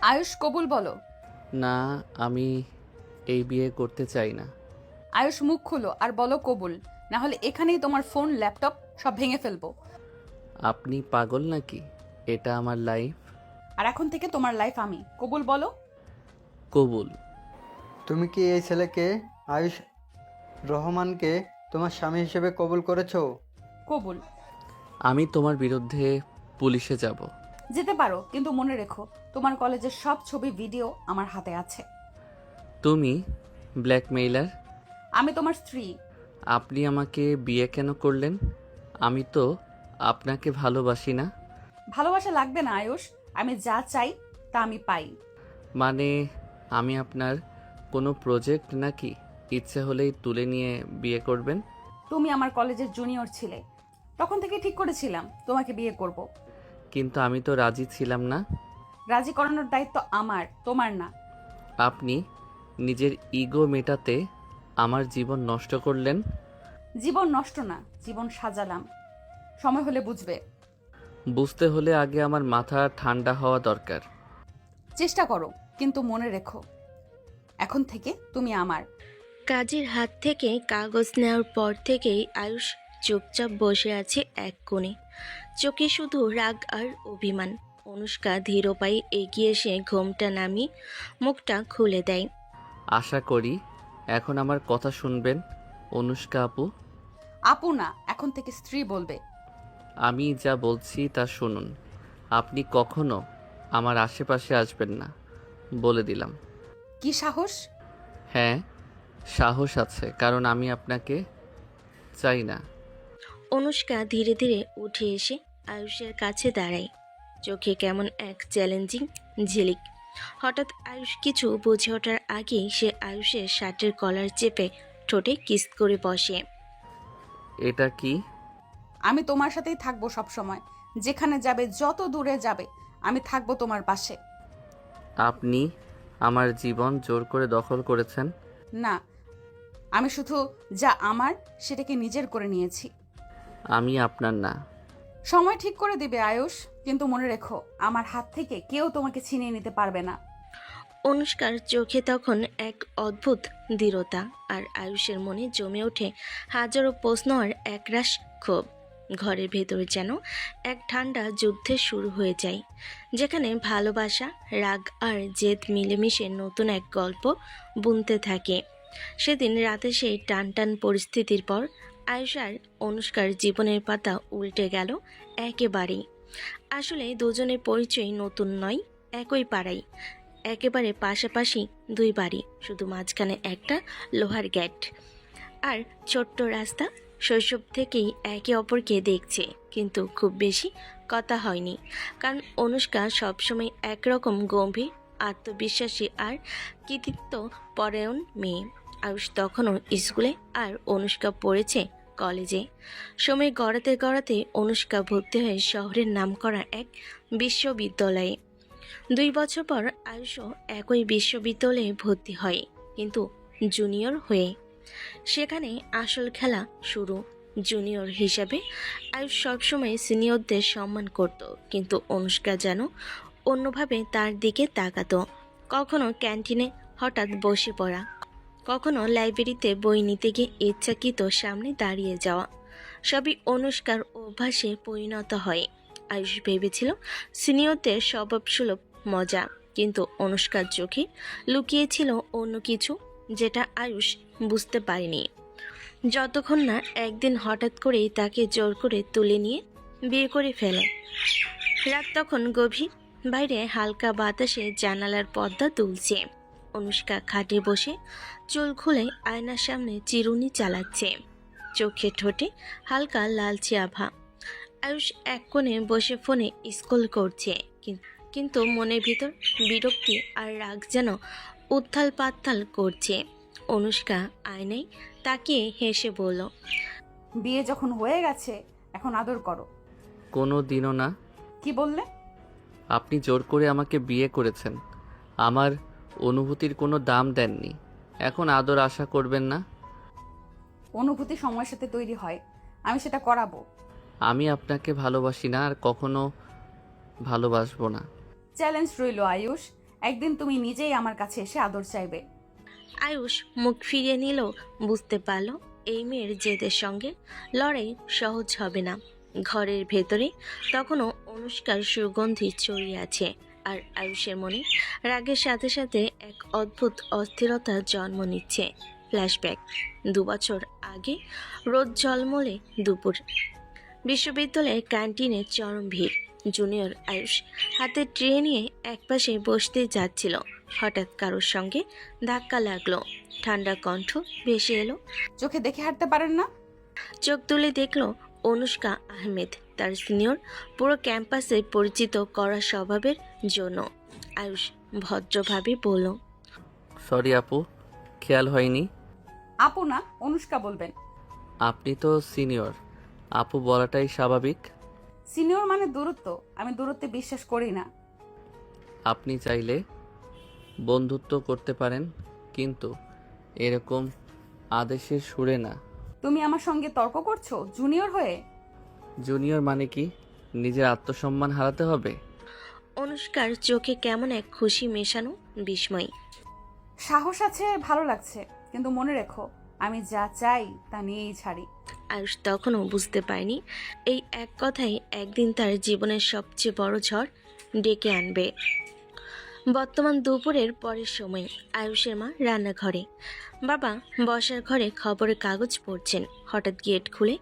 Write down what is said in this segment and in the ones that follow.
আয়ুষ কবুল বলো। না, আমি এই বিয়ে করতে চাই না। আয়ুষ মুখ খুলো আর বলো কবুল, না হলে এখানেই তোমার ফোন ল্যাপটপ সব ভেঙে ফেলবো। আপনি পাগল নাকি? এটা আমার লাইফ। আর এখন থেকে তোমার লাইফ আমি। কবুল বলো। কবুল। তুমি কি এই ছেলেকে, আয়ুষ রহমানকে, তোমার স্বামী হিসেবে কবুল করেছো? কবুল। আমি তোমার বিরুদ্ধে পুলিশে যাব। যেতে পারো, কিন্তু মনে রেখো তোমার কলেজের সব ছবি ভিডিও আমার হাতে আছে। তুমি ব্ল্যাকমেইলার। আমি তোমার স্ত্রী। আপনি আমাকে বিয়ে কেন করলেন? আমি তো আপনাকে ভালোবাসি না। ভালোবাসা লাগবে না আয়ুষ, আমি যা চাই তা আমি পাই। মানে আমি আপনার কোনো প্রজেক্ট নাকি? ইচ্ছে হলেই তুলে নিয়ে বিয়ে করবেন? তুমি আমার কলেজের জুনিয়র ছিলে, তখন থেকে ঠিক করেছিলাম তোমাকে বিয়ে করব। কিন্তু আমি তো রাজি ছিলাম না। রাজি করানোর দায়িত্ব আমার, তোমার না। আপনি নিজের ইগো মেটাতে আমার জীবন নষ্ট করলেন। জীবন নষ্ট না, জীবন সাজালাম। সময় হলে বুঝবে। বুঝতে হলে আগে আমার মাথা ঠান্ডা হওয়া দরকার। চেষ্টা করো, কিন্তু মনে রেখো এখন থেকে তুমি আমার। কাজের হাত থেকে কাগজ নেওয়ার পর থেকেই আয়ুষ চুপচাপ বসে আছে এক কোণে, চোখে শুধু রাগ আর অভিমান। অনুষ্কা ধীর পায়ে এগিয়ে এসে ঘোমটা নামিয়ে মুখটা খুলে দেয়। আশা করি এখন আমার কথা শুনবেন, অনুষ্কা আপু। আপু না, এখন থেকে স্ত্রী বলবে। আমি যা বলছি তা শুনুন। আপনি কখনো আমার আশেপাশে আসবেন না, বলে দিলাম। কি সাহস? হ্যাঁ, সাহস আছে, কারণ আমি আপনাকে চাই না। অনুষ্কা ধীরে ধীরে উঠে এসে আয়ুষের কাছে দাঁড়ায়, চোখে কেমন এক চ্যালেঞ্জিং ঝিলিক। হঠাৎ আয়ুষ কিছু বুঝে ওঠার আগেই সে আয়ুষের শার্টের কলার চেপে ঠোঁটে কিস করে বসে। এটা কি? আমি তোমার সাথেই থাকবো সব সময়। যেখানে যাবে, যত দূরে যাবে, আমি থাকবো তোমার পাশে। আপনি আমার জীবন জোর করে দখল করেছেন। না, আমি শুধু যা আমার সেটাকে নিজের করে নিয়েছি। আমি আপনার না। সময় ঠিক করে দিবে আয়ুষ, কিন্তু মনে রেখো আমার হাত থেকে কেউ তোমাকে ছিনিয়ে নিতে পারবে না। অনুষ্কার চোখে তখন এক অদ্ভুত দৃঢ়তা, আর আয়ুষের মনে জমে ওঠে হাজারো প্রশ্ন আর একরাশ ক্ষোভ। ঘরের ভেতরে যেন এক ঠান্ডা যুদ্ধে শুরু হয়ে যায়, যেখানে ভালোবাসা, রাগ আর জেদ মিলেমিশে নতুন এক গল্প বুনতে থাকে। সেদিন রাতে সেই টান টান পরিস্থিতির পর আয়ুষ আর অনুষ্কার জীবনের পাতা উল্টে গেল একেবারেই। আসলে দুজনের পরিচয় নতুন নয়, একই পাড়ায়, একেবারে পাশাপাশি দুই বাড়ি, শুধু মাঝখানে একটা লোহার গেট আর ছোট্ট রাস্তা। শৈশব থেকেই একে অপরকে দেখছে, কিন্তু খুব বেশি কথা হয়নি, কারণ অনুষ্কা সবসময় একরকম গম্ভীর, আত্মবিশ্বাসী আর কৃতিত্ব পরায়ণ মেয়ে। আয়ুষ তখনও স্কুলে আর অনুষ্কা পড়েছে কলেজে। সময় গড়াতে গড়াতে অনুষ্কা ভর্তি হয়ে শহরের নামকরা এক বিশ্ববিদ্যালয়ে। 2 বছর পর আয়ুষও একই বিশ্ববিদ্যালয়ে ভর্তি হয়, কিন্তু জুনিয়র হয়ে। সেখানে আসল খেলা শুরু। জুনিয়র হিসাবে আয়ুষ সবসময় সিনিয়রদের সম্মান করত, কিন্তু অনুষ্কা যেন অন্যভাবে তার দিকে তাকাতো। কখনো ক্যান্টিনে হঠাৎ বসে পড়া, কখনো লাইব্রেরিতে বই নিতে গিয়ে ইচ্ছাকৃত সামনে দাঁড়িয়ে যাওয়া, সবই অনুষ্কার অভ্যাসে পরিণত হয়। আয়ুষ ভেবেছিল সিনিয়রদের স্বভাবসুলভ মজা, কিন্তু অনুষ্কার চোখে লুকিয়েছিল অন্য কিছু, যেটা আয়ুষ বুঝতে পারেনি যতক্ষণ না একদিন হঠাৎ করেই তাকে জোর করে তুলে নিয়ে বিয়ে করে ফেলে। রাত তখন গভীর, বাইরে হালকা বাতাসে জানালার পর্দা দুলছে। অনুষ্কা খাটে বসে চুল খুলে আয়নার সামনে চিরুনি চালাচ্ছে, চোখে ঠোঁটে হালকা লালচে আভা। আয়ুষ এক কোণে বসে ফোনে স্ক্রল করছে, কিন্তু মনের ভিতর বিরক্তি আর রাগ যেন উত্থাল পাত্তাল করছে। অনুষ্কা আয়নায় তাকিয়ে হেসে বলল, বিয়ে যখন হয়ে গেছে, এখন আদর করো। কোনো দিনও না। কি বললে? আপনি জোর করে আমাকে বিয়ে করেছেন, আমার অনুভূতির কোনো দাম দেননি। এখন আদর আশা করবেন না। অনুভূতি সময়ের সাথে তৈরি হয়, আমি সেটা করাবো। আমি আপনাকে ভালোবাসি না, আর কখনো ভালোবাসবো না। চ্যালেঞ্জ রইল আয়ুষ, একদিন তুমি নিজেই আমার কাছে এসে আদর চাইবে। আয়ুষ মুখ ফিরিয়ে নিল, বুঝতে পারল এই মেয়ের জেদের সঙ্গে লড়াই সহজ হবে না। ঘরের ভেতরে তখনও অনুষ্কার সুগন্ধি ছড়িয়ে আছে, আর আয়ুষের মনে রাগের সাথে সাথে এক অদ্ভুত অস্থিরতা জন্ম নিচ্ছে। ফ্ল্যাশব্যাক 2 বছর আগে, রোদ ঝলমলে দুপুর, বিশ্ববিদ্যালয়ের ক্যান্টিনে চরম ভিড়। জুনিয়র আয়ুষ হাতে ট্রে নিয়ে একপাশে বসতে যাচ্ছিল, হঠাৎ কারোর সঙ্গে ধাক্কা লাগলো। ঠান্ডা কণ্ঠ ভেসে এলো। চোখে দেখে হাঁটতে পারেন না? চোখ তুলে দেখলো অনুষ্কা আহমেদ, তার সিনিয়র, পুরো ক্যাম্পাসে পরিচিত করা স্বভাবের জন্য। আয়ুষ ভদ্রভাবে বলল, সরি আপু, খেয়াল হয়নি। আপু না, অনুষ্কা বলবেন। আপনি তো সিনিয়র, আপু বলাটাই স্বাভাবিক। সিনিয়র মানে দূরত্ব, আমি দূরত্বে বিশ্বাস করি না। আপনি চাইলে বন্ধুত্ব করতে পারেন, কিন্তু এরকম আদেশের সুরে না। তুমি আমার সঙ্গে তর্ক করছো জুনিয়র হয়ে? জুনিয়র মানে কি নিজের আত্মসম্মান হারাতে হবে? অনুষ্কার চোখে কেমন এক খুশি মেশানো বিস্ময়। সাহস আছে, ভালো লাগছে, কিন্তু মনে রেখো আমি যা চাই তা নিয়েই ছাড়ি। আয়ুষ তখনও বুঝতে পারেনি এই এক কথাই একদিন তার জীবনের সবচেয়ে বড় ঝড় ডেকে আনবে। বর্তমান দুপুরের পরের সময় আয়ুষের মা রান্নাঘরে, বাবা বসার ঘরে খবরের কাগজ পড়ছেন। হঠাৎ গেট খুলে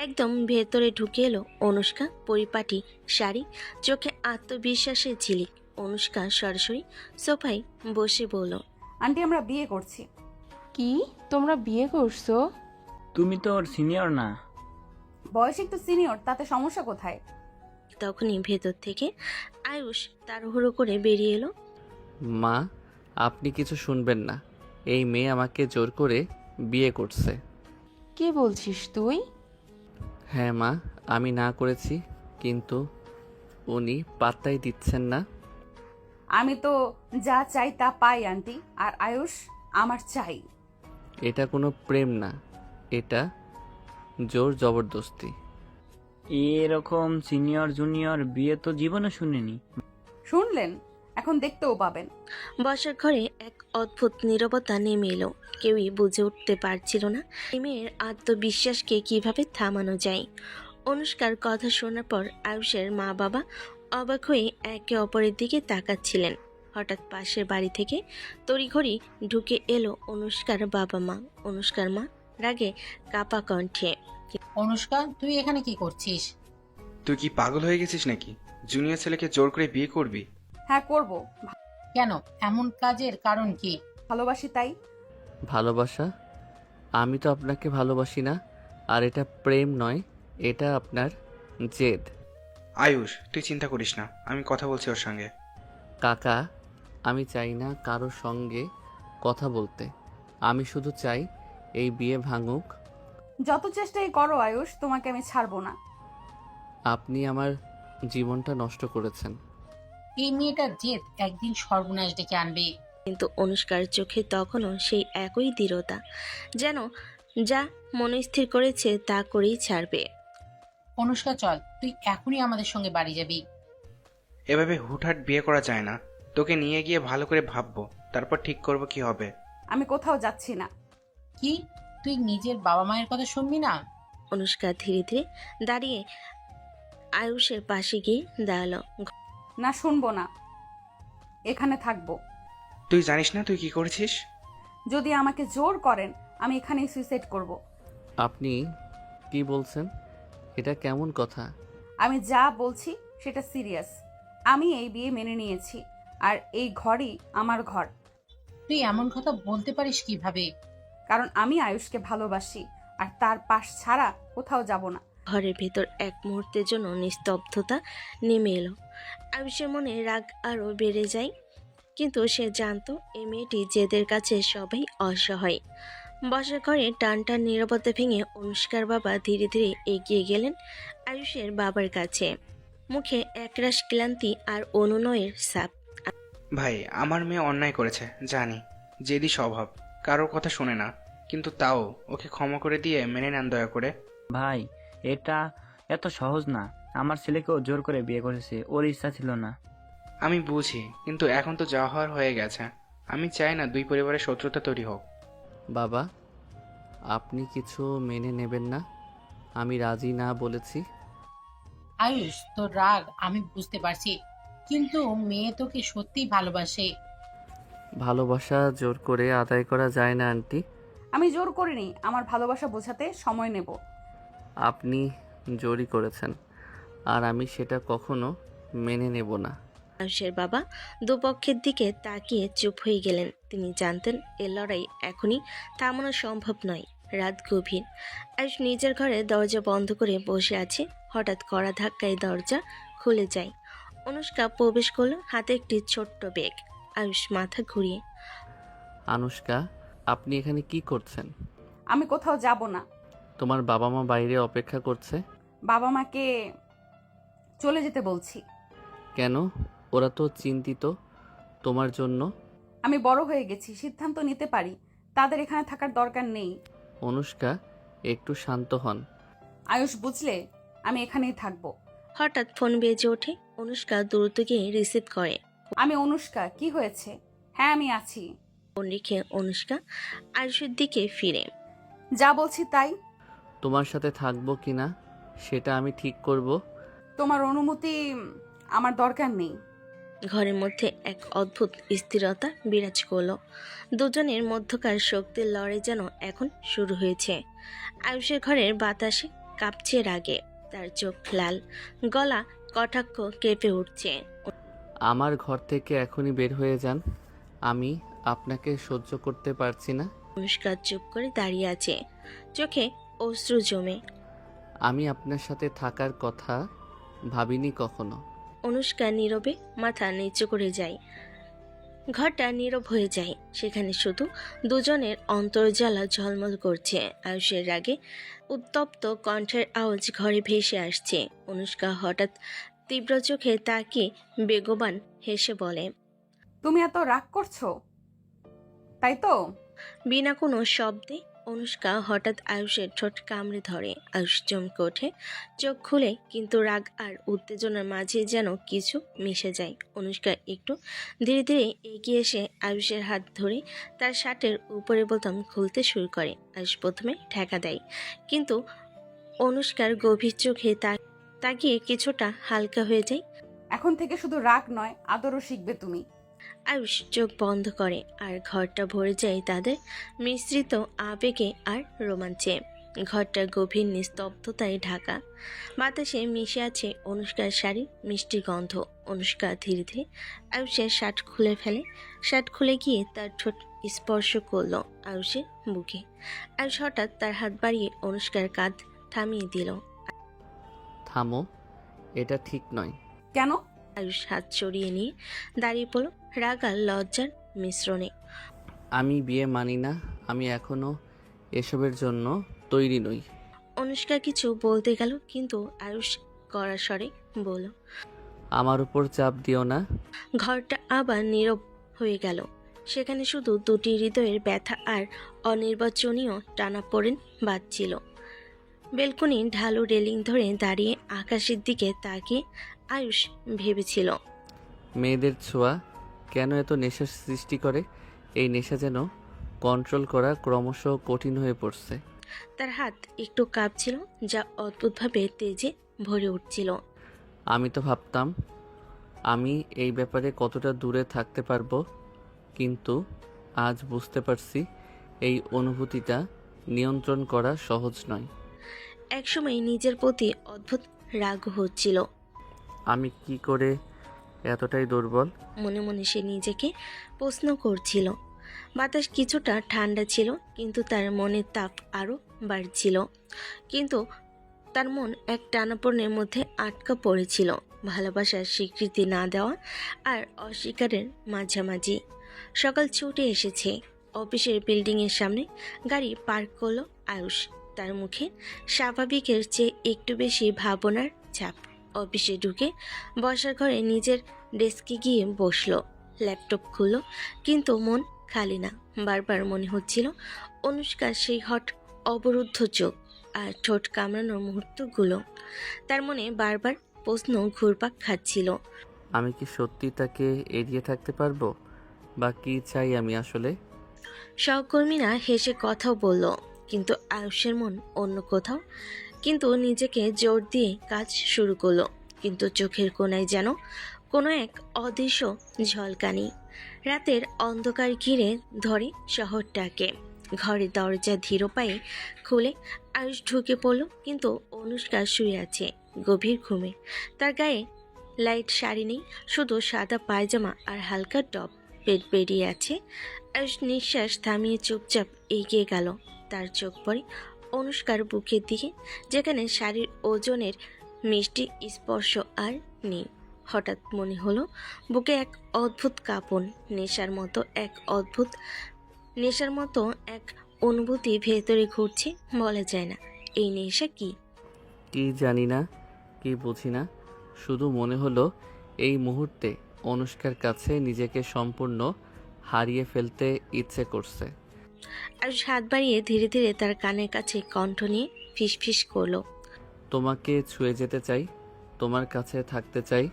একদম ভেতরে ঢুকে এলো অনুষ্কা, পরিপাটি শাড়ি, চোখে আত্মবিশ্বাসের ঝিলিক। অনুষ্কা সরাসরি সোফায় বসে বলল, আন্টি আমরা বিয়ে করছি। কি, তোমরা বিয়ে করছো? তুমি তো ওর সিনিয়র না? বয়স একটু সিনিয়র, তাতে সমস্যা কোথায়? তখনই ভেতর থেকে আয়ুষ তাড়াহুড়ো করে বেরিয়ে এলো। মা, আপনি কিছু শুনবেন না, এই মেয়ে আমাকে জোর করে বিয়ে করছে। কি বলছিস তুই? হ্যাঁ মা, আমি না করেছি, কিন্তু উনি পাত্তাই দিচ্ছেন না। আমি তো যা চাই তা পাই আন্টি, আর আয়ুষ আমার চাই। এটা কোনো প্রেম না, এটা জোর জবরদস্তি। এরকম সিনিয়র জুনিয়র বিয়ে তো জীবনে শুনিনি। শুনলেন, এখন দেখতেও পাবেন। বসার ঘরে এক অদ্ভুত নীরবতা নেমে এলো। কেউই বুঝে উঠতে পারছিল না এই মেয়ের আত্মবিশ্বাসকে কিভাবে থামানো যায়। অনুষ্কার কথা শোনার পর আয়ুষের মা বাবা অবাক হয়ে একে অপরের দিকে তাকাচ্ছিলেন। হঠাৎ পাশের বাড়ি থেকে তড়িঘড়ি ঢুকে এলো অনুষ্কার বাবা মা। অনুষ্কার মা রাগে কাপা কণ্ঠে, অনুষ্কা, তুই এখানে কি করছিস? তুই কি পাগল হয়ে গেছিস নাকি? জুনিয়র ছেলেকে জোর করে বিয়ে করবি? হ্যাঁ করব, কেন, এমন কাজের কারণ কি? ভালোবাসি তাই। ভালোবাসা? আমি তো আপনাকে ভালোবাসি না, আর এটা প্রেম নয়, এটা আপনার জেদ। আয়ুষ, তুই চিন্তা করিস না, আমি কথা বলছি ওর সঙ্গে। কাকা, আমি চাই না কারোর সঙ্গে কথা বলতে, আমি শুধু চাই এই বিয়ে ভাঙুক। যত চেষ্টাই করো আয়ুষ, তোমাকে আমি ছাড়বো না। আপনি আমার জীবনটা নষ্ট করেছেন। এই মেয়েটার জেদ একদিন সর্বনাশ ডেকে আনবে। কিন্তু অনুষ্কার চোখে তখনও সেই একই দৃঢ়তা, যেন যা মনস্থির করেছে তা করেই ছাড়বে। অনুষ্কা চল, তুই এখনই আমাদের সঙ্গে বাড়ি যাবি। এভাবে হুটহাট বিয়ে করা যায় না, তোকে নিয়ে গিয়ে ভালো করে ভাববো, তারপর ঠিক করবো কি হবে। আমি কোথাও যাচ্ছি না। কি, তুই নিজের বাবা মায়ের কথা শুনবি না? অনুষ্কা ধীরে ধীরে দাঁড়িয়ে আয়ুষের পাশে গিয়ে দাঁড়ালো। না, শুনবো না, এখানে থাকবো। তুই জানিস না তুই কি করেছিস? যদি আমাকে জোর করেন আমি এখানেই সুইসাইড করব। আপনি কি বলছেন? এটা কেমন কথা? আমি যা বলছি সেটা সিরিয়াস। আমি এই বিয়ে মেনে নিয়েছি, আর এই ঘরই আমার ঘর। তুই এমন কথা বলতে পারিস কিভাবে? কারণ আমি আয়ুষকে ভালোবাসি, আর তার পাশ ছাড়া কোথাও যাব না। ঘরের ভেতর এক মুহূর্তের জন্য নিস্তব্ধতা নেমে এলো। আয়ুষের মনে রাগ আরও বেড়ে যায়, কিন্তু সে জানতো এই মেয়েটি জেদের কাছে সবাই অসহায়। বসার ঘরে টান টান নীরবতা ভেঙে অনুষ্কার বাবা ধীরে ধীরে এগিয়ে গেলেন আয়ুষের বাবার কাছে, মুখে একরাশ ক্লান্তি আর অনুনয়ের ছাপ। ভাই, আমার মেয়ে অন্যায় করেছে জানি, জেদি স্বভাব, কারোর কথা শোনে না, কিন্তু তাও ওকে ক্ষমা করে দিয়ে মেনে নেন দয়া করে। ভাই, এটা এত সহজ না। আমার ছেলেকেও জোর করে বিয়ে করেছে, ওর ইচ্ছা ছিল না। আমি বুঝি, কিন্তু এখন তো যাওয়া হওয়ার হয়ে গেছে। আমি চাই না দুই পরিবারের শত্রুতা তৈরি হোক। বাবা, আপনি কিছু মেনে নেবেন না? আমি রাজি না বলেছি। আয়ুষ, তোর রাগ আমি বুঝতে পারছি, কিন্তু মেয়ে তোকে সত্যিই ভালোবাসে। ভালোবাসা জোর করে আদায় করা যায় না আন্টি। আমি জোর করিনি, আমার ভালোবাসা বোঝাতে সময় নেব। আপনি জোরই করেছেন, আর আমি সেটা কখনো মেনে নেব না। আয়ুষের বাবা দুপক্ষের দিকে তাকিয়ে চুপ হয়ে গেলেন। তিনি জানতেন এ লড়াই এখনই থামানো সম্ভব নয়। রাত গভীর। আয়ুষ নিজের ঘরে দরজা বন্ধ করে বসে আছে। হঠাৎ কড়া ধাক্কায় দরজা খুলে যায়। অনুষ্কা প্রবেশ করলো, হাতে একটি ছোট্ট ব্যাগ। আয়ুষ মাথা ঘুরিয়ে, আনুষ্কা, আপনি এখানে কি করছেন? আমি কোথাও যাব না। তোমার বাবা মা বাইরে অপেক্ষা করছে। বাবা মাকে চলে যেতে বলছি। কেন? ওরা তো চিন্তিত তোমার জন্য। আমি বড় হয়ে গেছি, সিদ্ধান্ত নিতে পারি, তাদের এখানে থাকার দরকার নেই। অনুষ্কা, একটু শান্ত হন। আয়ুষ, বুঝলে, আমি এখানেই থাকবো। হঠাৎ ফোন বেজে ওঠে। অনুষ্কা দ্রুত গিয়ে রিসিভ করে। আমি অনুষ্কা, কি হয়েছে? হ্যাঁ, আমি আছি। ফোন রেখে অনুষ্কা আয়ুষের দিকে ফিরে। যা বলছি তাই। তোমার সাথে থাকবো কি না সেটা আমি ঠিক করব। তোমার অনুমতি আমার দরকার নেই। ঘরের মধ্যে এক অদ্ভুত স্থিরতা বিরাজ করলো। দুজনের মধ্যকার শক্তির লড়াই যেন এখন শুরু হয়েছে। আয়ুষের ঘরের বাতাসে কাঁপছে রাগে, তার চোখ লাল, গলা কটাক্ষ কেঁপে উঠছে। আমার ঘর থেকে এখনই বের হয়ে যান, আমি আপনাকে সহ্য করতে পারছি না। অনুষ্কা চুপ করে দাঁড়িয়ে আছে, চোখে অশ্রু জমে। আমি আপনার সাথে থাকার কথা ভাবিনি কখনো। অনুষ্কা নীরবে মাথা নিচু করে যায়। ঘরটা নীরব হয়ে যায়। সেখানে শুধু দুজনের অন্তর্জ্বালা ঝলমল করছে। আয়ুষের রাগে উত্তপ্ত কণ্ঠের আওয়াজ ঘরে ভেসে আসছে। অনুষ্কা হঠাৎ তীব্র চোখে তাকিয়ে বেগবান হেসে বলে, তুমি এত রাগ করছো, তাই তো? বিনা কোনো শব্দে অনুষ্কা হঠাৎ আয়ুষের ঠোঁট কামড়ে ধরে। আয়ুষ চমকে ওঠে, চোখ খুলে, কিন্তু রাগ আর উত্তেজনার মাঝে যেন কিছু মিশে যায়। অনুষ্কা একটু ধীরে ধীরে এগিয়ে এসে আয়ুষের হাত ধরে তার শার্টের উপরে বোতাম খুলতে শুরু করে। আয়ুষ প্রথমে ঠেকা দেয়, কিন্তু অনুষ্কার গভীর চোখে তাকিয়ে কিছুটা হালকা হয়ে যায়। এখন থেকে শুধু রাগ নয়, আদরও শিখবে তুমি। আয়ুষ চোখ বন্ধ করে, আর ঘরটা ভরে যায় তাদের মিশ্রিত আবেগে আর রোমাঞ্চে। ঘরটা গভীর নিস্তব্ধতায় ঢাকা। বাতাসে মিশে আছে অনুষ্কার শাড়ির মিষ্টি গন্ধ। অনুষ্কা ধীরে ধীরে আয়ুষের শার্ট খুলে ফেলে। শার্ট খুলে গিয়ে তার ঠোঁট স্পর্শ করলো আয়ুষের বুকে। আয়ুষ হঠাৎ তার হাত বাড়িয়ে অনুষ্কার কাঁধ থামিয়ে দিল। থামো, এটা ঠিক নয়। কেন? আয়ুষ হাত সরিয়ে নিয়ে দাঁড়িয়ে পড়ল, রাগ আর লজ্জার মিশ্রণে। আমি বিয়ে মানি না, আমি এখনো এসবের জন্য তৈরি নই। অনুষ্কা কিছু বলতে গেল, কিন্তু আয়ুষ কড়া স্বরে বলল, আমার উপর চাপ দিও না। ঘরটা আবার নীরব হয়ে গেল। সেখানে শুধু দুটি হৃদয়ের ব্যথা আর অনির্বাচনীয় টানাপোড়েন বাজছিল। বেলকনি ঢালু রেলিং ধরে দাঁড়িয়ে আকাশের দিকে তাকিয়ে আয়ুষ ভেবেছিল, মেয়েদের ছোঁয়া কেন এত নেশার সৃষ্টি করে? এই নেশা যেন কন্ট্রোল করা ক্রমশ কঠিন হয়ে পড়ছে। তার হাত একটু কাঁপছিল, যা অদ্ভুতভাবে তেজে ভরে উঠছিল। আমি তো ভাবতাম আমি এই ব্যাপারে কতটা দূরে থাকতে পারবো, কিন্তু আজ বুঝতে পারছি এই অনুভূতিটা নিয়ন্ত্রণ করা সহজ নয়। একসময় নিজের প্রতি অদ্ভুত রাগ হচ্ছিল। আমি কি করে এতটাই দুর্বল? মনে মনে সে নিজেকে প্রশ্ন করছিল। বাতাস কিছুটা ঠান্ডা ছিল, কিন্তু তার মনের তাপ আরও বাড়ছিল। কিন্তু তার মন এক টানাপোড়েনের মধ্যে আটকা পড়েছিল, ভালোবাসার স্বীকৃতি না দেওয়া আর অস্বীকারের মাঝামাঝি। সকাল ছুটে এসেছে। অফিসের বিল্ডিংয়ের সামনে গাড়ি পার্ক করলো আয়ুষ। তার মুখে স্বাভাবিকের চেয়ে একটু বেশি ভাবনার ছাপ। অফিসে ঢুকে বসার ঘরে নিজের ডেস্কে গিয়ে বসলো, ল্যাপটপ খুললো, কিন্তু মন খালি না। বারবার মনে হচ্ছিল অনুষ্কার সেই হট অবরুদ্ধ চোখ আর ঠোঁট কামড়ানোর মুহূর্তগুলো। তার মনে বারবার প্রশ্ন ঘুরপাক খাচ্ছিল, আমি কি সত্যি তাকে এড়িয়ে থাকতে পারবো, বা কি চাই আমি আসলে? সহকর্মীরা হেসে কথাও বলল, কিন্তু আয়ুষের মন অন্য কোথাও। কিন্তু নিজেকে জোর দিয়ে কাজ শুরু করলো, কিন্তু চোখের কোণায় যেন কোনো এক অদৃশ্য ঝলকানি। রাতের অন্ধকার ঘিরে ধরে শহরটাকে। ঘরের দরজা ধীর পায়ে খুলে আয়ুষ ঢুকে পড়ল, কিন্তু অনুষ্কা শুয়ে আছে গভীর ঘুমে। তার গায়ে লাইট শাড়ি নেই, শুধু সাদা পায়জামা আর হালকা টপ। পেট বেরিয়ে আছে। আয়ুষ নিঃশ্বাস থামিয়ে চুপচাপ এগিয়ে গেল। তার চোখ পড়ে অনুষ্কার বুকের দিকে, যেখানে শাড়ির ওজনের মিষ্টি স্পর্শ আর নেই। হঠাৎ মনে হলো বুকে এক অদ্ভুত কাঁপন, নেশার মতো এক অনুভূতি ভেতরে ঘুরছে, বলা যায় না এই নেশা কি। কি জানি না, কি বুঝি না, শুধু মনে হলো এই মুহূর্তে অনুষ্কার কাছে নিজেকে সম্পূর্ণ হারিয়ে ফেলতে ইচ্ছে করছে। আয়ুষ হাত বাড়িয়ে ধীরে ধীরে তার কানের কাছে কণ্ঠ নিয়ে ফিসফিস করলো, তোমাকে ছুঁয়ে যেতে চাই, তোমার কাছে থাকতে চাই।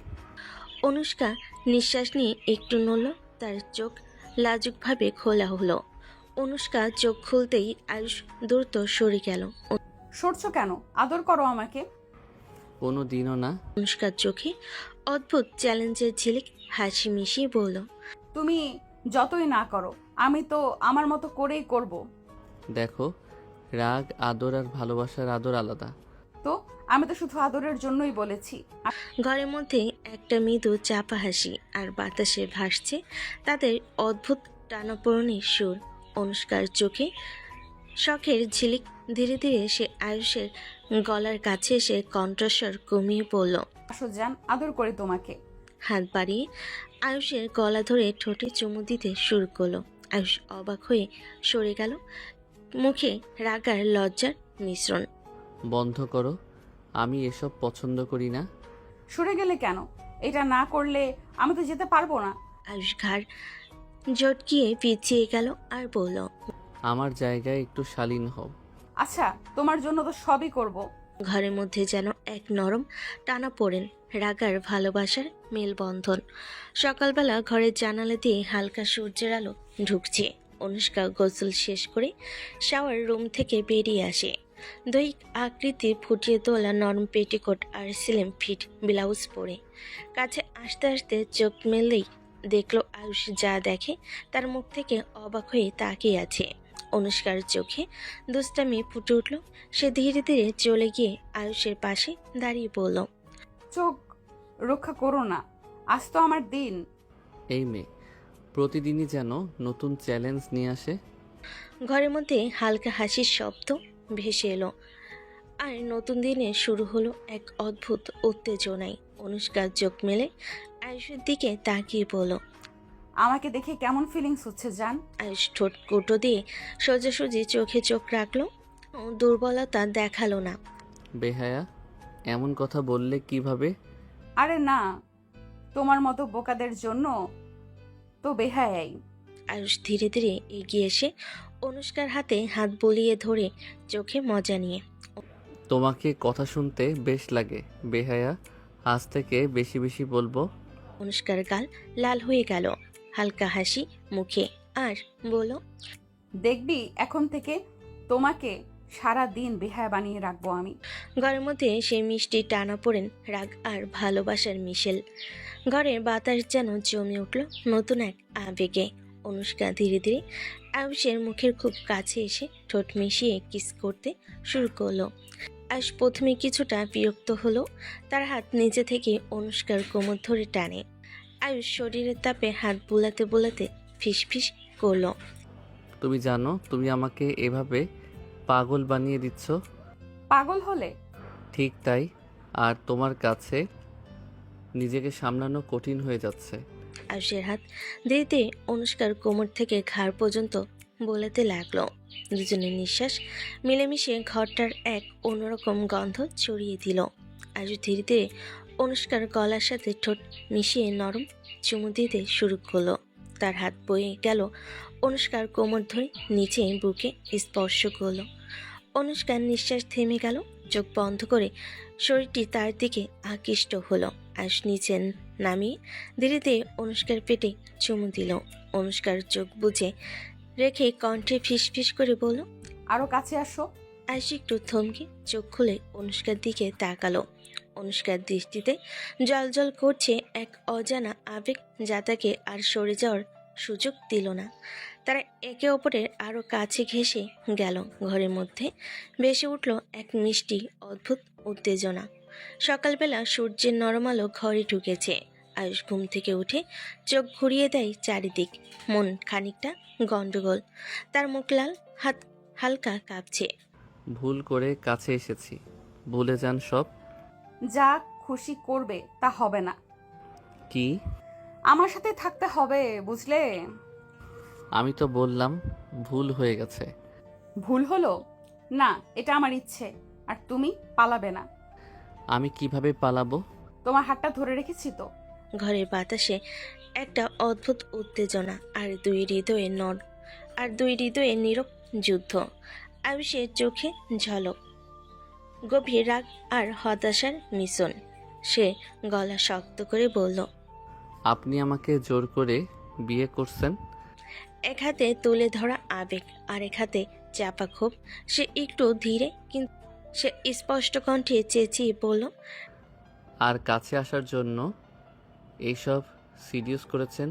অনুষ্কা নিঃশ্বাস নিয়ে একটু নড়ল, তার চোখ লাজুকভাবে খোলা হলো। অনুষ্কা চোখ খুলতেই আয়ুষ দ্রুত সরে গেল। সরছো কেন? আদর করো আমাকে। কোনো দিনও না। অনুষ্কার চোখে অদ্ভুত চ্যালেঞ্জের ঝিলিক, হাসি মিশিয়ে বলল, তুমি যতই না করো, আমি তো আমার মতো করেই করব। দেখো, রাগ আদর আর ভালোবাসার আদর আলাদা। তো আমি তো শুধু আদরের জন্যই বলেছি। ঘরের মধ্যে একটা মৃদু চাপা হাসি আর বাতাসে ভাসছে তাদের অদ্ভুত টানাপোড়েনের সুর। অনুষ্কার চোখে শখের ঝিলিক। ধীরে ধীরে সে আয়ুষের গলার কাছে এসে কণ্ঠস্বর কমিয়ে পড়ল। আসো জান, আদর করে তোমাকে। হাত বাড়িয়ে আয়ুষের গলা ধরে ঠোঁটে চুমু দিতে শুরু করলো। আয়ুষ অবাক হয়ে সরে গেল, মুখে রাগ আর লজ্জার মিশ্রণ। বন্ধ করো, আমি এসব পছন্দ করি না। সরে গেলে কেন? এটা না করলে আমি তো যেতে পারবো না। আয়ুষ ঘাড় জটকিয়ে পিছিয়ে গেল আর বলল, আমার জায়গায় একটু শালীন হও। আচ্ছা, তোমার জন্য তো সবই করব। ঘরের মধ্যে যেন এক নরম টানা পড়েন, রাগার ভালোবাসার মেলবন্ধন। সকালবেলা ঘরের জানালা দিয়ে হালকা সূর্যের আলো ঢুকছে। অনুষ্কা গোসল শেষ করে শাওয়ার রুম থেকে বেরিয়ে আসে। দৈহিক আকৃতি ফুটিয়ে তোলা নরম পেটিকোট আর স্লিম ফিট ব্লাউজ পরে কাছে আসতে আসতে চোখ মেললেই দেখলো আয়ুষ যা দেখে তার মুখ থেকে অবাক হয়ে তাকিয়ে আছে। অনুষ্কার চোখে দুষ্টামি ফুটে উঠল। সে ধীরে ধীরে চলে গিয়ে আয়ুষের পাশে দাঁড়িয়ে বলল, চোখ রক্ষা করো না, আজ তো আমার দিন। এই মেয়ে প্রতিদিনই যেন নতুন চ্যালেঞ্জ নিয়ে আসে। ঘরের মধ্যে হালকা হাসির শব্দ ভেসে এলো, আর নতুন দিনের শুরু হলো এক অদ্ভুত উত্তেজনায়। অনুষ্কার চোখ মেলে আয়ুষের দিকে তাকিয়ে বলল, আমাকে দেখে কেমন ফিলিংস হচ্ছে জান? আয়ুষ ঠোঁট কুটো দিয়ে সোজাসুজি চোখে চোখ রাখলো, দুর্বলতা দেখালো না। বেহায়া, এমন কথা বললে কিভাবে? আরে না, তোমার মতো বোকাদের জন্য তো বেহায়াই। আয়ুষ ধীরে ধীরে এগিয়ে এসে অনুষ্কার হাতে হাত বুলিয়ে ধরে চোখে মজা নিয়ে, তোমাকে কথা শুনতে বেশ লাগে বেহায়া, আজ থেকে বেশি বেশি বলবো। অনুষ্কার গাল লাল হয়ে গেল, হালকা হাসি মুখে, আর বলল, দেখবি এখন থেকে তোমাকে সারা দিন বেহায়া বানিয়ে রাখবো আমি। ঘরের মধ্যে সেই মিষ্টি টানা পড়েন, রাগ আর ভালোবাসার মিশেল। ঘরের বাতাস যেন জমে উঠল নতুন এক আবেগে। অনুষ্কা ধীরে ধীরে আয়ুষের মুখের খুব কাছে এসে ঠোঁট মিশিয়ে কিস করতে শুরু করলো। আয়ুষ প্রথমে কিছুটা বিরক্ত হলো, তার হাত নিজে থেকে অনুষ্কার কোমর ধরে টানে। আয়ুষ শরীরের তাপে হাত বুলাতে বুলাতে ফিসফিস করলো, তুমি জানো তুমি আমাকে এভাবে পাগল বানিয়ে দিচ্ছ। পাগল হলে? ঠিক তাই, আর তোমার কাছে নিজেকে সামলানো কঠিন হয়ে যাচ্ছে। আয়ুষের হাত ধীরে ধীরে অনুষ্কার কোমর থেকে ঘাড় পর্যন্ত বোলাতে লাগলো। দুজনের নিঃশ্বাস মিলেমিশে ঘরটার এক অন্যরকম গন্ধ ছড়িয়ে দিল। আয়ুষ ধীরে ধীরে অনুষ্কার গলার সাথে ঠোঁট মিশিয়ে নরম চুমু দিতে শুরু করলো। তার হাত বয়ে গেল অনুষ্কার কোমর ধরে নিচে বুকে স্পর্শ করলো। অনুষ্কার নিঃশ্বাস থেমে গেল, চোখ বন্ধ করে শরীরটি তার দিকে আকৃষ্ট হলো। আয়ুষ নিচে নামিয়ে ধীরে ধীরে অনুষ্কার পেটে চুমু দিল। অনুষ্কার চোখ বুজে রেখে কণ্ঠে ফিসফিস করে বলল, আরো কাছে আসো। আয়ুষ একটু থমকে চোখ খুলে অনুষ্কার দিকে তাকালো। অনুষ্কার দৃষ্টিতে জলজল করছে এক অজানা আবেগ, যা তাকে আর সরে যাওয়ার সুযোগ দিল না। তারা একে অপরের আরো কাছে ঘেঁষে গেল। ঘরের মধ্যে ভেসে উঠল এক মিষ্টি অদ্ভুত উত্তেজনা। সকালবেলা সূর্যের নরম আলো ঘরে ঢুকেছে। আয়ুষ ঘুম থেকে উঠে চোখ ঘুরিয়ে দেয় চারিদিক। মন খানিকটা গন্ডগোল। তার মুখ লাল, হাত হালকা কাঁপছে। ভুল করে কাছে এসেছি, ভুলে যান সব। যা খুশি করবে তা হবে না। কি? আমার সাথে থাকতে হবে, বুঝলে? আমি তো বললাম ভুল হয়ে গেছে। ভুল হলো না, এটা আমার ইচ্ছে। আর তুমি পালাবে না। আমি কিভাবে পালাবো? তোমার হাতটা ধরে রেখেছি তো। ঘরের বাতাসে একটা অদ্ভুত উত্তেজনা, আর দুই হৃদয়ে নীরব যুদ্ধ। আয়ুষের চোখে ঝলক, গভীর রাগ আর হতাশার মিশ্রণ। সে গলা শক্ত করে বলল, আপনি আমাকে জোর করে বিয়ে করছেন? এক হাতে তুলে ধরা আবেগ আর এক হাতে চাপা ক্ষোভ। সে একটু ধীরে কিন্তু সে স্পষ্ট কণ্ঠে চেঁচিয়ে বলল, আর কাছে আসার জন্য এইসব সিরিয়াস করেছেন,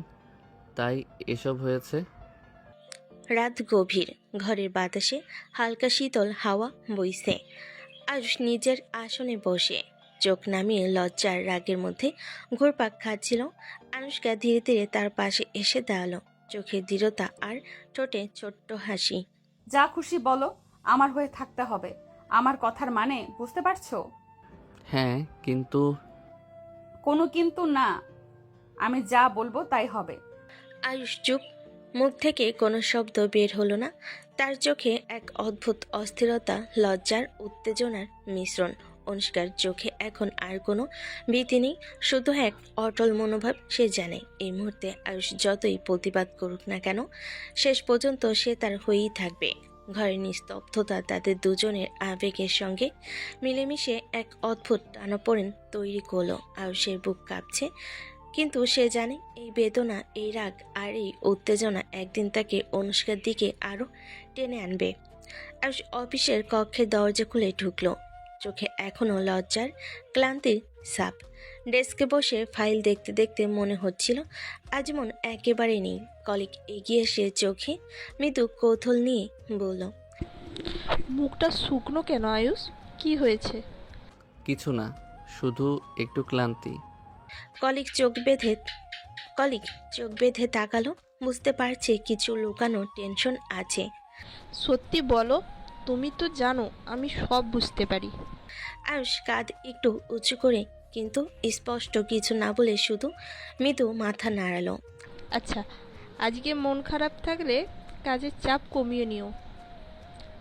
তাই এসব হয়েছে। রাত গভীর। ঘরের বাতাসে হালকা শীতল হাওয়া বইছে। আয়ুষ নিজের আসনে বসে চোখ নামিয়ে লজ্জার রাগের মধ্যে ঘুরপাক খাচ্ছিল। আনুষ্কা ধীরে ধীরে তার পাশে এসে দাঁড়ালো, চোখে দৃঢ়তা আর ঠোঁটে ছোট্ট হাসি। যা খুশি বলো, আমার হয়ে থাকতে হবে। আমার কথার মানে বুঝতে পারছো? হ্যাঁ, কিন্তু কোনো কিন্তু না, আমি যা বলবো তাই হবে। আয়ুষ চুপ। মুখ থেকে কোনো শব্দ বের হলো না। তার চোখে এক অদ্ভুত অস্থিরতা, লজ্জার উত্তেজনার মিশ্রণ। অনুষ্কার চোখে এখন আর কোনো ভীতি নেই, শুধু এক অটল মনোভাব। সে জানে এই মুহূর্তে আয়ুষ যতই প্রতিবাদ করুক না কেন, শেষ পর্যন্ত সে তার হয়েই থাকবে। ঘরের নিস্তব্ধতা তাদের দুজনের আবেগের সঙ্গে মিলেমিশে এক অদ্ভুত টানাপোড়েন তৈরি করলো। আয়ুষের বুক কাঁপছে, কিন্তু সে জানে এই বেদনা, এই রাগ আর এই উত্তেজনা একদিন তাকে অনুষ্কার দিকে আরও টেনে আনবে। আয়ুষ অফিসের কক্ষের দরজা খুলে ঢুকলো, চোখে এখনও লজ্জার ক্লান্তির ছাপ। ডেস্কে বসে ফাইল দেখতে দেখতে মনে হচ্ছিল আজ মন একেবারে নেই। কলিগ এগিয়ে এসে চোখে মৃদু কৌতূহল নিয়ে বলল, মুখটা শুকনো কেন আয়ুষ? কি হয়েছে? কিছু না, শুধু একটু ক্লান্তি। কলিগ চোখ বেঁধে তাকালো, বুঝতে পারছে কিছু লুকানো টেনশন আছে। সত্যি বলো, তুমি তো জানো আমি সব বুঝতে পারি। আয়ুষ কাঁধ একটু উঁচু করে কিন্তু স্পষ্ট কিছু না বলে শুধু মৃদু মাথা নাড়ালো। আচ্ছা, আজকে মন খারাপ থাকলে কাজের চাপ কমিয়ে নিও।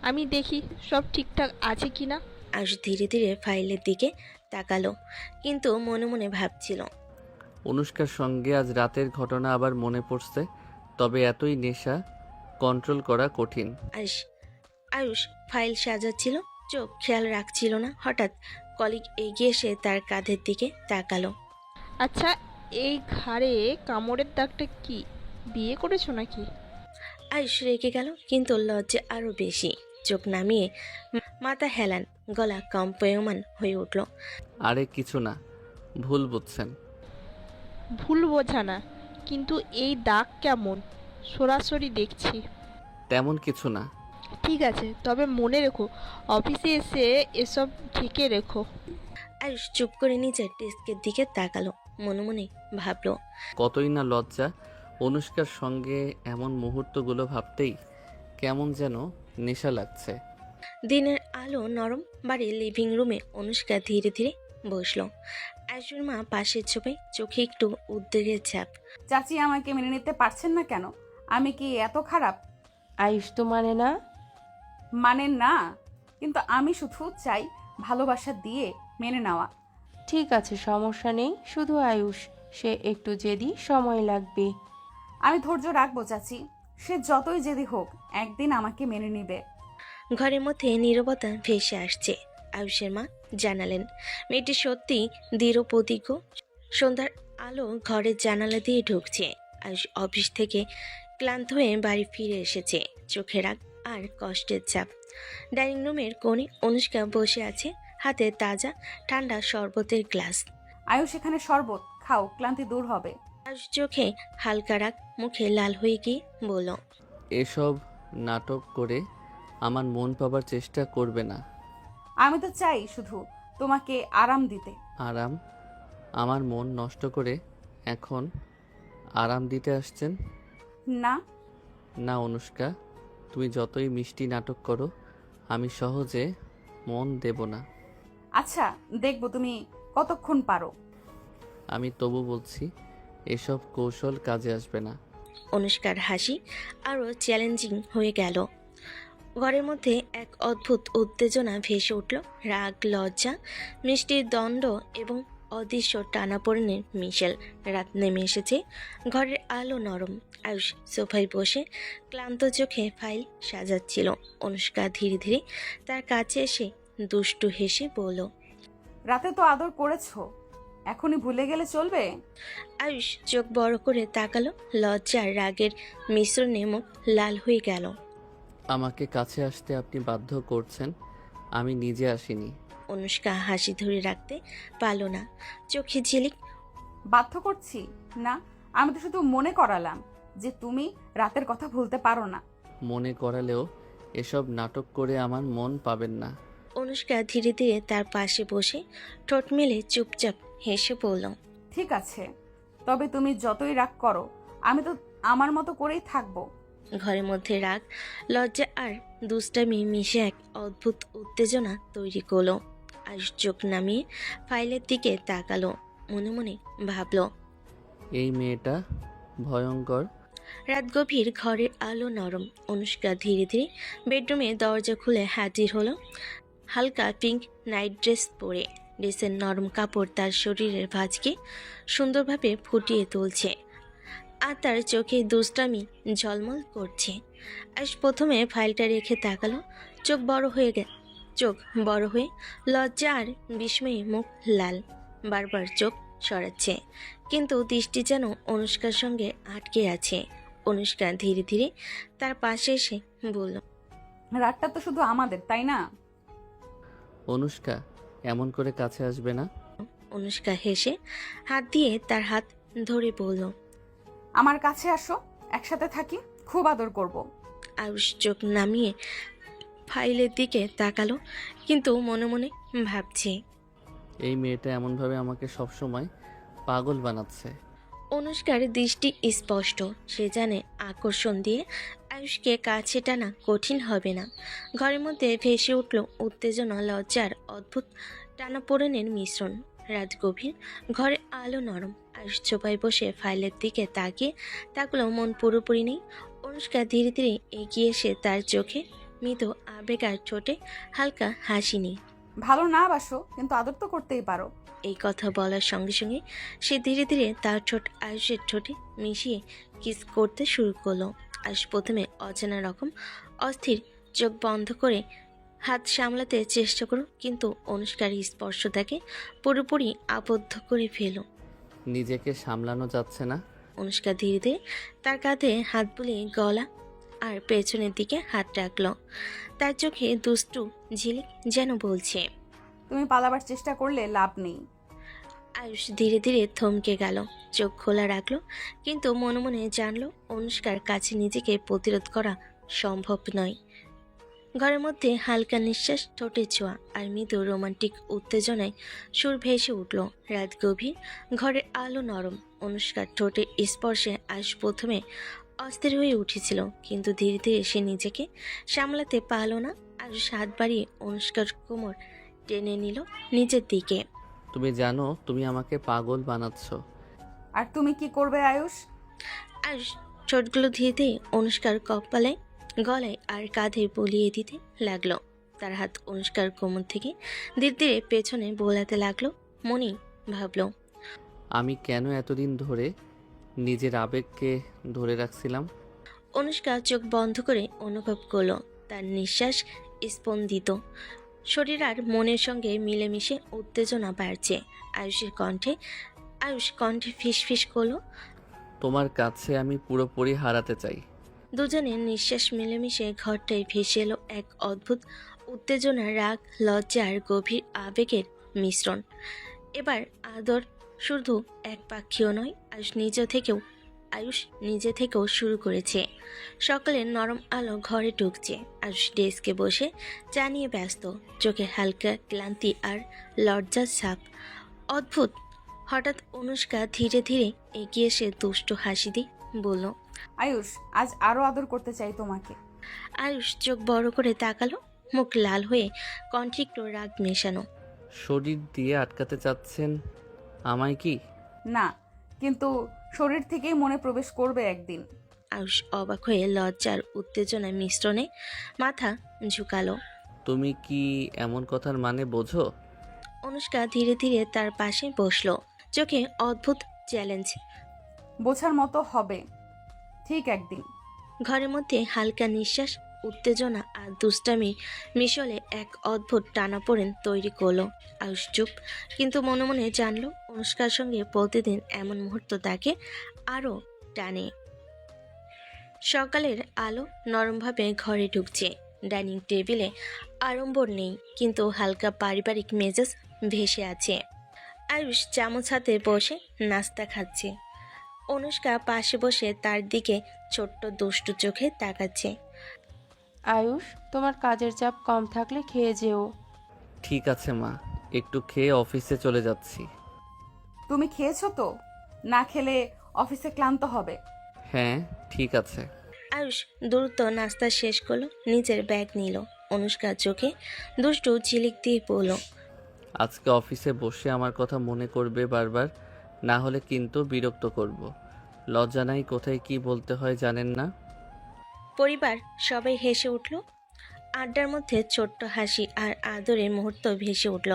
আমি দেখি সব ঠিকঠাক আছে কি না। আয়ুষ ধীরে ধীরে ফাইলের দিকে তাকালো, কিন্তু মনে মনে ভাবছিল, অনুষ্কার সঙ্গে আজ রাতের ঘটনা আবার মনে পড়ছে, তবে এতই নেশা কন্ট্রোল করা কঠিন। আয়ুষ ফাইল সাজাচ্ছিল, চোখ খেয়াল রাখছিল না। হঠাৎ কলিগ এগিয়ে এসে তার কাঁধের দিকে তাকালো। আচ্ছা, এই ঘাড়ে কামড়ের দাগটা কি? বিয়ে করেছো নাকি? আয়ুষ রেগে গেল, কিন্তু লজ্জা আরো বেশি। চোখ নামিয়ে মাথা হেলান, গলা কম্পয়মান হয়ে উঠল। আরে কিছু না, ভুল বুঝছেন। ভুল বোঝা না, কিন্তু এই দাগ কেমন? সরাসরি দেখছি। তেমন কিছু না। ঠিক আছে, তবে মনে রেখো অফিসে এসে এসব ঢেকে রেখো। আয়ুষ চুপ করে নিজের ডেস্কের দিকে তাকালো, মনে মনে ভাবলো, কতই না লজ্জা। অনুষ্কার সঙ্গে এমন মুহূর্তগুলো ভাবতেই কেমন যেন নেশা লাগছে। দিনের আলো নরম বাড়ির লিভিং রুমে অনুষ্কা ধীরে ধীরে বসলো। আয়ুষের মা পাশের ছোপে, চোখে একটু উদ্বেগের ছাপ। চাচি আমাকে মেনে নিতে পারছেন না কেন? আমি কি এত খারাপ? আয়ুষ তো মানে না। মানে না, কিন্তু আমি শুধু চাই ভালোবাসা দিয়ে মেনে নেওয়া। ঠিক আছে, সমস্যা নেই। শুধু আয়ুষ, সে একটু জেদি, সময় লাগবে। আমি ধৈর্য রাখবো চাচি, সে যতই জেদি হোক একদিন আমাকে মেনে নিবে। ঘরের মধ্যে নীরবতা ভেসে আসছে। আয়ুষের মা জানালেন মেয়েটি সত্যি দৃঢ় প্রতিজ্ঞ। সন্ধ্যার আলো ঘরের জানালা দিয়ে ঢুকছে। আয়ুষ অফিস থেকে ক্লান্ত হয়ে বাড়ি ফিরে এসেছে, চোখে রাগ আর কষ্টের চাপ। ডাইনিং রুমের কোণে অনুষ্কা বসে আছে, হাতে তাজা ঠান্ডা শরবতের গ্লাস। আয়ুষ, এখানে শরবত খাও, ক্লান্তি দূর হবে। আয়ুষ চোখে হালকা রাগ, মুখে লাল হয়ে গিয়ে বলল, এসব নাটক করে আমার মন পাবার চেষ্টা করবে না। আমি তো চাই শুধু তোমাকে আরাম দিতে। আরাম? আমার মন নষ্ট করে এখন আরাম দিতে আসছেন? না, না অনুষ্কা, তুমি যতই মিষ্টি নাটক করো আমি সহজে মন দেব না। আচ্ছা দেখবো তুমি কতক্ষণ পারো। আমি তবু বলছি এসব কৌশল কাজে আসবে না। অনুষ্কার হাসি আরও চ্যালেঞ্জিং হয়ে গেল। ঘরের মধ্যে এক অদ্ভুত উত্তেজনা ভেসে উঠল। রাগ, লজ্জা, মিষ্টির দণ্ড এবং অদৃশ্য টানাপোড়েনের মিশেল। রাত নেমে এসেছে, ঘরের আলো নরম। আয়ুষ সোফায় বসে ক্লান্ত চোখে ফাইল সাজাচ্ছিল। অনুষ্কা ধীরে ধীরে তার কাছে এসে দুষ্টু হেসে বলল, রাতে তো আদর করেছো, এখনই ভুলে গেলে চলবে? আয়ুষ চোখ বড় করে তাকালো। লজ্জা আর রাগের মিশ্রণে মুখ লাল হয়ে গেল। আমাকে কাছে আসতে আপনি বাধ্য করছেন, আমি নিজে আসিনি। অনুষ্কা হাসি ধরে রাখতে পারল না, চোখে ঝিলিক। বাধ্য করছি না, আমি তো শুধু মনে করালাম যে তুমি রাতের কথা ভুলতে পারো না। মনে করালেও এসব নাটক করে আমার মন পাবেন না। অনুষ্কা ধীরে ধীরে তার পাশে বসে ঠোঁট মেলে চুপচাপ হেসে বলল, ঠিক আছে, তবে তুমি যতই রাগ করো আমি তো আমার মতো করেই থাকবো। ঘরের মধ্যে রাগ, লজ্জা আর দুষ্টামি মিশে এক অদ্ভুত উত্তেজনা তৈরি করলো। আয়ুষ চোখ নামিয়ে ফাইলের দিকে তাকালো, মনে মনে ভাবল, এই মেয়েটা ভয়ঙ্কর। রাত গভীর, ঘরের আলো নরম। অনুষ্কা ধীরে ধীরে বেডরুমে দরজা খুলে হাজির হলো, হালকা পিঙ্ক নাইট ড্রেস পরে। ড্রেসের নরম কাপড় তার শরীরের ভাঁজকে সুন্দরভাবে ফুটিয়ে তুলছে, আর তার চোখে দুষ্টামি ঝলমল করছে। আজ প্রথমে ফাইলটা রেখে তাকালো, চোখ বড় হয়ে লজ্জা আর বিস্ময়ে মুখ লাল। বারবার চোখ সরাচ্ছে, কিন্তু দৃষ্টি যেন অনুষ্কার সঙ্গে আটকে আছে। অনুষ্কা ধীরে ধীরে তার পাশে এসে বলল, রাতটা তো শুধু আমাদের, তাই না? অনুষ্কা, এমন করে কাছে আসবে না। অনুষ্কা হেসে হাত দিয়ে তার হাত ধরে বলল, আমার কাছে আসো, একসাথে থাকি, খুব আদর করব। আয়ুষ চোখ নামিয়ে ফাইলের দিকে তাকালো, কিন্তু মনে মনে ভাবছে, এই মেয়েটা এমনভাবে আমাকে সবসময় পাগল বানাচ্ছে। অনুষ্কার দৃষ্টি স্পষ্ট, সে জানে আকর্ষণ দিয়ে আয়ুষকে কাছে টানা কঠিন হবে না। ঘরের মধ্যে ভেসে উঠল উত্তেজনা, লজ্জার অদ্ভুত টানাপোড়েনের মিশ্রণ। রাত গভীর, ঘরে আলো নরম। আয়ুষ চোপায় বসে ফাইলের দিকে তাকিয়ে তাকলো, মন পুরোপুরি নেই। অনুষ্কা ধীরে ধীরে এগিয়ে এসে তার চোখে মৃত আবেগ আর ঠোঁটে হালকা হাসি নেই। ভালো না বাসো, কিন্তু আদর তো করতেই পারো। এই কথা বলার সঙ্গে সঙ্গে সে ধীরে ধীরে তার ঠোঁট আয়ুষের ঠোঁটে মিশিয়ে কিস করতে শুরু করলো। আয়ুষ প্রথমে অজানা রকম অস্থির, চোখ বন্ধ করে হাত সামলাতে চেষ্টা করো, কিন্তু অনুষ্কার স্পর্শ তাকে পুরোপুরি আবদ্ধ করে ফেলো। নিজেকে সামলানো যাচ্ছে না। অনুষ্কা ধীরে ধীরে তার কাঁধে হাত বুলিয়ে গলা আর পেছনের দিকে হাত রাখলো। তার চোখে দুষ্টু ঝিলিক যেন বলছে, তুমি পালাবার চেষ্টা করলে লাভ নেই। আয়ুষ ধীরে ধীরে থমকে গেল, চোখ খোলা রাখলো, কিন্তু মনে মনে জানলো অনুষ্কার কাছে নিজেকে প্রতিরোধ করা সম্ভব নয়। ঘরের মধ্যে হালকা নিঃশ্বাস, ঠোঁটে ছোঁয়া আর মৃদু রোমান্টিক উত্তেজনায় সুর ভেসে উঠল। রাত গভীর, ঘরের আলো নরম। অনুষ্কার ঠোঁটে স্পর্শে আয়ুষ প্রথমে অস্থির হয়ে উঠেছিল, কিন্তু ধীরে ধীরে সে নিজেকে সামলাতে পারল না। আয়ুষ হাত বাড়িয়ে অনুষ্কার কোমর টেনে নিল নিজের দিকে। তুমি জানো তুমি আমাকে পাগল বানাচ্ছ। আর তুমি কি করবে আয়ুষ? আয়ুষ ঠোঁটগুলো ধীরে ধীরে অনুষ্কার কপালে, গলায় আর কাঁধে বলিয়ে দিতে লাগলো। তার হাত অনুষ্কার কোমর থেকে ধীরে ধীরে পেছনে বোলাতে লাগলো। মনি ভাবলো, আমি কেন এতদিন ধরে নিজের আবেগকে ধরে রাখছিলাম। অনুষ্কা চোখ বন্ধ করে অনুভব করলো তার নিঃশ্বাস স্পন্দিত, শরীর আর মনের সঙ্গে মিলেমিশে উত্তেজনা বাড়ছে। আয়ুষের কণ্ঠে আয়ুষ কণ্ঠে ফিসফিস করলো। তোমার কাছে আমি পুরোপুরি হারাতে চাই। দুজনের নিঃশ্বাস মিলেমিশে ঘরটায় ভেসে এলো এক অদ্ভুত উত্তেজনা, রাগ, লজ্জা আর গভীর আবেগের মিশ্রণ। এবার আদর শুধু একপাক্ষীয় নয়, আয়ুষ নিজে থেকেও শুরু করেছে। সকালের নরম আলো ঘরে ঢুকছে। আয়ুষ ডেস্কে বসে চা নিয়ে ব্যস্ত, চোখে হালকা ক্লান্তি আর লজ্জার ছাপ। অদ্ভুত, হঠাৎ অনুষ্কা ধীরে ধীরে এগিয়ে এসে দুষ্ট হাসি দিয়ে বলল। আয়ুষ, আজ আরো আদর করতে চাই তোমাকে। আয়ুষ চোখ বড় করে তাকালো, মুখ লাল হয়ে কণ্ঠে একটু রাগ মেশানো। শরীর দিয়ে আটকাতে চাচ্ছেন আমায় কি? না, কিন্তু শরীর থেকেই মনে প্রবেশ করবে একদিন। আয়ুষ অবাক হয়ে লজ্জার উত্তেজনা মিশ্রণে মাথা ঝুঁকালো। তুমি কি এমন কথার মানে বোঝো? অনুষ্কা ধীরে ধীরে তার পাশে বসলো, চোখে অদ্ভুত চ্যালেঞ্জ। বোঝার মতো হবে ঠিক একদিন। ঘরের মধ্যে হালকা নিঃশ্বাস, উত্তেজনা আর দুষ্টামি মিশলে এক অদ্ভুত টানাপোড়েন তৈরি করলো। আয়ুষ চুপ, কিন্তু মনে মনে জানলো অনুষ্কার সঙ্গে প্রতিদিন এমন মুহূর্ত তাকে আরও টানে। সকালের আলো নরমভাবে ঘরে ঢুকছে। ডাইনিং টেবিলে আড়ম্বর নেই, কিন্তু হালকা পারিবারিক মেজাজ ভেসে আছে। আয়ুষ চামচ হাতে বসে নাস্তা খাচ্ছে। অনুষ্কা পাশে বসে তার দিকে ছোট্ট দুষ্টু চোখে তাকাচ্ছে। আয়ুষ, তোমার কাজের চাপ কম থাকলে খেয়ে যেও। ঠিক আছে মা, একটু খেয়ে অফিসে চলে যাচ্ছি। তুমি খেয়েছো তো? না খেলে অফিসে ক্লান্ত হবে। হ্যাঁ, ঠিক আছে। আয়ুষ দ্রুত নাস্তা শেষ করলো, নিজের ব্যাগ নিল। অনুষ্কার চোখে দুষ্টু ঝিলিক দিয়ে পড়ল। আজকে অফিসে বসে আমার কথা মনে করবে বারবার, না হলে কিন্তু বিরক্ত করব। লজ্জা নাই, কোথায় কি বলতে হয় জানেন না? পরিবার সবাই হেসে উঠল। আড্ডার মধ্যে ছোট্ট হাসি আর আদরের মুহূর্ত ভেসে উঠল।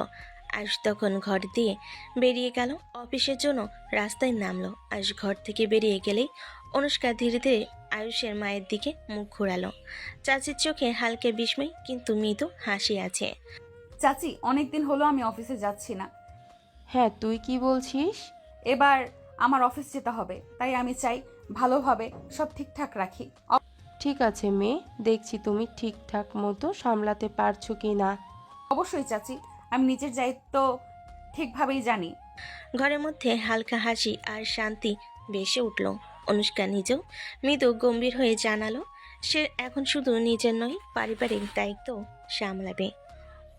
আয়ুষ তখন ঘর দিয়ে বেরিয়ে গেল, অফিসের জন্য রাস্তায় নামলো। আয়ুষ ঘর থেকে বেরিয়ে গেলেই অনুষ্কা ধীরে ধীরে আয়ুষের মায়ের দিকে মুখ ঘোরালো। চাচির চোখে হালকা বিস্ময়, কিন্তু মৃদু হাসি আছে। চাচি, অনেকদিন হলো আমি অফিসে যাচ্ছি না। হ্যাঁ, তুই কি বলছিস? এবার আমার অফিস যেতে হবে, তাই আমি চাই ভালোভাবে সব ঠিকঠাক রাখি। ঠিক আছে মেয়ে, দেখছি তুমি ঠিকঠাক মতো সামলাতে পারছো কি না। অবশ্যই চাচি, আমি নিজের দায়িত্ব ঠিকভাবেই জানি। ঘরের মধ্যে হালকা হাসি আর শান্তি ভেসে উঠল। অনুষ্কা নিজেও মৃদু গম্ভীর হয়ে জানালো সে এখন শুধু নিজের নয়, পারিবারিক দায়িত্ব সামলাবে।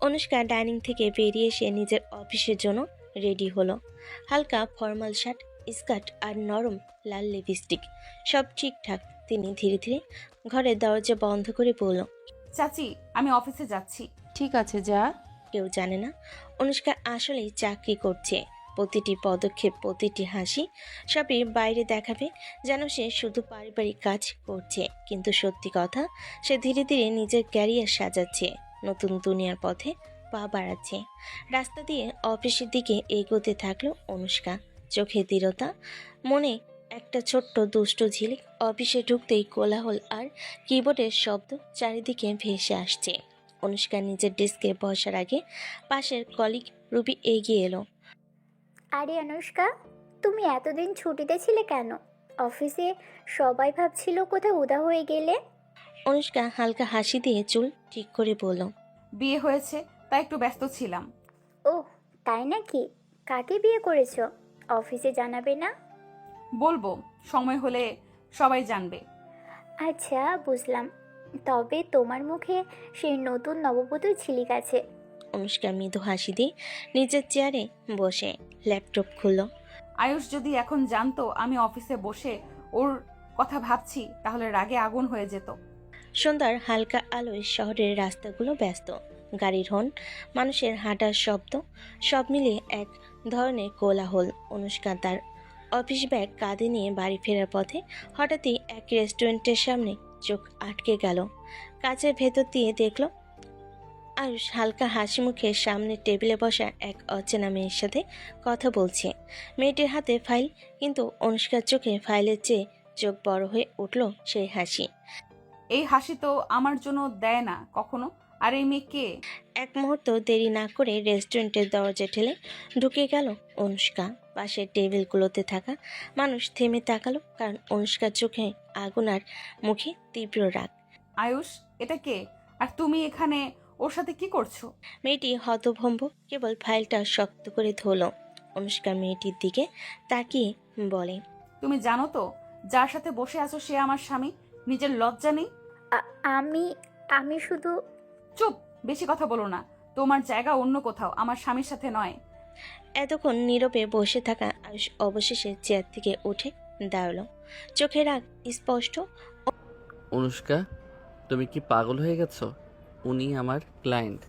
অনুষ্কা ডাইনিং থেকে বেরিয়ে এসে নিজের অফিসের জন্য রেডি হলো। হালকা ফর্মাল শার্ট, স্কার্ট আর নরম লাল লিপস্টিক, সব ঠিকঠাক। তিনি ধীরে ধীরে ঘরের দরজা বন্ধ করে বলল। চাচি, আমি অফিসে যাচ্ছি। ঠিক আছে, যা। কেউ জানে না অনুষ্কা আসলেই চাকরি করছে। প্রতিটি পদক্ষেপ, প্রতিটি হাসি সবই বাইরে দেখাবে যেন সে শুধু পারিবারিক কাজ করছে, কিন্তু সত্যি কথা, সে ধীরে ধীরে নিজের ক্যারিয়ার সাজাচ্ছে, নতুন দুনিয়ার পথে পা বাড়াচ্ছে। রাস্তা দিয়ে অফিসের দিকে এগোতে থাকলো অনুষ্কা, চোখে দৃঢ়তা, মনে একটা ছোট্ট দুষ্ট ঝিলিক। অফিসে ঢুকতেই কোলাহল আর কিবোর্ডের শব্দ চারিদিকে ভেসে আসছে। অনুষ্কা নিজের ডেস্কে বসার আগে পাশের কলিগ রুবি এগিয়ে এলো। আরে অনুষ্কা, তুমি এতদিন ছুটিতে ছিলে কেন? অফিসে সবাই ভাবছিল কোথায় উদা হয়ে গেলে। অনুষ্কা হালকা হাসি দিয়ে চুল ঠিক করে বলল। বিয়ে হয়েছে, তাই একটু ব্যস্ত ছিলাম। ওহ, তাই নাকি? কাকে বিয়ে করেছো? অফিসে জানাবে না? বলবো, সময় হলে সবাই জানবে। আচ্ছা, বুঝলাম। তবে তোমার মুখে সেই নতুন নববধূর ঝিলিক আছে। অনুষ্কা মৃদু হাসি দিয়ে নিজের চেয়ারে বসে ল্যাপটপ খুলল। আয়ুষ যদি এখন জানতো আমি অফিসে বসে ওর কথা ভাবছি, তাহলে রাগে আগুন হয়ে যেত। সন্ধ্যার হালকা আলোয় শহরের রাস্তাগুলো ব্যস্ত, গাড়ির হর্ন, মানুষের হাঁটার শব্দ, সব মিলিয়ে এক ধরনের কোলাহল। অনুষ্কা তার অফিস ব্যাগ কাঁধে নিয়ে বাড়ি ফেরার পথে হঠাৎই এক রেস্টুরেন্টের সামনে চোখ আটকে গেল। কাচের ভেতর দিয়ে দেখল আয়ুষ হালকা হাসি মুখে সামনে টেবিলে বসা এক অচেনা মেয়ের সাথে কথা বলছে। মেয়েটির হাতে ফাইল, কিন্তু অনুষ্কার চোখে ফাইলের চেয়ে চোখ বড় হয়ে উঠল সেই হাসি। এই হাসি তো আমার জন্য দেয় না কখনো। আর এই মেয়ে কে? এক মুহূর্ত দেরি না করে রেস্টুরেন্টের দরজা ঠেলে ঢুকে গেল অনুষ্কা। পাশের টেবিলগুলোতে থাকা মানুষ থেমে তাকালো, কারণ অনুষ্কার চোখে আগুন আর মুখে তীব্র রাগ। আয়ুষ, এটা কে? আর তুমি এখানে ওর সাথে কি করছো? মেয়েটি হতভম্ব, কেবল ফাইলটা শক্ত করে ধরল। অনুষ্কা মেয়েটির দিকে তাকিয়ে বলে, তুমি জানো তো যার সাথে বসে আছো সে আমার স্বামী? নিজের লজ্জা নেই? আমি আমি শুধু চুপ, বেশি কথা বলো না। তোমার জায়গা অন্য কোথাও, আমার স্বামীর সাথে নয়। এতক্ষণ নীরবে বসে থাকা আয়ুষ অবশেষে চেয়ার থেকে উঠে দাঁড়ালো, চোখে রাগ স্পষ্ট। অনুষ্কা, তুমি কি পাগল হয়ে গেছো? উনি আমার ক্লায়েন্ট,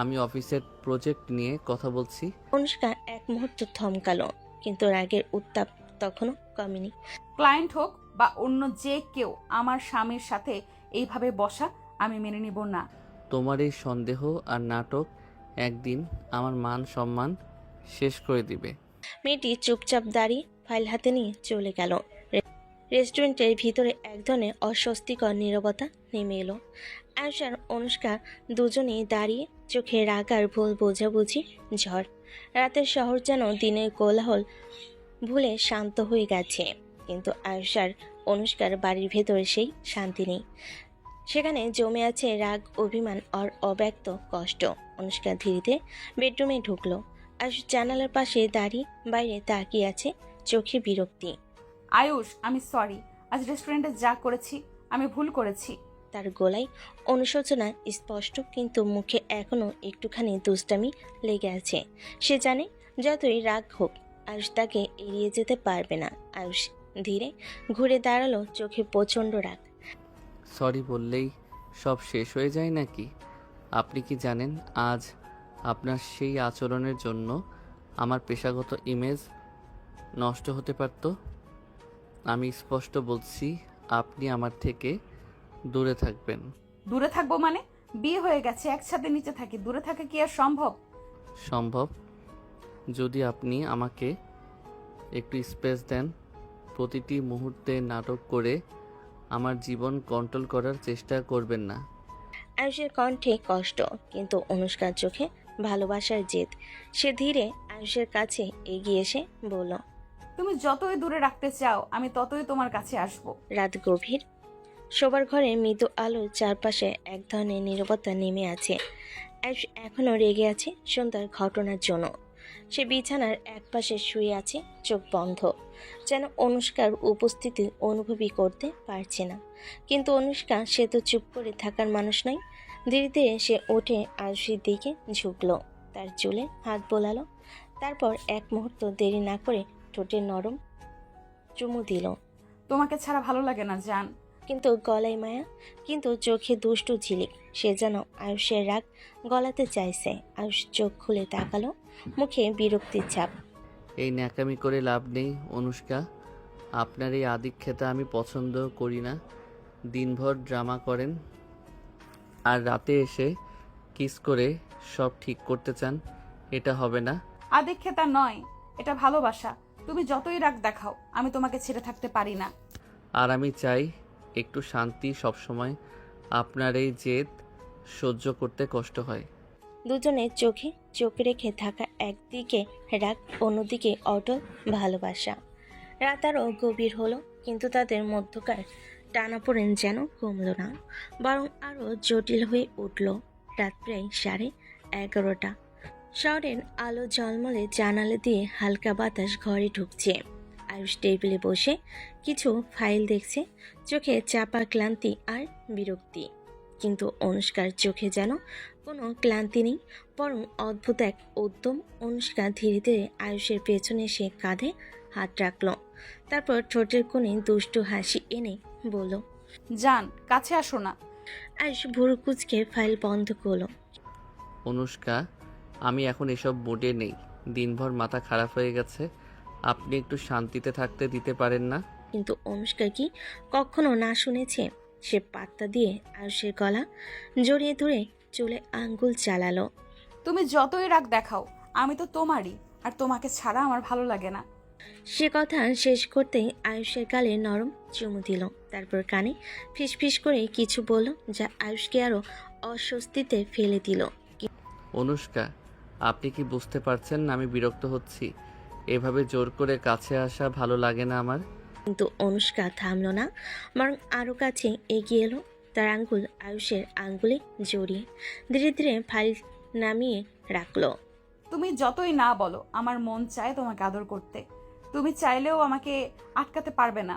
আমি অফিসের প্রজেক্ট নিয়ে কথা বলছি। অনুষ্কা এক মুহূর্ত থমকালো, কিন্তু রাগের উত্তাপ তখনও কমেনি। ক্লায়েন্ট হোক বা অন্য যে কেউ, আমার স্বামীর সাথে এইভাবে বসা আমি মেনে নিব না। তোমার এই সন্দেহ আর নাটক একদিন আমার মান সম্মান শেষ করে দিবে। মেয়েটি চুপচাপ দাঁড়িয়ে ফাইল হাতে নিয়ে চলে গেল। রেস্টুরেন্টের ভিতরে এক ধরনের অস্বস্তিকর নীরবতা নেমে এলো। আয়ুষ আর অনুষ্কা দুজনেই দাঁড়িয়ে, চোখে রাগ আর ভুল বোঝাবুঝি ঝড়। রাতের শহর যেন দিনের কোলাহল ভুলে শান্ত হয়ে গেছে, কিন্তু আয়ুষ আর অনুষ্কার বাড়ির ভেতরে সেই শান্তি নেই। সেখানে জমে আছে রাগ, অভিমান আর অব্যক্ত কষ্ট। অনুষ্কা ধীরে বেডরুমে ঢুকলো। আয়ুষ জানালার পাশে দাঁড়িয়ে বাইরে তাকিয়ে আছে, চোখে বিরক্তি। আয়ুষ, আমি সরি। আজ রেস্টুরেন্টে যা করেছি আমি ভুল করেছি। তার গলায় অনুশোচনা স্পষ্ট, কিন্তু মুখে এখনো একটুখানি দুষ্টামি লেগে আছে। সে জানে যতই রাগ হোক আয়ুষ তাকে এড়িয়ে যেতে পারবে না। আয়ুষ ধীরে ঘুরে দাঁড়ালো, চোখে প্রচণ্ড রাগ। সরি বললেই সব শেষ হয়ে যায় নাকি? আপনি কি জানেন আজ আপনার সেই আচরণের জন্য আমার পেশাগত ইমেজ নষ্ট হতে পারত? আমি স্পষ্ট বলছি, আপনি আমার থেকে দূরে থাকবেন। দূরে থাকবো মানে? বিয়ে হয়ে গেছে, একসাথে নিচে থাকি, দূরে থাকা কি আর সম্ভব? সম্ভব, যদি আপনি আমাকে একটু স্পেস দেন। প্রতিটি মুহূর্তে নাটক করে আমার জীবন কন্ট্রোল করার চেষ্টা করবেন না। আয়ুষের কণ্ঠে কষ্ট, কিন্তু অনুষ্কার চোখে ভালোবাসার জেদ। সে ধীরে আয়ুষের কাছে এগিয়ে এসে বলল, তুমি যতই দূরে রাখতে চাও আমি ততই তোমার কাছে আসবো। রাত গভীর, শোবার ঘরে মৃদু আলো, চারপাশে এক ধরনের নীরবতা নেমে আছে। আয়ুষ এখনও রেগে আছে সন্ধ্যার ঘটনার জন্য। সে বিছানার একপাশে শুয়ে আছে, চোখ বন্ধ, যেন অনুষ্কার উপস্থিতি অনুভবই করতে পারছে না। কিন্তু অনুষ্কা, সে তো চুপ করে থাকার মানুষ নয়। ধীরে ধীরে সে উঠে আয়ুষের দিকে ঝুঁকলো, তার চুলে হাত বোলালো, তারপর এক মুহূর্ত দেরি না করে ঠোঁটে নরম চুমু দিল। তোমাকে ছাড়া ভালো লাগে না জান। কিন্তু গলায় মায়া, কিন্তু চোখে দুষ্টু ঝিলিক। সে যেন আয়ুষের রাগ গলাতে চাইছে। আয়ুষ চোখ খুলে তাকালো, মুখে বিরক্তির ছাপ। এই ন্যাকামি করে লাভ নেই অনুষ্কা, আপনার এই আদিক্ষেতা আমি পছন্দ করি না। দিনভর ড্রামা করেন আর রাতে এসে কিস করে সব ঠিক করতে চান, এটা হবে না। আদিক্ষেতা নয়, এটা ভালোবাসা। তুমি যতই রাগ দেখাও আমি তোমাকে ছেড়ে থাকতে পারি না। আর আমি চাই একটু শান্তি। সবসময় আপনার এই জেদ সহ্য করতে কষ্ট হয়। দুজনের চোখে চোখ রেখে থাকা, একদিকে রাগ, অন্যদিকে অটল ভালোবাসা। রাত আরও গভীর হলো, কিন্তু তাদের মধ্যকার টানাপোড়েন যেন কমল না, বরং আরও জটিল হয়ে উঠল। রাত প্রায় 11:30। শহরের আলো ঝলমলে জানালা দিয়ে হালকা বাতাস ঘরে ঢুকছে। আয়ুষ টেবিলে বসে কিছু ফাইল দেখছে, চোখে চাপা ক্লান্তি আর বিরক্তি। কিন্তু অনুষ্কার চোখে যেন কোনো ক্লান্তি নেই, বরং অদ্ভুত এক উদ্যম। অনুষ্কা ধীরে ধীরে আয়ুষের পেছনে সে কাঁধে হাত রাখলো, তারপর ঠোঁটের কোণে দুষ্টু হাসি এনে বলল, জান, কাছে আসো না। আয়ুষ ভুরু কুঁচকে ফাইল বন্ধ করলো। অনুষ্কা, আমি এখন এসব মুডে নেই। দিনভর মাথা খারাপ হয়ে গেছে, আপনি একটু শান্তিতে থাকতে দিতে পারেন না? কিন্তু অনুষ্কা কি কখনো না শুনেছে? সে পাত্তা দিয়ে আয়ুষের গলা জড়িয়ে ধরে চুলে আঙ্গুল চালালো। তুমি যতই রাগ দেখাও আমি তো তোমারই, আর তোমাকে ছাড়া আমার ভালো লাগে না। সে কথা শেষ করতেই আয়ুষের গালে নরম চুমু দিল, তারপর কানে ফিসফিস করে কিছু বলল যা আয়ুষকে আরো অস্বস্তিতে ফেলে দিল। অনুষ্কা, আপনি কি বুঝতে পারছেন না আমি বিরক্ত হচ্ছি? এভাবে জোর করে কাছে আসা ভালো লাগে না আমার। কিন্তু অনুষ্কা থামলো না, বরং আরো কাছে এগিয়ে এলো, তার আঙ্গুল আয়ুষের আঙ্গুলে জড়িয়ে ধীরে ধীরে ফাইল নামিয়ে রাখলো। তুমি যতই না বলো, আমার মন চায় তোমাকে আদর করতে। তুমি চাইলেও আমাকে আটকাতে পারবে না।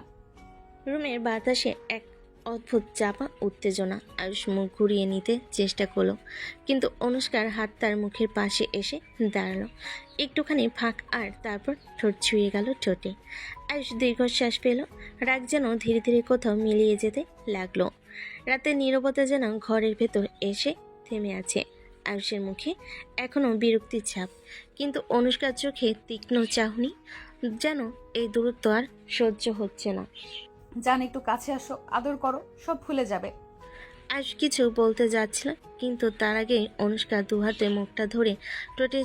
রুমের বাতাসে এক অদ্ভুত চাপা উত্তেজনা। আয়ুষ মুখ ঘুরিয়ে নিতে চেষ্টা করলো, কিন্তু অনুষ্কার হাত তার মুখের পাশে এসে দাঁড়ালো। একটুখানি ফাঁক, আর তারপর ঠোঁট ছুঁয়ে গেল ঠোঁটে। আয়ুষ দীর্ঘশ্বাস পেল, রাগ যেন ধীরে ধীরে কোথাও মিলিয়ে যেতে লাগলো। রাতের নীরবতা যেন ঘরের ভেতর এসে থেমে আছে। আয়ুষের মুখে এখনো বিরক্তির ছাপ, কিন্তু অনুষ্কার চোখে তীক্ষ্ণ চাহনি, যেন এই দূরত্ব আর সহ্য হচ্ছে না। জান, একটু কাছে আসো, আদর করো, সব ভুলে যাবে। আয়ুষ কিছু বলতে যাচ্ছিল, কিন্তু তার আগে অনুষ্কা দুহাতে মুখটা ধরে ঠোঁটে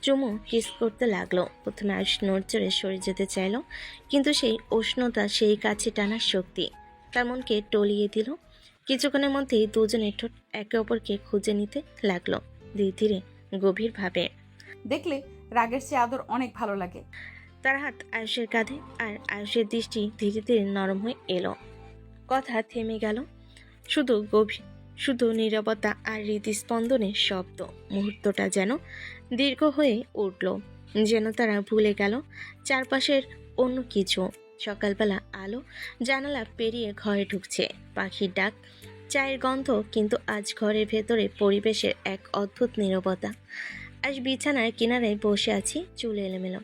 চুমু কিস করতে লাগলো। প্রথমে আয়ুষ নড়চড়ে সরে যেতে চাইল, কিন্তু সেই উষ্ণতা, সেই কাছে টানার শক্তি তার মনকে টলিয়ে দিল। কিছুক্ষণের মধ্যেই দুজনের ঠোঁট একে অপরকে খুঁজে নিতে লাগলো, ধীরে ধীরে গভীরভাবে। দেখলে, রাগের চেয়ে আদর অনেক ভালো লাগে। তার হাত আয়ুষের কাঁধে, আর আয়ুষের দৃষ্টি ধীরে ধীরে নরম হয়ে এলো। কথা থেমে গেল, শুধু নীরবতা আর হৃদস্পন্দনের শব্দ। মুহূর্তটা যেন দীর্ঘ হয়ে উঠল, যেন তারা ভুলে গেল চারপাশের অন্য কিছু। সকালবেলা আলো জানালা পেরিয়ে ঘরে ঢুকছে, পাখির ডাক, চায়ের গন্ধ, কিন্তু আজ ঘরের ভেতরে পরিবেশের এক অদ্ভুত নীরবতা। আজ বিছানার কিনারায় বসে আছি, চুল এলোমেলো,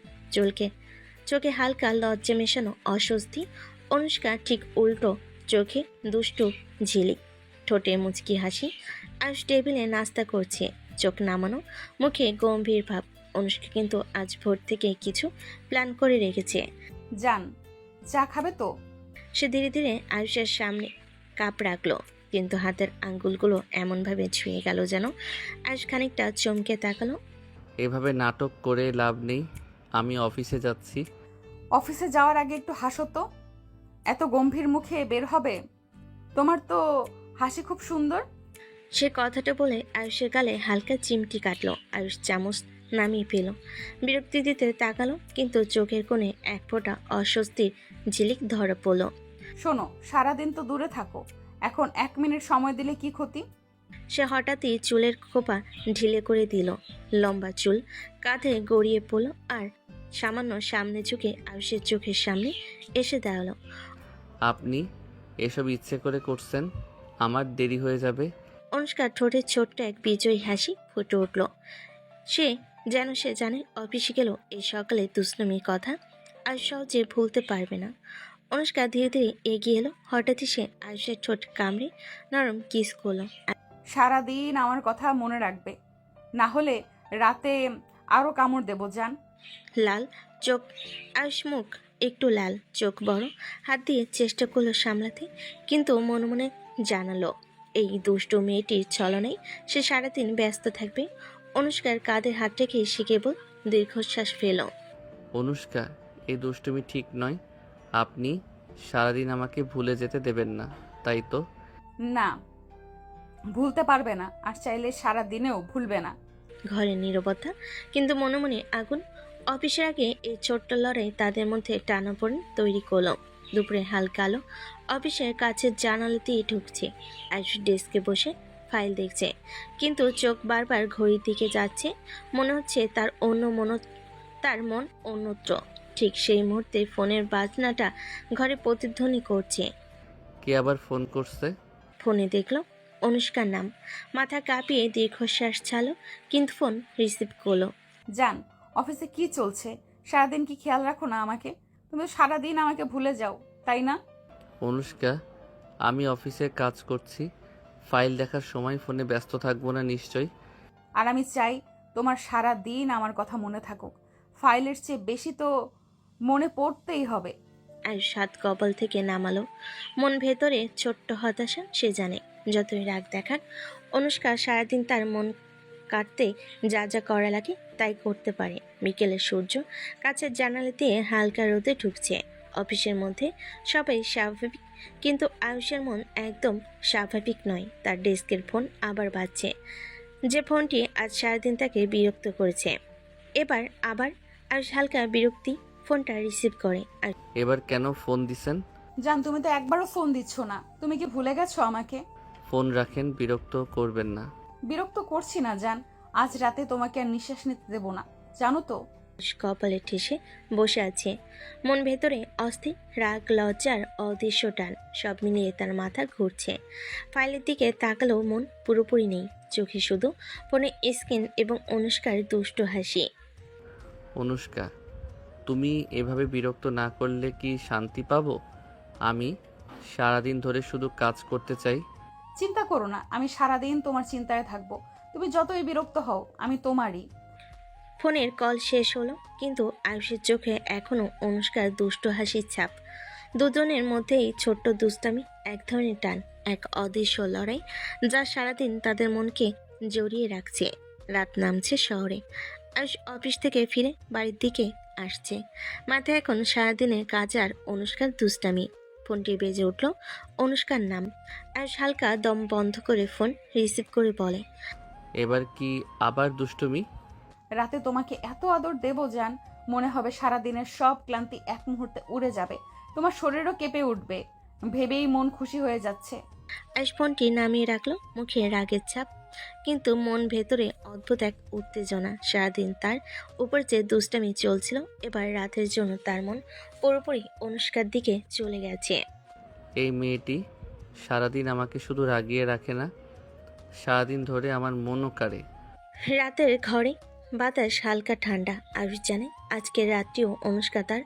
চোখে হালকা লজ্জা মেশানো অস্বস্তি। অনুষ্কা ঠিক উল্টো, চোখে দুষ্টু ঝিলিক, ঠোঁটে মুচকি হাসি। আজ টেবিলে নাস্তা করছে, চোখ নামানো, মুখে গম্ভীর ভাব। অনুষ্কা কিন্তু আজ ভোর থেকে কিছু প্ল্যান করে রেখেছে। জান, চা খাবে তো? সে ধীরে ধীরে আয়ুষের সামনে কাপ রাখলো, কিন্তু হাতের আঙ্গুলগুলো এমনভাবে ছুঁয়ে গেল যেন আয়ুষ খানিকটা চমকে তাকালো। এভাবে নাটক করে লাভ নেই, আমি অফিসে যাচ্ছি। অফিসে যাওয়ার আগে একটু হাসো তো। এত গম্ভীর মুখে বের হবে? তোমার তো হাসি খুব সুন্দর। সে কথাটা বলে আয়ুষের গালে হালকা চিমটি কাটলো। আয়ুষ চামচ নামিয়ে পেল, বিরক্তি দিতে তাকালো, কিন্তু চোখের কোণে এক ফোঁটা অস্বস্তির ঝিলিক ধরা পড়ল। শোনো, সারাদিন তো দূরে থাকো, এখন 1 মিনিট সময় দিলে কি ক্ষতি? সে হঠাৎই চুলের খোপা ঢিলে করে দিল, লম্বা চুল কাঁধে গড়িয়ে পড়ল, আর সামান্য সামনে ঝুঁকে আয়ুষের চোখের সামনে এসে দাঁড়ালো। আপনি এসব ইচ্ছে করে করছেন? আমার দেরি হয়ে যাবে। অনুষ্কার ঠোঁটে ছোট্ট এক বিজয়ী হাসি ফুটে উঠল। সে জানে অফিসে গেল এই সকালে দুষ্ণমির কথা আর সহজে ভুলতে পারবে না। অনুষ্কা ধীরে ধীরে এগিয়ে এলো, হঠাৎই সে আয়ুষের ঠোঁট কামড়ে নরম কিস করলো। সারাদিন আমার কথা মনে রাখবে, না হলে রাতে আরো কামড় দেবো। জান। লাল চোখ আয়ুষ, মুখ একটু লাল, চোখ বড়, হাত দিয়ে চেষ্টা করলো সামলাতে, কিন্তু মনে মনে জানালো এই দুষ্টু মেয়েটির ছলনায় সে সারাদিন ব্যস্ত থাকবে। অনুষ্কার কাঁধে হাত রেখে সে কেবল দীর্ঘশ্বাস ফেল। অনুষ্কা, এই দুষ্টুমি ঠিক নয়। আপনি সারাদিন আমাকে ভুলে যেতে দেবেন না, তাই তো? না, ভুলতে পারবে না, আর চাইলে সারা দিনেও ভুলবে না। ঘরের নীরবতা, কিন্তু মনে মনে আগুন। অফিসের আগে এই ছোট্ট লড়াই তাদের মধ্যে টানাপোড়েন তৈরি করলো। দুপুরে হালকা আলো অফিসের কাছের জানালা দিয়ে ঢুকছে। আয়ুষ ডেস্কে বসে ফাইল দেখছে, কিন্তু চোখ বারবার ঘড়ির দিকে যাচ্ছে। মনে হচ্ছে তার মন অন্যত্র। ঠিক সেই মুহূর্তে ফোনের বাজনাটা ঘরে প্রতিধ্বনি করছে। কে আবার ফোন করছে? ফোনে দেখলো অনুষ্কার নাম, মাথা কাঁপিয়ে দীর্ঘশ্বাস ছাড়লো, কিন্তু ফোন রিসিভ করলো। জান, অফিসে কি চলছে? সারাদিন কি খেয়াল রাখো না আমাকে? তুমি তো সারাদিন আমাকে ভুলে যাও, তাই না? অনুষ্কা, আমি অফিসে কাজ করছি, ফাইল দেখার সময় ফোনে ব্যস্ত থাকবো না নিশ্চয়। আর আমি চাই তোমার সারা দিন আমার কথা মনে থাকুক। ফাইলের চেয়ে বেশি তো মনে পড়তেই হবে। আয়ুষ হাত কপাল থেকে নামালো, মন ভেতরে ছোট্ট হতাশা। সে জানে যতই রাগ দেখাক, অনুষ্কা সারাদিন তার মন কাটতে যা যা করা লাগে তাই করতে পারে। বিকেলের সূর্য কাছের জানালা দিয়ে হালকা রোদে ঢুকছে। অফিসের মধ্যে সবাই স্বাভাবিক, কিন্তু আয়ুষের মন একদম স্বাভাবিক নয়। তার ডেস্কের ফোন আবার বাজছে, যে ফোনটি আজ সারাদিন তাকে বিরক্ত করেছে। এবার আবার আয়ুষ হালকা বিরক্তি ফোনটা রিসিভ করে। আর এবার কেন ফোন দিছেন? জান, তুমি তো একবারও ফোন দিচ্ছ না। তুমি কি ভুলে গেছো আমাকে? ফোন রাখেন, বিরক্ত করবেন না। বিরক্ত করছি না জান, আজ রাতে তোমাকে আর নিঃশ্বাস নিতে দেবো না, জানো তো। আয়ুষ কপালে ঠেসে বসে আছে, মন ভেতরে অস্থির, রাগ, লজ্জার অদৃশ্য টান সব মিলিয়ে তার মাথা ঘুরছে। ফাইলের দিকে তাকালেও মন পুরোপুরি নেই, চোখে শুধু ফোনে স্ক্রিন এবং অনুষ্কার দুষ্ট হাসি। অনুষ্কা, তুমি এভাবে বিরক্ত না করলে কি শান্তি পাবো? আমি সারাদিন ধরে শুধু কাজ করতে চাই। চিন্তা করো না, আমি সারাদিন তোমার চিন্তায় থাকবো। তুমি যতই বিরক্ত হও, আমি তোমারই। ফোনের কল শেষ হলো, কিন্তু আয়ুষের চোখে এখনো অনুষ্কার দুষ্ট হাসির ছাপ। দুজনের মধ্যেই ছোট্ট দুষ্টামি, এক ধরনের টান, এক অদৃশ্য লড়াই যা সারাদিন তাদের মনকে জড়িয়ে রাখছে। রাত নামছে শহরে। আয়ুষ অফিস থেকে ফিরে বাড়ির দিকে আসছে। মাথায় এখন সারাদিনের কাজ আর অনুষ্কার দুষ্টামি। ফোনটি বেজে উঠল, অনুষ্কার নাম। আয়ুষ হালকা দম বন্ধ করে ফোন রিসিভ করে বলে, এবার কি আবার দুষ্টুমি? রাতে তোমাকে এত আদর দেবো জান, মনে হবে সারাদিনের সব ক্লান্তি এক মুহূর্তে উড়ে যাবে। তোমার শরীরও কেঁপে উঠবে, ভেবেই মন খুশি হয়ে যাচ্ছে। আয়ুষ ফোনটি নামিয়ে রাখলো, মুখে রাগের ছাপ, কিন্তু মন ভেতরে অদ্ভুত এক উত্তেজনা। সারাদিন তার উপর যে দুষ্টামি চলছিল, এবার রাতের জন্য তার মন পুরোপুরি অনুষ্কার দিকে চলে গেছে। এই মেয়েটি সারাদিন আমাকে শুধু রাগিয়ে রাখে না, সারাদিন ধরে আমার মনও কাড়ে। রাতের ঘরে বাতাস হালকা ঠান্ডা। আয়ুষ জানে আজকের রাত্রিও অনুষ্কা তার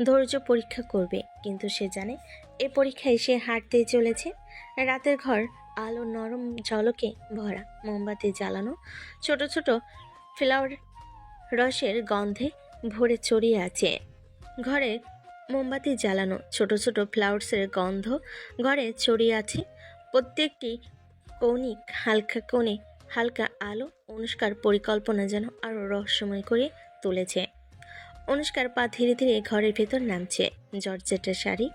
ধৈর্য পরীক্ষা করবে, কিন্তু সে জানে এ পরীক্ষায় সে হারতেই চলেছে। রাতের ঘর আলো নরম ঝলকে ভরা, মোমবাতি জ্বালানো, ছোট ছোট ফ্লাওয়ার রসের গন্ধে ভরে ছড়িয়ে আছে। ঘরে মোমবাতি জ্বালানো, ছোট ছোট ফ্লাওয়ার্সের গন্ধ ঘরে ছড়িয়ে আছে। প্রত্যেকটি কৌণিক হালকা কোণে হালকা আলো অনুষ্কার পরিকল্পনা যেন আরও রহস্যময় করে তুলেছে। অনুষ্কার পা ধীরে ধীরে ঘরের ভেতর নামছে। জর্জেটের শাড়ি,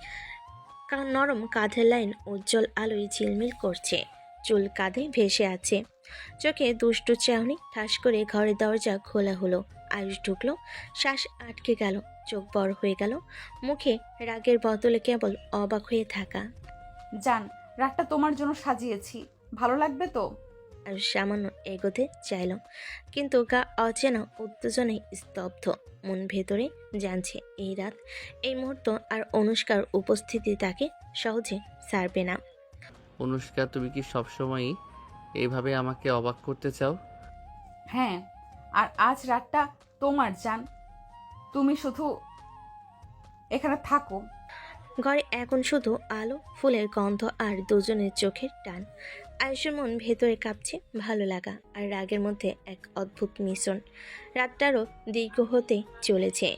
নরম কাঁধের লাইন উজ্জ্বল আলোয় ঝিলমিল করছে। চুল কাঁধে ভেসে আছে, চোখে দুষ্টু চাহনি। ঠাস করে ঘরের দরজা খোলা হলো। আয়ুষ ঢুকলো, শ্বাস আটকে গেল, চোখ বড় হয়ে গেল, মুখে রাগের বদলে কেবল অবাক হয়ে থাকা। জান, রাতটা তোমার জন্য সাজিয়েছি, ভালো লাগবে তো? আর সামান্য এগোতে চাইল, কিন্তু গা অচেনা উত্তেজনায় স্তব্ধ। মন ভেতরে জানছে এই রাত, এই মুহূর্ত আর অনুষ্কার উপস্থিতি তাকে সহজে ছাড়বে না। অনুষ্কা, তুমি কি সবসময়ই এইভাবে আমাকে অবাক করতে চাও? হ্যাঁ, আর আজ রাতটা তোমার জান, তুমি শুধু এখানে থাকো। ঘরে এখন শুধু আলো, ফুলের গন্ধ আর দুজনের চোখের টান। আয়ুষের মন ভেতরে কাঁপছে, ভালো লাগা আর রাগের মধ্যে এক অদ্ভুত মিশ্রণ। রাতটারও দীর্ঘ হতে চলেছে।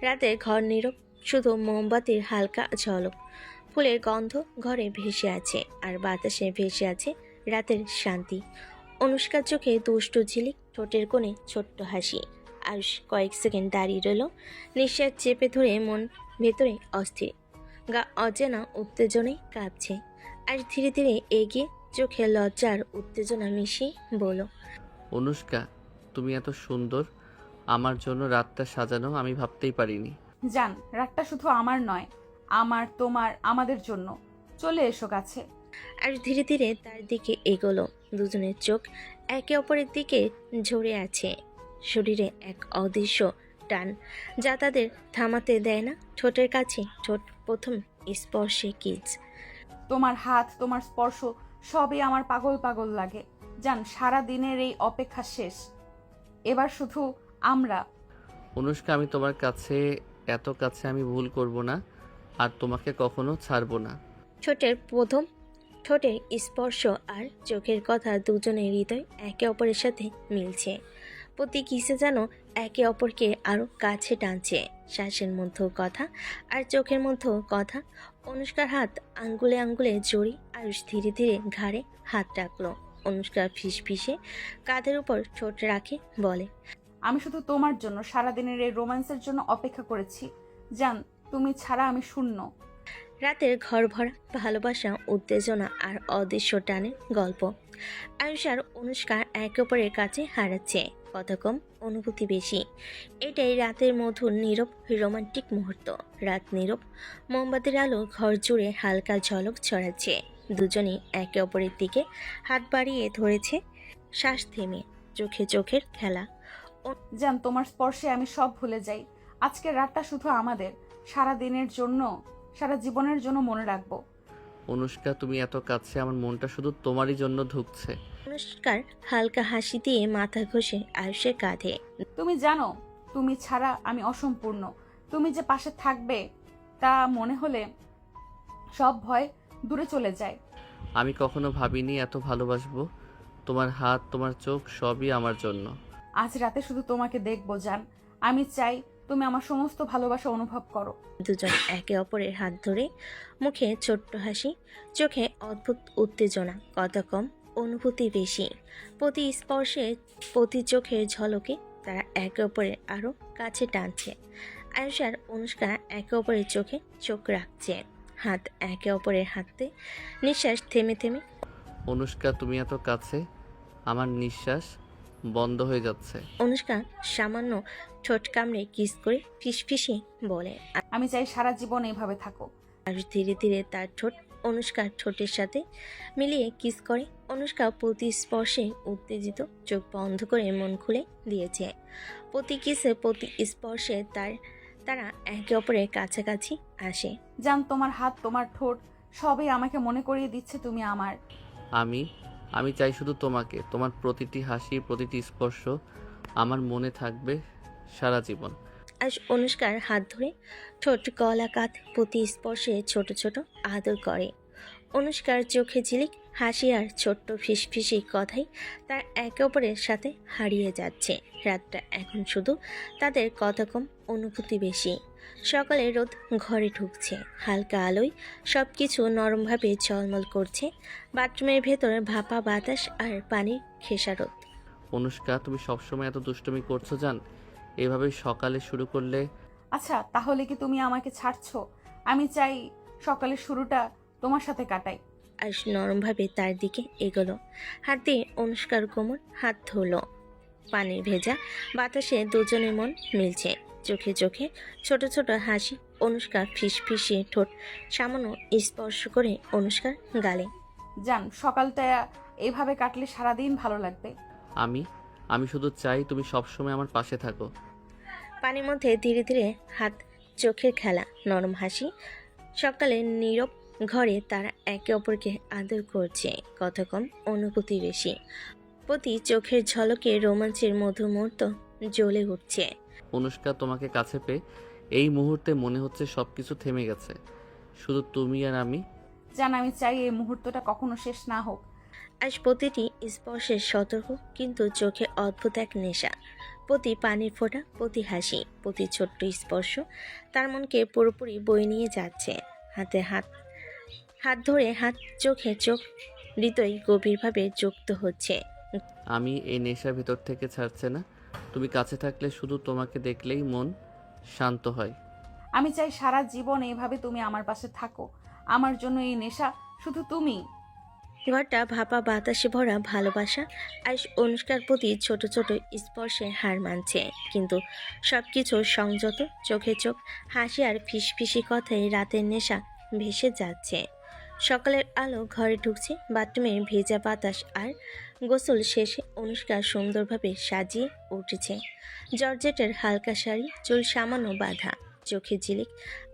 রাতে ঘর নীরব, শুধু মোমবাতির হালকা ঝলক, ফুলের গন্ধ ঘরে ভেসে আছে, আর বাতাসে ভেসে আছে রাতের শান্তি। অনুষ্কার চোখে দুষ্টু ঝিলিক, ঠোঁটের কোণে ছোট্ট হাসি। আয়ুষ কয়েক সেকেন্ড দাঁড়িয়ে রইল, নিঃশ্বাস চেপে ধরে, মন ভেতরে অস্থির, গা অচেনা উত্তেজনায় কাঁপছে। আর ধীরে ধীরে এগিয়ে চোখে লজ্জা আর উত্তেজনা মিশিয়ে বলো, অনুষ্কা, তুমি এত সুন্দর, আমার জন্য রাতটা সাজানো আমি ভাবতেই পারিনি। জান, রাতটা শুধু আমার নয়, আমার, তোমার, আমাদের জন্য। চলে এসো কাছে। আর ধীরে ধীরে তার দিকে এগোলো। দুজনের চোখ একে অপরের দিকে ঝরে আছে, শরীরে এক অদৃশ্য টান যা তাদের থামাতে দেয় না। ঠোঁটের কাছে ঠোঁট, প্রথম স্পর্শে কিস। তোমার হাত, তোমার স্পর্শ সবই আমার পাগল পাগল লাগে। জান, সারা দিনের এই অপেক্ষা শেষ, এবার শুধু আমরা। অনুষ্কা, আমি তোমার কাছে, এত কাছে আমি ভুল করব না, আর তোমাকে কখনো ছাড়বো না। ঠোঁটের প্রথম ঠোঁটের স্পর্শ আর চোখের কথা দুজনের হৃদয় একে অপরের সাথে মিলছে। প্রতি কিসে যেন একে অপরকে আরো কাছে টানছে। শ্বাসের মধ্যেও কথা আর চোখের মধ্যেও কথা। অনুষ্কার হাত আঙ্গুলে আঙ্গুলে জড়ি। আয়ুষ ধীরে ধীরে ঘাড়ে হাত রাখলো। অনুষ্কা ফিসফিসে কাঁধের উপর ঠোঁট রাখে বলে, আমি শুধু তোমার জন্য সারাদিনের এই রোম্যান্সের জন্য অপেক্ষা করেছি। জান, তুমি ছাড়া আমি শূন্য। রাতের ঘর ভরা ভালোবাসা, উত্তেজনা আর অদৃশ্য টানের গল্প। আয়ুষ আর অনুষ্কা একে অপরের কাছে হারাচ্ছে, কথা কম অনুভূতি বেশি। এটাই রাতের মধুর নীরব রোমান্টিক মুহূর্ত। রাত নীরব, মোমবাতির আলো ঘর জুড়ে হালকা ঝলক ছড়াচ্ছে। দুজনেই একে অপরের দিকে হাত বাড়িয়ে ধরেছে, শ্বাস থেমে, চোখে চোখের খেলা। জান, তোমার স্পর্শে আমি সব ভুলে যাই। আজকের রাতটা শুধু আমাদের, সারা দিনের জন্য, সারা জীবনের জন্য মনে রাখবো। অনুষ্কা, তুমি এত কাছে, আমার মনটা শুধু তোমারই জন্য ধুকছে। অনুষ্কার হালকা হাসি দিয়ে মাথা ঘষে আয়ুষের কাঁধে। তুমি জানো, তুমি ছাড়া আমি অসম্পূর্ণ। তুমি যে পাশে থাকবে তা মনে হলে সব ভয় দূরে চলে যায়। আমি কখনো ভাবিনি এত ভালোবাসবো। তোমার হাত, তোমার চোখ সবই আমার জন্য। আজ রাতে শুধু তোমাকে দেখবো জান। আমি চাই তুমি আমার সমস্ত ভালোবাসা অনুভব করো। দুজন একে অপরের হাত ধরে, মুখে ছোট্ট হাসি, চোখে অদ্ভুত উত্তেজনা, কথা কম অনুভূতি বেশি। প্রতি স্পর্শে, প্রতি চোখের ঝলকে তারা একে অপরের আরো কাছে টানছে। আয়ুষ আর অনুষ্কা একে অপরের চোখে চোখ রাখছে, হাত একে অপরের হাতে, নিঃশ্বাস থেমে থেমে। অনুষ্কা, তুমি এত কাছে, আমার নিঃশ্বাস বন্ধ হয়ে যাচ্ছে। অনুষ্কা সামান্য ঠোঁট কামড়ে কিস করে ফিসফিসে বলে, আমি চাই সারা জীবন এইভাবে থাকো। আর ধীরে ধীরে তার ঠোঁট অনুষ্কার ঠোঁটের সাথে মিলিয়ে কিস করে। অনুষ্কা প্রতি স্পর্শে উত্তেজিত, চোখ বন্ধ করে মন খুলে দিয়েছে। প্রতি কিসে, প্রতি স্পর্শে তারা একে অপরের কাছাকাছি আসে। জান, তোমার হাত, তোমার ঠোঁট সবই আমাকে মনে করিয়ে দিচ্ছে তুমি আমার। আমি চাই শুধু তোমাকে। তোমার প্রতিটি হাসি, প্রতিটি স্পর্শ আমার মনে থাকবে সারা জীবন। আজ অনুষ্কার হাত ধরে ঠোঁট, গলা, কাঁধ প্রতি স্পর্শে ছোট ছোট আদর করে। অনুষ্কার চোখে ঝিলিক হাসি আর ছোট্ট ফিসফিসি কথাই তার একে অপরের সাথে হারিয়ে যাচ্ছে। রাতটা এখন শুধু তাদের কথা কম অনুভূতি বেশি। সকালে রোদ ঘরে ঢুকছে, হালকা আলোয় সব কিছু নরমভাবে ঝলমল করছে। বাথরুমের ভেতর ভাপা বাতাস আর পানির খেসারত। অনুষ্কা, তুমি সবসময় এত দুষ্টুমি করছো জান। এভাবে সকালে শুরু করলে। আচ্ছা, তাহলে কি তুমি আমাকে ছাড়ছো? আমি চাই সকালের শুরুটা তোমার সাথে কাটাই। আয়ুষ নরমভাবে তার দিকে এগোলো, হাত দিয়ে অনুষ্কার কোমর হাত ধরলো। পানির ভেজা বাতাসে দুজনের মন মিলছে, চোখে চোখে ছোট ছোট হাসি। অনুষ্কা ফিসফিসিয়ে ঠোঁট সামান্য স্পর্শ করে অনুষ্কার গালে। জান, সকালটা এইভাবে কাটলে সারাদিন ভালো লাগবে। আমি শুধু চাই তুমি সবসময় আমার পাশে থাকো। পানির মধ্যে ধীরে ধীরে হাত, চোখের খেলা, নরম হাসি। সকালে নীরব ঘরে তারা একে অপরকে আদর করছে, কথা কম অনুভূতি বেশি। প্রতি চোখের ঝলকে রোমাঞ্চের মধুর মুহূর্ত জ্বলে উঠছে। অনুষ্কা, তোমাকে কাছে পেয়ে এই মুহূর্তে মনে হচ্ছে সবকিছু থেমে গেছে, শুধু তুমি আর আমি। জান, আমি চাই এই মুহূর্তটা কখনো শেষ না হোক। আজ প্রতিটি স্পর্শের সতর্ক, কিন্তু চোখে অদ্ভুত এক নেশা। প্রতি পানির ফোঁটা, প্রতি হাসি, প্রতি ছোট্ট স্পর্শ তার মনকে পুরোপুরি বয়ে নিয়ে যাচ্ছে। হাতে হাত ধরে হাত, চোখে চোখ, হৃদয় গভীরভাবে যুক্ত হচ্ছে। আমি এই নেশা ভেতর থেকে ছাড়ছে না। তুমি কাছে থাকলে, শুধু তোমাকে দেখলেই মন শান্ত হয়। আমি চাই সারা জীবন এইভাবে তুমি আমার পাশে থাকো। আমার জন্য এই নেশা শুধু তুমি। ঘরটা ভাপা বাতাসে ভরা ভালোবাসা। আয়ুষ অনুষ্কার প্রতি ছোট ছোট স্পর্শে হার মানছে, কিন্তু সবকিছু সংযত, চোখে চোখ, হাসি আর ফিসফিসি কথায় রাতের নেশা ভেসে যাচ্ছে। সকালের আলো ঘরে ঢুকছে, বাথরুমের ভেজা বাতাস আর গোসল শেষে অনুষ্কা সুন্দরভাবে সাজিয়ে উঠেছে। জর্জেটের হালকা শাড়ি, চুল সামান্য বাঁধা, চোখে ঝিলিক।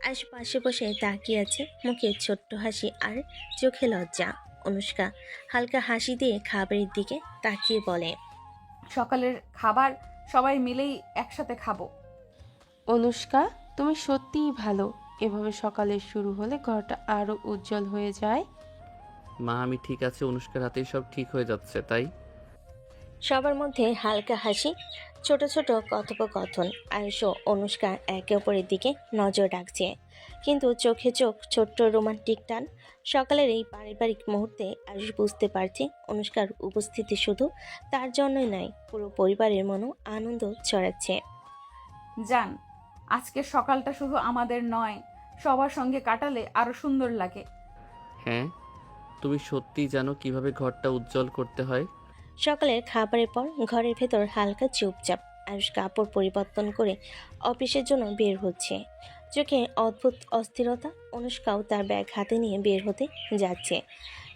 আয়ুষ পাশে বসে তাকিয়ে আছে, মুখে ছোট্ট হাসি আর চোখে লজ্জা। অনুষ্কা হালকা হাসি দিয়ে খাবারের দিকে তাকিয়ে বলে, সকালের খাবার সবাই মিলেই একসাথে খাবো। অনুষ্কা, তুমি সত্যিই ভালো। এভাবে সকালে শুরু হলে ঘরটা আরো উজ্জ্বল হয়ে যায়। মা, আমি ঠিক আছে। অনুষ্কার হাতেই সব ঠিক হয়ে যাচ্ছে, তাই। সবার মধ্যে হালকা হাসি, ছোট ছোট কথোপকথন। আয়ুষ ও অনুষ্কা একে অপরের দিকে নজর রাখছে, কিন্তু চোখে চোখ, ছোট্ট রোমান্টিক টান। সকালের এই পারিবারিক মুহূর্তে আয়ুষ বুঝতে পারছে অনুষ্কার উপস্থিতি শুধু তার জন্যই নয়, পুরো পরিবারের মনও আনন্দ ছড়াচ্ছে। জান, আজকের সকালটা শুধু আমাদের নয়, সবার সঙ্গে কাটালে আরো সুন্দর লাগে। হ্যাঁ, তুমি সত্যিই জানো কিভাবে ঘরটা উজ্জ্বল করতে হয়। সকালের খাবারের পর ঘরের ভেতর হালকা চুপচাপ। আয়ুষ কাপড় পরিবর্তন করে অফিসের জন্য বের হচ্ছে, চোখে অদ্ভুত অস্থিরতা। অনুষ্কাও তার ব্যাগ হাতে নিয়ে বের হতে যাচ্ছে,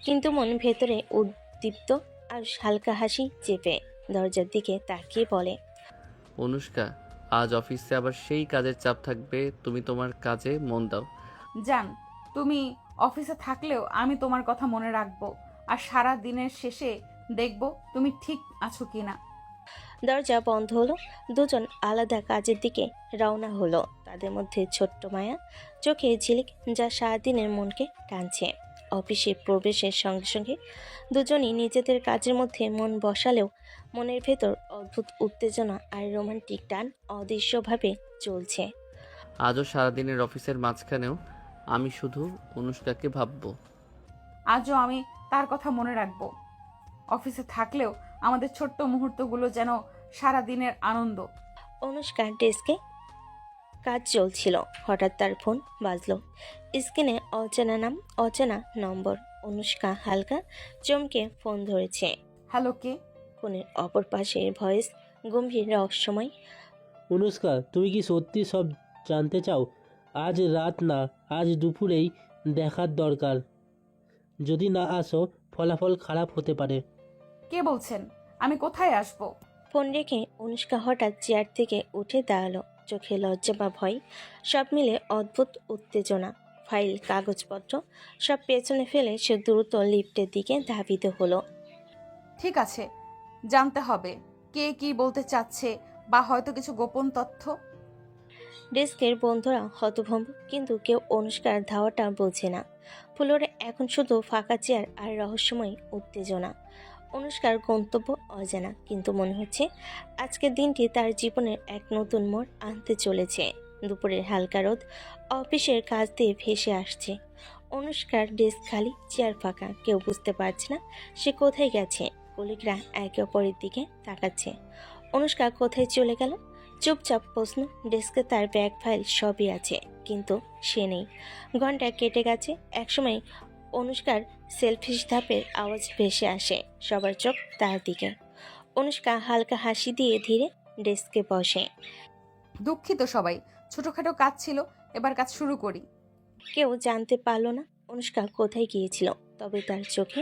কিন্তু মন ভেতরে উদ্দীপ্ত। আয়ুষ হালকা হাসি চেপে দরজার দিকে তাকিয়ে বলে, অনুষ্কা, আজ অফিসে আবার সেই কাজের চাপ থাকবে, তুমি তোমার কাজে মন দাও। জান, তুমি অফিসে থাকলেও আমি তোমার কথা মনে রাখবো, আর সারা দিনের শেষে দেখব তুমি ঠিক আছো কিনা। দরজা বন্ধ হলো। দুজন আলাদা কাজের দিকে রওনা হলো, তাদের মধ্যে ছোট্ট মায়া, চোখে ঝিলিক, যা সারাদিনের মনকে টানছে। অফিসে প্রবেশের সঙ্গে সঙ্গে দুজনই নিজেদের কাজের মধ্যে মন বসালেও মনের ভেতর অদ্ভুত উত্তেজনা আর রোমান্টিক টান অদৃশ্যভাবে চলছে। আজও সারাদিনের অফিসের মাঝখানেও আমি শুধু অনুষ্কাকে ভাববো। আজও আমি তার কথা মনে রাখবো। অফিসে থাকলেও আমাদের ছোট্ট মুহূর্তগুলো যেন সারা দিনের আনন্দ। অনুষ্কার ডেস্কে কাজ চলছিল, হঠাৎ তার ফোন বাজলো। স্ক্রিনে অচেনা নাম, অচেনা নম্বর। অনুষ্কা হালকা চমকে ফোন ধরেছে। হ্যালো, কে? ফোনের অপর পাশের ভয়েস গম্ভীর রহস্যময়। অনুষ্কা, তুমি কি সত্যি সব জানতে চাও? আজ রাত না, আজ দুপুরেই দেখার দরকার। যদি না আসো, ফলাফল খারাপ হতে পারে। কে বলছেন? আমি কোথায় আসবো? ফোন রেখে অনুষ্কা হঠাৎ চেয়ার থেকে উঠে দাঁড়ালো, চোখে লজ্জা বা ভয় সব মিলে অদ্ভুত উত্তেজনা। ফাইল, কাগজপত্র সব পেছনে ফেলে সে দ্রুত লিফটের দিকে ধাবিত হলো। ঠিক আছে, জানতে হবে কে কি বলতে চাচ্ছে, বা হয়তো কিছু গোপন তথ্য। ডেস্কের বন্ধুরা হতভম্ব, কিন্তু কেউ অনুষ্কার ধাওয়াটা বোঝে না। ফ্লোরে এখন শুধু ফাঁকা চেয়ার আর রহস্যময় উত্তেজনা। অনুষ্কার গন্তব্য অজানা, কিন্তু মনে হচ্ছে আজকের দিনটি তার জীবনের এক নতুন মোড় আনতে চলেছে। দুপুরের হালকা রোদ অফিসের কাজ দিয়ে ভেসে আসছে। অনুষ্কার ডেস্ক খালি, চেয়ার ফাঁকা, কেউ বুঝতে পারছে না সে কোথায় গেছে। কলিগরা একে অপরের দিকে তাকাচ্ছে। অনুষ্কা কোথায় চলে গেল? চুপচাপ প্রশ্ন। ডেস্কে তার ব্যাগ, ফাইল সবই আছে, কিন্তু সে নেই। ঘন্টা কেটে গেছে। একসময় অনুষ্কার সেলফিশ ধাপের আওয়াজ ভেসে আসে, সবার চোখ তার দিকে। অনুষ্কা হালকা হাসি দিয়ে ধীরে ডেস্কে বসে। দুঃখিত সবাই, ছোটখাটো কাজ ছিল, এবার কাজ শুরু করি। কেউ জানতে পারল না অনুষ্কা কোথায় গিয়েছিল, তবে তার চোখে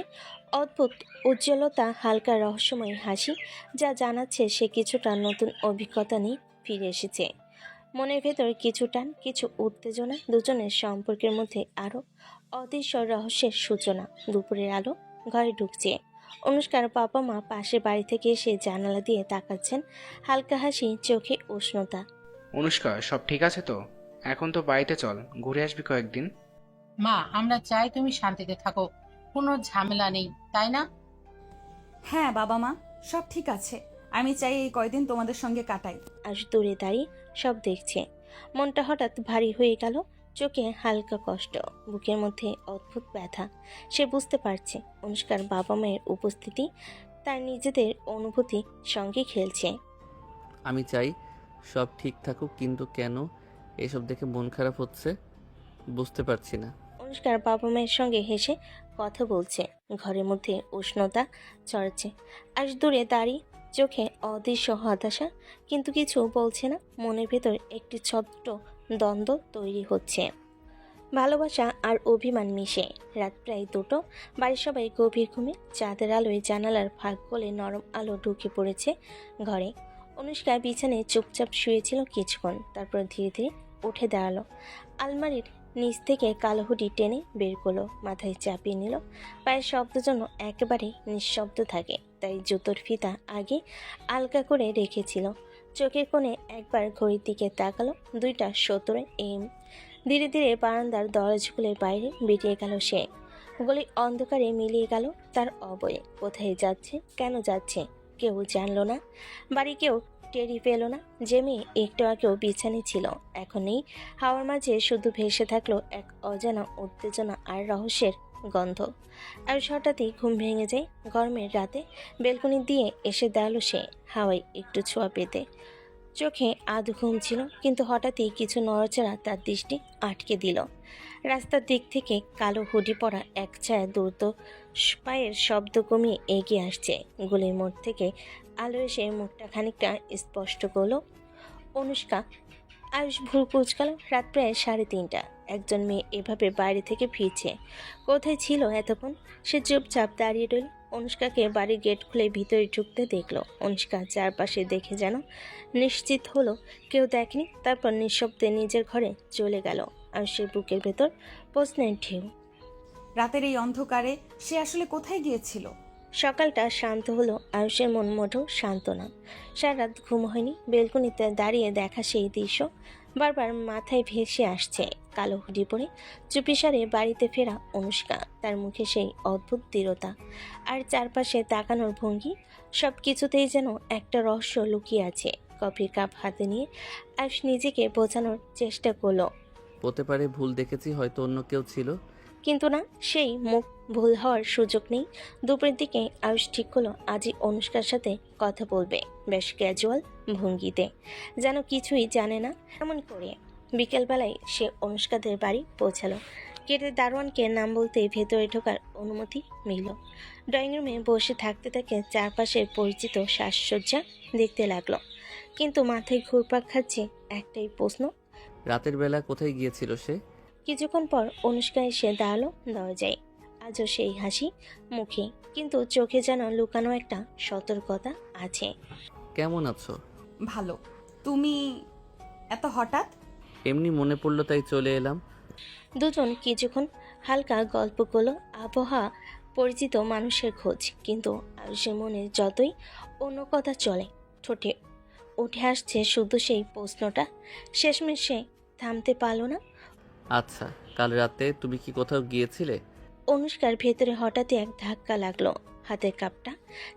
অদ্ভুত উজ্জ্বলতা, হালকা রহস্যময় হাসি, যা জানাচ্ছে সে কিছুটা নতুন অভিজ্ঞতা নিয়ে ফিরে এসেছে। মনের ভেতর কিছু টান, কিছু উত্তেজনা, দুজনের সম্পর্কের মধ্যে আরও অদৃশ্য রহস্যের সূচনা। দুপুরের আলো ঘরে ঢুকছে। অনুষ্কার বাবা মা পাশের বাড়ি থেকে এসে জানালা দিয়ে তাকাচ্ছেন, হালকা হাসি, চোখে উষ্ণতা। অনুষ্কা, সব ঠিক আছে তো? এখন তো বাড়িতে চল, ঘুরে আসবি কয়েকদিন। মা, আমরা চাই তুমি শান্তিতে থাকো, কোনো ঝামেলা নেই, তাই না? হ্যাঁ বাবা মা, সব ঠিক আছে। আমি চাই এই কয়দিন তোমাদের সঙ্গে কাটাই। আজ দূরে দাঁড়িয়ে সব দেখছে। মনটা হঠাৎ ভারী হয়ে গেল, চোখে হালকা কষ্ট, বুকের মধ্যে অদ্ভুত ব্যথা। সে বুঝতে পারছে অনুষ্কার বাবা মায়ের উপস্থিতি তার নিজেদের অনুভূতি সঙ্গে খেলছে। আমি চাই সব ঠিক থাকুক, কিন্তু কেন এসব দেখে মন খারাপ হচ্ছে বুঝতে পারছি না। অনুষ্কার বাবা মায়ের সঙ্গে হেসে কথা বলছে, ঘরের মধ্যে উষ্ণতা ছড়াচ্ছে। আজ দূরে দাঁড়িয়ে চোখে অদৃশ্য হতাশা, কিন্তু কিছু বলছে না। মনের ভেতর একটি ছোট্ট দ্বন্দ্ব তৈরি হচ্ছে, ভালোবাসা আর অভিমান মিশে। রাত প্রায় 2টো, বাড়ির সবাই গভীর ঘুমে। চাঁদের আলোয় জানালার ফাঁক গলে নরম আলো ঢুকে পড়েছে ঘরে। অনুষ্কা বিছানায় চুপচাপ শুয়েছিল কিছুক্ষণ, তারপর ধীরে ধীরে উঠে দাঁড়ালো। আলমারির নিচ থেকে কালো হুডি টেনে বের করলো, মাথায় চাপিয়ে নিল। পায়ের শব্দ যেন একেবারে নিঃশব্দ থাকে, তাই জুতোর ফিতা আগে আলগা করে রেখেছিল। চোখের কোণে একবার ঘড়ির দিকে তাকালো, 2:17 AM। ধীরে ধীরে বারান্দার দরজা খুলে বাইরে বেরিয়ে গেল সে। গলি অন্ধকারে মিলিয়ে গেল তার অবয়ে। কোথায় যাচ্ছে, কেন যাচ্ছে, কেউ জানলো না। বাড়ি কেউ টেরই পেল না যে মেয়ে একটু আগেও বিছানে ছিল, এখন নেই। হাওয়ার মাঝে শুধু ভেসে থাকলো এক অজানা উত্তেজনা আর রহস্যের গন্ধ। আর হঠাৎই ঘুম ভেঙে যায়। গরমের রাতে বেলকনি দিয়ে এসে দাঁড়ালো সে, হাওয়ায় একটু ছোঁয়া পেতে। চোখে আধ ঘুম ছিল, কিন্তু হঠাৎই কিছু নড়াচড়া তার দৃষ্টি আটকে দিল। রাস্তার দিক থেকে কালো হুডি পরা এক ছায়া দ্রুত পায়ের শব্দ কমিয়ে এগিয়ে আসছে। গলির মোড় থেকে আলো এসে মুখটা খানিকটা স্পষ্ট করলো। অনুষ্কা। আয়ুষ ভুল কুচকাল। রাত প্রায় 3:30। একজন মেয়ে এভাবে বাইরে থেকে ফিরছে। কোথায় ছিল এতক্ষণ? সে চুপচাপ দাঁড়িয়ে রইল। অনুষ্কাকে বাড়ির গেট খুলে ভিতরে ঢুকতে দেখলো। অনুষ্কা চারপাশে দেখে যেন নিশ্চিত হলো কেউ দেখেনি, তারপর নিঃশব্দে নিজের ঘরে চলে গেল। আয়ুষের বুকের ভেতর প্রশ্নের ঢেউ। রাতের এই অন্ধকারে সে আসলে কোথায় গিয়েছিল? সকালটা শান্ত হলো। আয়ুষের মন মোটেও শান্ত না। সারা রাত ঘুম হয়নি। বেলকনিতে দাঁড়িয়ে দেখা সেই দৃশ্য বারবার মাথায় ভেসে আসছে। কালো হুডি পরে চুপিসারে বাড়িতে ফেরা অনুষ্কা, তার মুখে সেই অদ্ভুত দৃঢ়তা আর চারপাশে তাকানোর ভঙ্গি, সব কিছুতেই যেন একটা রহস্য লুকিয়ে আছে। কফির কাপ হাতে নিয়ে আয়ুষ নিজেকে বোঝানোর চেষ্টা করলো। হতে পারে ভুল দেখেছি, হয়তো অন্য কেউ ছিল। কিন্তু না, সেই মুখ ভুল হওয়ার সুযোগ নেই। দুপুরের দিকে আয়ুষ ঠিক হলো আজই অনুষ্কার সাথে কথা বলবে, বেশ ক্যাজুয়াল ভঙ্গিতে, যেন কিছুই জানে না এমন করে। বিকেলবেলায় সে অনুষ্কাদের বাড়ি পৌঁছালো। গেটের দারোয়ানকে নাম বলতে ভেতরে ঢোকার অনুমতি মিলল। ড্রয়িং রুমে বসে থাকতে থাকে চারপাশের পরিচিত সাজসজ্জা দেখতে লাগলো, কিন্তু মাথায় ঘুরপাক খাচ্ছে একটাই প্রশ্ন, রাতের বেলা কোথায় গিয়েছিল সে? কিছুক্ষণ পর অনুষ্কা এসে দাঁড়ালো দরজায়। আজও সেই হাসি মুখে, কিন্তু চোখে যেন লুকানো একটা সতর্কতা আছে। কেমন আছো? ভালো। তুমি এত হঠাৎ? এমনি মনে পড়লো তাই চলে এলাম। দুজন কিছুক্ষণ হালকা গল্প করলো, আবহাওয়া, পরিচিত মানুষের খোঁজ। কিন্তু আয়ুষের মনে যতই অন্য কথা চলে, ঠোঁটে উঠে আসছে শুধু সেই প্রশ্নটা। শেষমেশ সে থামতে পারল না। আচ্ছা, কাল রাতে তুমি কি কোথাও গিয়েছিলে? অনুষ্কার ভেতরে হঠাৎই এক ধাক্কা লাগলো। হাতের কাপটা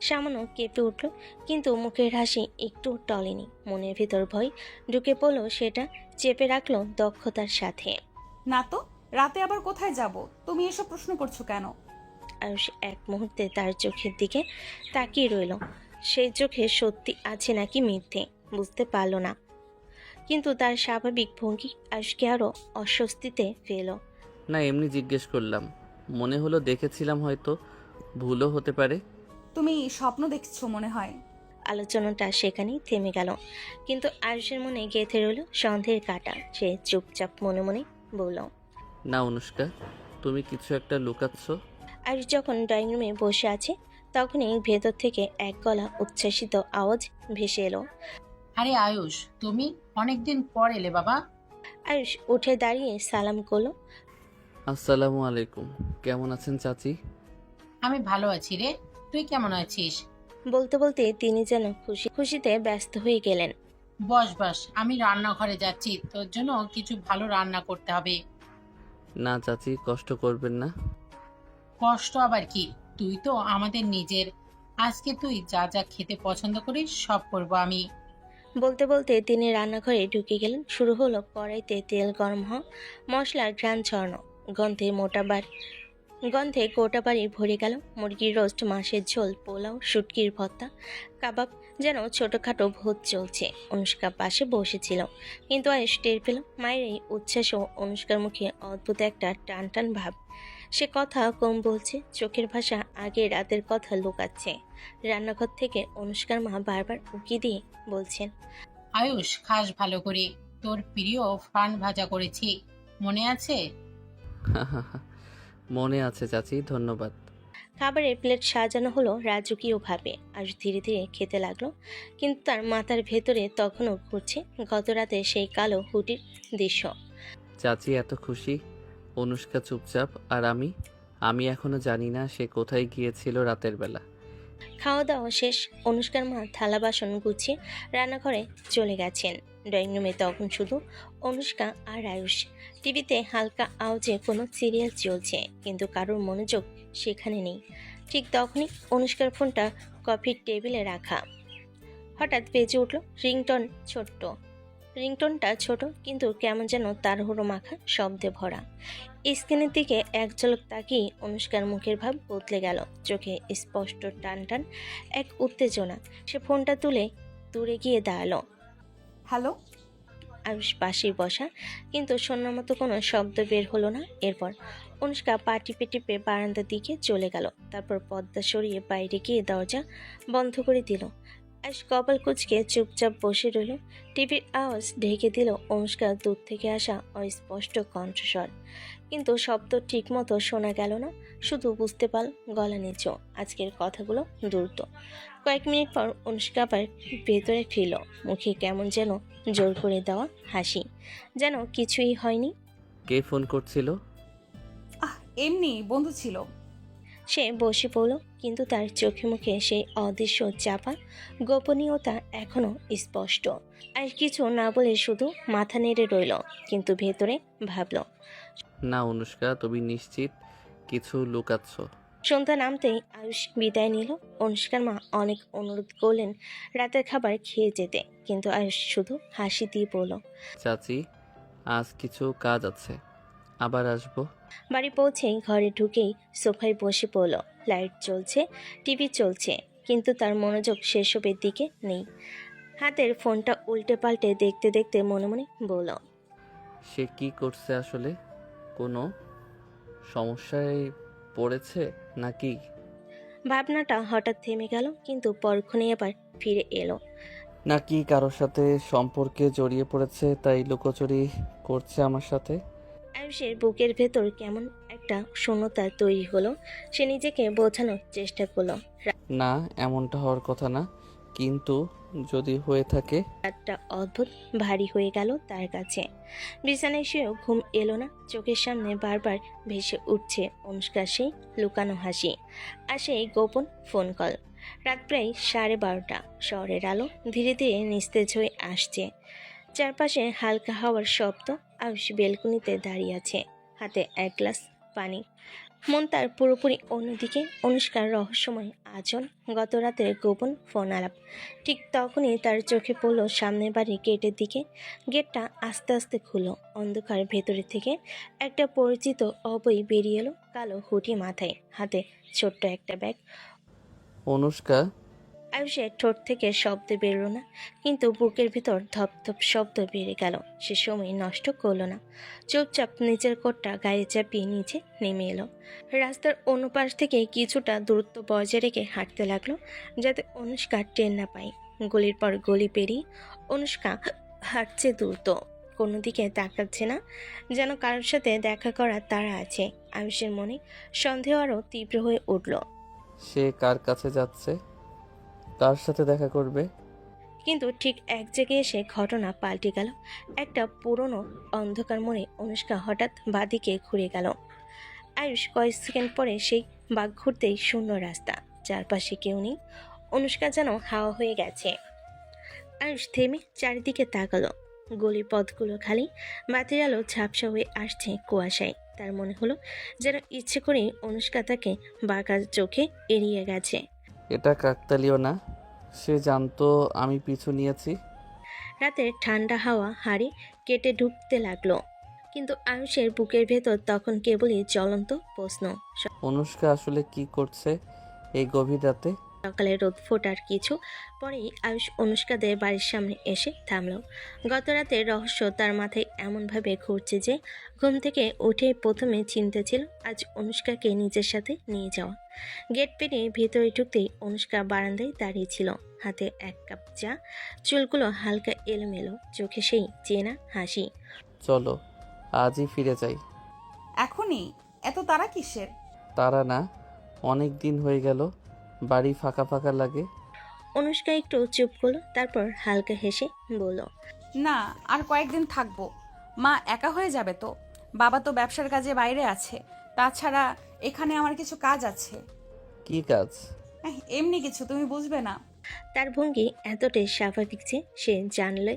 সামান্য কেঁপে উঠল, কিন্তু মুখের হাসি একটু টলেনি। মনের ভেতর ভয় ঢুকে পড়লো, সেটা চেপে রাখলো দক্ষতার সাথে। না তো, রাতে আবার কোথায় যাব? তুমি এসব প্রশ্ন করছো কেন? আয়ুষ এক মুহূর্তে তার চোখের দিকে তাকিয়ে রইল। সেই চোখে সত্যি আছে নাকি মিথ্যে বুঝতে পারল না, কিন্তু তার স্বাভাবিক ভঙ্গি আয়ুষকে আরো অস্বস্তিতে ফেল। না, এমনি জিজ্ঞেস করলাম, মনে হলো দেখেছিলাম, হয়তো ভুলও হতে পারে। তুমি স্বপ্ন দেখছো মনে হয়। আলোচনাটা সেখানেই থেমে গেল, কিন্তু আয়ুষের মনে গেঁথে রইল সন্দেহের কাঁটা। সে চুপচাপ মনে মনে বলল, না অনুষ্কা, তুমি কিছু একটা লুকাচ্ছ। আয়ুষ যখন ড্রয়িং রুমে বসে আছে, তখনই ভেতর থেকে এক গলা উচ্ছ্বাসিত আওয়াজ ভেসে এলো। আরে আয়ুষ, তুমি অনেকদিন পর এলে বাবা। আয়ুষ উঠে দাঁড়িয়ে সালাম করলো। আসসালামু আলাইকুম। কেমন আছেন চাচি? আমি ভালো আছি রে, তুই কেমন আছিস? বলতে বলতে তিনি যেন খুশিতে ব্যস্ত হয়ে গেলেন। বস বস, আমি রান্নাঘরে যাচ্ছি, তোর জন্য কিছু ভালো রান্না করতে হবে। না চাচি, কষ্ট করবেন না। কষ্ট আবার কি, তুই তো আমাদের নিজের। আজকে তুই যা যা খেতে পছন্দ করিস সব করবো আমি। বলতে বলতে তিনি রান্নাঘরে ঢুকে গেলেন। শুরু হলো কড়াইতে তেল গরম হওয়া, মশলার ঘ্রাণ ছড়ানো, গন্ধে গোটা বাড়ি ভরে গেল। মুরগির রোস্ট, মাছের ঝোল, পোলাও, শুটকির ভর্তা, কাবাব, যেন ছোটখাটো ভোজ চলছে। অনুষ্কা পাশে বসেছিল, কিন্তু আয়ুষ টের পেল মায়ের এই উচ্ছ্বাস ও অনুষ্কার মুখে অদ্ভুত একটা টান টান ভাব। সে কথা কম বলছে, চোখের ভাষা আগে রাতের কথা লুকাচ্ছে। রান্নাঘর থেকে অনুষ্কার মা বারবার উকি দিয়ে বলছেন, আয়ুষ, খাস ভালো করে, তোর প্রিয় ফান ভাজা করেছি, মনে আছে? মনে আছে চাচি, ধন্যবাদ। খাবারের প্লেট সাজানো হলো রাজকীয়ভাবে। আয়ুষ ধীরে ধীরে খেতে লাগলো, কিন্তু তার মাথার ভেতরে তখনও ঘুরছে গত রাতে সেই কালো হুডির দৃশ্য। চাচি এত খুশি, অনুষ্কা চুপচাপ, আর আমি এখনো জানি না সে কোথায় গিয়েছিল রাতের বেলা। খাওয়া দাওয়া শেষ। অনুষ্কার মা থালা বাসন গুছিয়ে রান্নাঘরে চলে গেছেন। ড্রয়িং রুমে তখন শুধু অনুষ্কা আর আয়ুষ। টিভিতে হালকা আওয়াজে কোনো সিরিয়াল চলছে, কিন্তু কারোর মনোযোগ সেখানে নেই। ঠিক তখনই অনুষ্কার ফোনটা কফির টেবিলে রাখা। হঠাৎ বেজে উঠল রিংটন। রিংটনটা ছোট কিন্তু কেমন যেন তাড়াহুড়ো মাখা শব্দে ভরা। স্ক্রিনের দিকে এক ঝলক তাকিয়ে অনুষ্কার মুখের ভাব বদলে গেল, চোখে স্পষ্ট টান টান এক উত্তেজনা। সে ফোনটা তুলে দূরে গিয়ে দাঁড়ালো। হ্যালো। আয়ুষ পাশেই বসা, কিন্তু শোনার মতো কোনো শব্দ বের হলো না। এরপর অনুষ্কা পা টিপে টিপে বারান্দার দিকে চলে গেল, তারপর পর্দা সরিয়ে বাইরে গিয়ে দরজা বন্ধ করে দিল। আয়ুষ কপাল কুঁচকে চুপচাপ বসে রইল। টিভির আওয়াজ ঢেকে দিল অনুষ্কার দূর থেকে আসা অস্পষ্ট কণ্ঠস্বর, কিন্তু শব্দ ঠিক মতো শোনা গেল না, শুধু বুঝতে পারল গলা নিচু। আজকের কথাগুলো দ্রুত। কয়েক মিনিট পর অনুষ্কা আবার ভেতরে ফিরল, মুখে কেমন যেন জোর করে দেওয়া হাসি, যেন কিছুই হয়নি। কে ফোন করছিল? এমনি বন্ধু ছিল। সে বসে পড়ল, কিন্তু তার চোখে মুখে সেই অদৃশ্য চাপা গোপনীয়তা এখনো স্পষ্ট। আর কিছু না বলে শুধু মাথা নেড়ে রইল, কিন্তু ভেতরে ভাবল। না অনুষ্কা, তুমি নিশ্চিত কিছু লুকাচ্ছ? সন্ধ্যা নামতেই আয়ুষ বিদায় নিল। অনুষ্কার মা অনেক অনুরোধ করলেন রাতের খাবার খেয়ে যেতে, কিন্তু আয়ুষ শুধু হাসি দিয়ে বলল, চাচি, আজ কিছু কাজ আছে, আবার আসবো। বাড়ি পৌঁছেই ঘরে ঢুকেই সোফায় বসে পড়ল। লাইট জ্বলছে, টিভি চলছে, কিন্তু তার মনোযোগ সেসবের দিকে নেই। হাতের ফোনটা উল্টে পাল্টে দেখতে দেখতে মনে মনে বলল, সে কি করছে আসলে? কোনো সমস্যায় পড়েছে নাকি? ভাবনাটা হঠাৎ থেমে গেল, কিন্তু পরক্ষণেই আবার ফিরে এলো। নাকি কারোর সাথে সম্পর্কে জড়িয়ে পড়েছে, তাই লুকোচুরি করছে আমার সাথে? আয়ুষের বুকের ভেতর কেমন একটা শূন্যতা তৈরি হলো। সে নিজেকে বোঝানোর চেষ্টা করলো, না, এমনটা হওয়ার কথা না, কিন্তু যদি হয়ে থাকে। রাতটা অদ্ভুত ভারী হয়ে গেল তার কাছে। বিছানায় শুয়েও ঘুম এলো না। চোখের সামনে বারবার ভেসে উঠছে অনুষ্কার সেই লুকানো হাসি আর সেই গোপন ফোন কল। রাত প্রায় 12:30। শহরের আলো ধীরে ধীরে নিস্তেজ হয়ে আসছে, চারপাশে হালকা হাওয়ার শব্দ। আয়ুষ বেলকুনিতে দাঁড়িয়ে আছে, হাতে এক গ্লাস পানি। মন তার পুরোপুরি অন্যদিকে। অনুষ্কার রহস্যময় আচরণ, গত রাতের গোপন ফোন আলাপ। ঠিক তখনই তার চোখে পড়ল সামনের বাড়ির গেটের দিকে। গেটটা আস্তে আস্তে খুলল। অন্ধকার ভেতরে থেকে একটা পরিচিত অবয়ব বেরিয়ে এলো, কালো হুডি মাথায়, হাতে ছোট্ট একটা ব্যাগ। অনুষ্কা। আয়ুষের ঠোঁট থেকে শব্দ বেরোলো না, কিন্তু বুকের ভিতর ধপধপ শব্দ বেড়ে গেল। সে সময় নষ্ট করলো না, চুপচাপ নিচের কোটটা গায়ে চাপিয়ে নিচে নেমে এলো। রাস্তার অন্য পাশ থেকে কিছুটা দূরত্ব বজায় রেখে হাঁটতে লাগলো, যাতে অনুষ্কা টের না পায়। গলির পর গলি পেরিয়ে অনুষ্কা হাঁটছে দ্রুত, কোনো দিকে তাকাচ্ছে না, যেন কারোর সাথে দেখা করার তাড়া আছে। আয়ুষের মনে সন্দেহ আরও তীব্র হয়ে উঠল। সে কার কাছে যাচ্ছে? কার সাথে দেখা করবে? কিন্তু ঠিক এক জায়গায় এসে ঘটনা পাল্টে গেল। একটা পুরনো অন্ধকার মোড়ে অনুষ্কা হঠাৎ বাদিকে ঘুরে গেল। আয়ুষ কয়েক সেকেন্ড পরে সেই বাঘ ঘুরতেই শূন্য রাস্তা, চারপাশে কেউ নেই। অনুষ্কা যেন হাওয়া হয়ে গেছে। আয়ুষ থেমে চারিদিকে তাকালো। গলির পথগুলো খালি, বাতির আলো ঝাপসা হয়ে আসছে কুয়াশায়। তার মনে হলো যেন ইচ্ছে করে অনুষ্কা তাকে বাঁকার চোখে এড়িয়ে গেছে। এটা কাকতালীয় না, সে জানতো আমি পিছু নিয়েছি। রাতের ঠান্ডা হাওয়া হাড়ে কেটে ঢুকতে লাগলো, কিন্তু আয়ুষের বুকের ভেতর তখন কেবলই জ্বলন্ত প্রশ্ন। অনুষ্কা আসলে কি করছে এই গভীর রাতে? সকালে রোদ ফোটার কিছু পরেই আয়ুষ অনুষ্কাদের বাড়ির সামনে এসে থামল। গত রাতের রহস্য তার মাথায় এমনভাবে ঘুরছে যে ঘুম থেকে উঠে প্রথমে চিন্তা ছিল আজ অনুষ্কাকে নিজের সাথে নিয়ে যাওয়া। গেট পেরিয়ে ভেতরে ঢুকতেই অনুষ্কা বারান্দায় দাঁড়িয়ে ছিল, হাতে এক কাপ চা, চুলগুলো হালকা এলোমেলো, চোখে সেই চেনা হাসি। চলো আজই ফিরে যাই। এখনই? এত তাড়া কিসের? তারা না, অনেক দিন হয়ে গেল, বাড়ি ফাঁকা ফাঁকা লাগে। অনুষ্কা একটু চুপ করলো, তারপর হালকা হেসে বলল, না, আর কয়েকদিন থাকবো। মা একা হয়ে যাবে তো। বাবা তো ব্যবসার কাজে বাইরে আছে, তাছাড়া এখানে আমার কিছু কাজ আছে। কি কাজ? এমনি কিছু, তুমি বুঝবে না। তার ভঙ্গি এতটাই স্বাভাবিক যে সে জানলে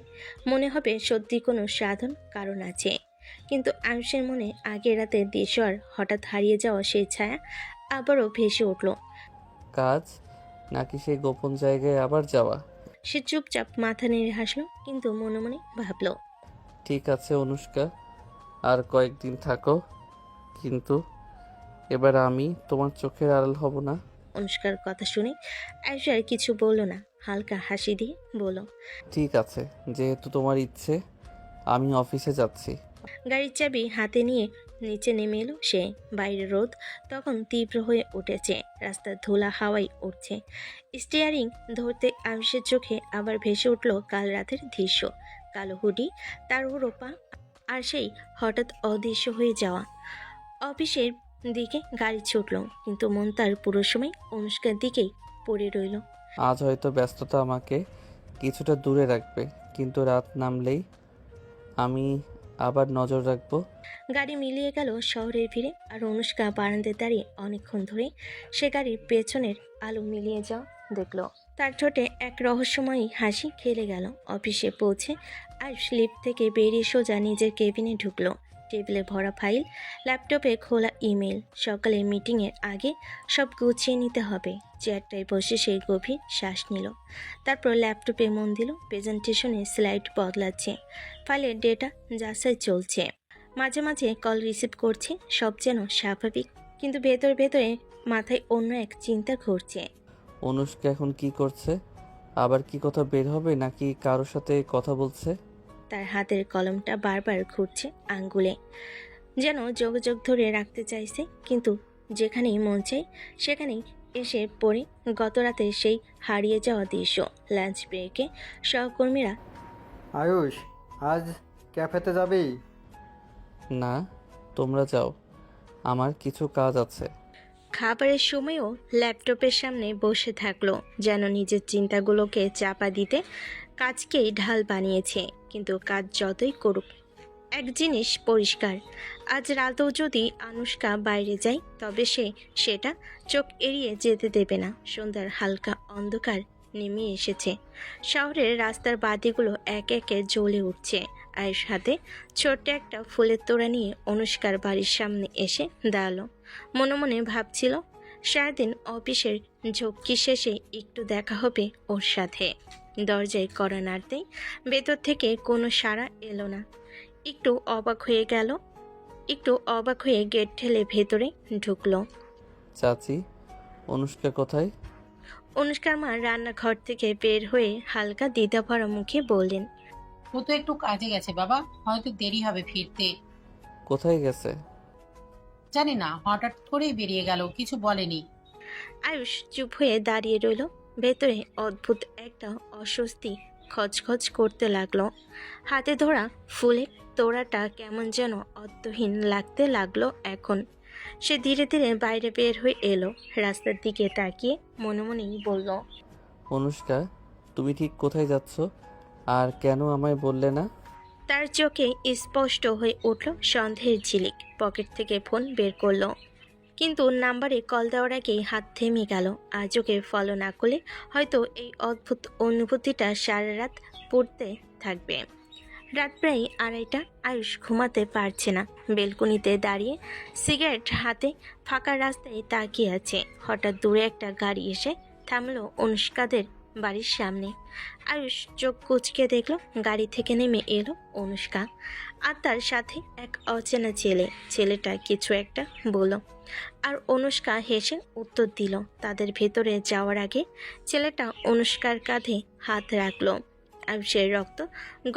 মনে হবে সত্যি কোনো সাধন কারণ আছে। কিন্তু আয়ুষের মনে আগের রাতে দেশোয়ার হঠাৎ হারিয়ে যাওয়া সেই ছায়া আবারও ভেসে উঠল। কাজ নাকি সেই গোপন জায়গায় আবার যাওয়া? সে চুপচাপ মাথা নেড়ে হাসলো, কিন্তু মনে মনে ভাবলো, ঠিক আছে অনুষ্কা, আর কয়েকদিন থাকো, কিন্তু এবার আমি তোমার চোখের আড়াল হব না। অনুষ্কার কথা শুনে আয়ুষ আর কিছু বলল না, হালকা হাসি দিয়ে বলল, ঠিক আছে, যেহেতু তোমার ইচ্ছে, আমি অফিসে যাচ্ছি। গাড়ির চাবি হাতে নিয়ে নিচে নেমে এলো সে। বাইরে রোদ তখন তীব্র হয়ে উঠেছে, রাস্তার ধুলা হাওয়ায় উঠছে। স্টিয়ারিং ধরতে আয়ুষের চোখে আবার ভেসে উঠল কাল রাতের দৃশ্য, কালো হুডি, তার পা, আর সেই হঠাৎ অদৃশ্য হয়ে যাওয়া। অফিসের দিকে গাড়ি ছুটল, কিন্তু মন তার পুরো সময় অনুষ্কার দিকেই পড়ে রইল। আজ হয়তো ব্যস্ততা আমাকে কিছুটা দূরে রাখবে, কিন্তু রাত নামলেই আমি আবার নজর রাখবো। গাড়ি মিলিয়ে গেল শহরের ভিড়ে, আর অনুষ্কা বারান্দায় দাঁড়িয়ে অনেকক্ষণ ধরে সে গাড়ির পেছনের আলো মিলিয়ে যাওয়া দেখলো। তার ঠোঁটে এক রহস্যময়ী হাসি খেলে গেল। অফিসে পৌঁছে আয়ুষ লিফট থেকে বেরিয়ে সোজা নিজের কেবিনে ঢুকলো। টেবিলে ভরা ফাইল, ল্যাপটপে খোলা ইমেল। সকালে মিটিংয়ের আগে সব গুছিয়ে নিতে হবে। চেয়ারটায় বসে সে গভীর শ্বাস নিল, তারপর ল্যাপটপে মন দিল। প্রেজেন্টেশনে স্লাইড বদলাচ্ছে, ফাইলের ডেটা যাচাই চলছে, মাঝে মাঝে কল রিসিভ করছে। সব যেন স্বাভাবিক, কিন্তু ভেতরে মাথায় অন্য এক চিন্তা ঘুরছে। অনুষ্কা এখন কি করছে? আবার কি কথা বের হবে, নাকি কারোর সাথে কথা বলছে? তার হাতের কলমটা বারবার ঘুরছে আঙ্গুলে, যেন যোগাযোগ ধরে রাখতে চাইছে, কিন্তু যেখানেই মন চাই সেখানেই এসে পড়ে গত রাতে সেই হারিয়ে যাওয়া দৃশ্য। লাঞ্চ ব্রেকে সহকর্মীরা, আয়ুষ, আজ ক্যাফেতে যাবি? না, তোমরা যাও, আমার কিছু কাজ আছে। খাবারের সময়ও ল্যাপটপের সামনে বসে থাকলো, যেন নিজের চিন্তাগুলোকে চাপা দিতে কাজকেই ঢাল বানিয়েছে। কিন্তু কাজ যতই করুক, এক জিনিস পরিষ্কার, আজ রাতেও যদি অনুষ্কা বাইরে যায় তবে সেটা চোখ এড়িয়ে যেতে দেবে না। সন্ধ্যার হালকা অন্ধকার নেমে এসেছে, শহরের রাস্তার বাতিগুলো একে একে জ্বলে উঠছে। আয়ুষ হাতে ছোট্ট একটা ফুলের তোড়া নিয়ে অনুষ্কার বাড়ির সামনে এসে দাঁড়ালো। মনে মনে ভাবছিল, সারাদিন অফিসের ঝক্কি শেষে একটু দেখা হবে ওর সাথে। দরজায় কড়া নাড়তেই ভেতর থেকে কোনো সাড়া এলো না। একটু অবাক হয়ে গেট ঠেলে ভেতরে ঢুকলো। চাচি, অনুষ্কা কোথায়? অনুষ্কার মা রান্নাঘর থেকে বের হয়ে হালকা দ্বিধাভরা মুখে বললেন, ও তো একটু কাজে গেছে বাবা, হয়তো দেরি হবে ফিরতে। কোথায় গেছে? জানি না, হঠাৎ করেই বেরিয়ে গেল, কিছু বলেনি। আয়ুষ চুপ হয়ে দাঁড়িয়ে রইল। ভেতরে অদ্ভুত একটা অস্বস্তি খচখচ করতে লাগলো। হাতে ধরা ফুলের তোড়াটা কেমন যেন অর্থহীন লাগতে লাগলো এখন। সে ধীরে ধীরে বাইরে বের হয়ে এলো, রাস্তার দিকে তাকিয়ে মনে মনেই বলল, অনুষ্কা, তুমি ঠিক কোথায় যাচ্ছ, আর কেন আমায় বললে না? তার চোখে স্পষ্ট হয়ে উঠল সন্দেহের ঝিলিক। পকেট থেকে ফোন বের করলো, কিন্তু নাম্বারে কল দেওয়ার আগেই হাত থেমে গেল। আজ ওকে ফলো না করলে হয়তো এই অদ্ভুত অনুভূতিটা সারা রাত পড়তে থাকবে। রাত প্রায় 2:30। আয়ুষ ঘুমাতে পারছে না, বেলকনিতে দাঁড়িয়ে সিগারেট হাতে ফাঁকা রাস্তায় তাকিয়ে আছে। হঠাৎ দূরে একটা গাড়ি এসে থামলো অনুষ্কাদের বাড়ির সামনে। আয়ুষ চোখ কুঁচকে দেখলো, গাড়ি থেকে নেমে এলো অনুষ্কা, আর তার সাথে এক অচেনা ছেলেটা কিছু একটা বলল, আর অনুষ্কা হেসে উত্তর দিল। তাদের ভেতরে যাওয়ার আগে ছেলেটা অনুষ্কার কাঁধে হাত রাখলো। আয়ুষের রক্ত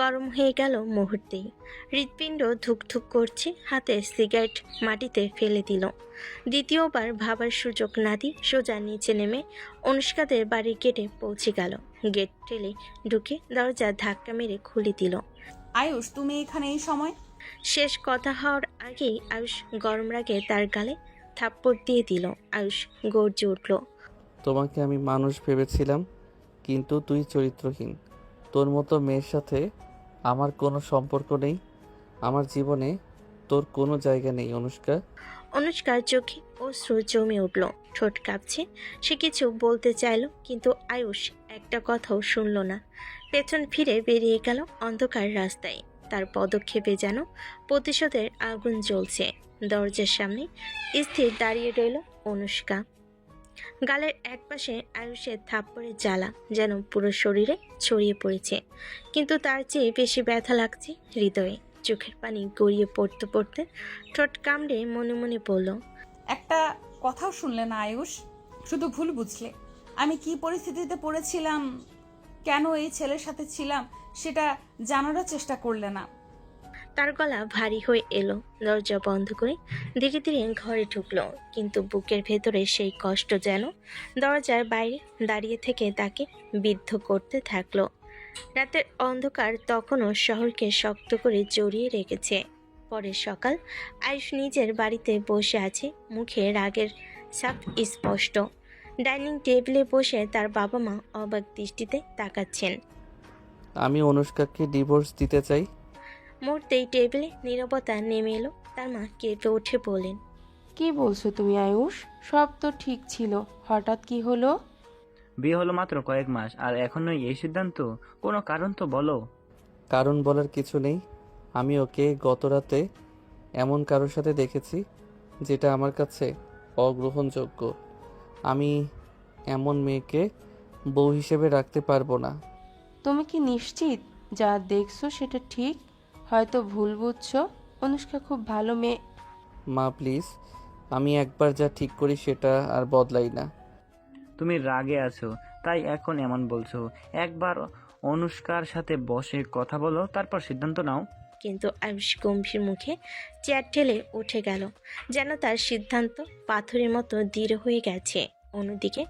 গরম হয়ে গেল মুহূর্তেই, হৃৎপিণ্ড ধুকধুক করছে। হাতের সিগারেট মাটিতে ফেলে দিল। দ্বিতীয়বার ভাবার সুযোগ না দিয়ে সোজা নিচে নেমে অনুষ্কাদের বাড়ির গেটে পৌঁছে গেল। গেট ঠেলে ঢুকে দরজা ধাক্কা মেরে খুলে দিল। আয়ুষ, তুমি এখানে এই সময়? শেষ কথা হওয়ার আগেই আয়ুষ গরম রাগে তার গালে থাপ্পড় দিয়ে দিল। আয়ুষ গর্জে উঠল, তোমাকে আমি মানুষ ভেবেছিলাম, কিন্তু তুই চরিত্রহীন। তোর মতো মেয়ের সাথে আমার কোনো সম্পর্ক নেই, আমার জীবনে তোর কোনো জায়গা নেই অনুষ্কা। অনুষ্কার চোখে অশ্রু জমে উঠল, ঠোঁট কাঁপছে। সে কিছু বলতে চাইল, কিন্তু আয়ুষ একটা কথাও শুনল না। পেছন ফিরে বেরিয়ে গেল অন্ধকার রাস্তায়। তার পদক্ষেপে যেন প্রতিশোধের আগুন জ্বলছে। দরজার সামনে স্থির দাঁড়িয়ে রইল অনুষ্কা। গালের একপাশে আয়ুষের থাপ্পড়ের জ্বালা যেন পুরো শরীরে ছড়িয়ে পড়েছে, কিন্তু তার চেয়ে বেশি ব্যথা লাগছে হৃদয়ে। চোখের পানি গড়িয়ে পড়তে পড়তে ঠোঁট কামড়ে মনে মনে বলল, একটা কথাও শুনলে না আয়ুষ, শুধু ভুল বুঝলে। আমি কি পরিস্থিতিতে পড়েছিলাম, কেন এই ছেলের সাথে ছিলাম, সেটা জানারও চেষ্টা করলে না। তার গলা ভারী হয়ে এলো। দরজা বন্ধ করে ধীরে ধীরে ঘরে ঢুকলো, কিন্তু বুকের ভেতরে সেই কষ্ট যেন দরজার বাইরে দাঁড়িয়ে থেকে তাকে বিদ্ধ করতে থাকলো। রাতের অন্ধকার তখনও শহরকে শক্ত করে জড়িয়ে রেখেছে। পরের সকাল আয়ুষ নিজের বাড়িতে বসে আছে, মুখে রাগের ছাপ স্পষ্ট। ডাইনিং টেবিলে বসে তার বাবা মা অবাক দৃষ্টিতে তাকাচ্ছেন। আমি অনুষ্কাকে ডিভোর্স দিতে চাই। মুহূর্তেই টেবিলে নীরবতা নেমে এলো। তার মা কেঁপে উঠে বলেন, কি বলছো তুমি আয়ুষ? সব তো ঠিক ছিল, হঠাৎ কি হলো? বিয়ে হলো মাত্র কয়েক মাস আর এখনই এই সিদ্ধান্ত? কোনো কারণ তো বলো। কারণ বলার কিছু নেই। আমি ওকে গত রাতে এমন কারোর সাথে দেখেছি যেটা আমার কাছে অগ্রহণযোগ্য। আমি এমন মেয়েকে বউ হিসেবে রাখতে পারবো না। তুমি কি নিশ্চিত যা দেখছো সেটা ঠিক? হয়তো ভুল বুঝছো। অনুষ্কা খুব ভালো মেয়ে। মা প্লিজ, আমি একবার যা ঠিক করি সেটা আর বদলাই না। তুমি রাগে আছো তাই এখন এমন বলছো। একবার অনুষ্কার সাথে বসে কথা বলো, তারপর সিদ্ধান্ত নাও। কিন্তু আয়ুষ গম্ভীর মুখে চেয়ার ঠেলে উঠে গেল, যেন তার সিদ্ধান্ত পাথরের মতো দৃঢ় হয়ে গেছে। অন্যদিকে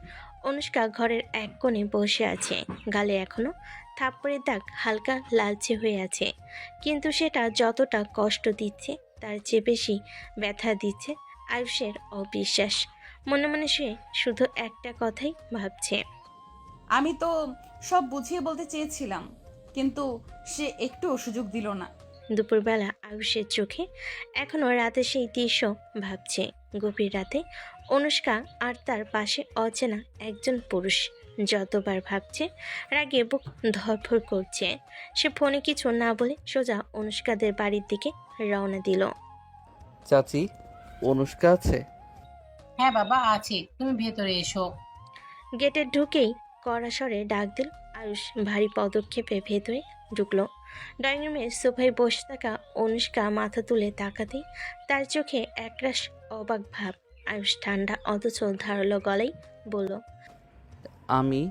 অনুষ্কা ঘরের এক কোণে বসে আছে, গালে এখনো থাপ্পড়ের দাগ হালকা লালচে হয়ে আছে, কিন্তু সেটা যতটা কষ্ট দিচ্ছে তার চেয়ে বেশি ব্যথা দিচ্ছে আয়ুষের অবিশ্বাস। মনে মনে সে শুধু একটা কথাই ভাবছে, আমি তো সব বুঝিয়ে বলতে চেয়েছিলাম, কিন্তু সে একটুও সুযোগ দিল না। দুপুরবেলা আয়ুষের চোখে এখনো রাতে সেই দৃশ্য ভাবছে। গভীর রাতে অনুষ্কা আর তার পাশে অচেনা একজন পুরুষ। যতবার ভাবছে রাগে বুক ধরফর করছে। সে ফোনে কিছু না বলে সোজা অনুষ্কাদের বাড়ির দিকে রওনা দিল। চাচি, অনুষ্কা আছে? হ্যাঁ বাবা আছে, তুমি ভেতরে এসো। গেটে ঢুকেই কড়া স্বরে ডাক দিল আয়ুষ। ভারী পদক্ষেপে ভেতরে ঢুকলো। ড্রয়িং রুমের সোফায় বসে থাকা অনুষ্কা মাথা তুলে তাকাতেই তার চোখে একরাশ অবাক ভাব। আয়ুষ ঠান্ডা অথচ ধারালো গলায় বলল, আমি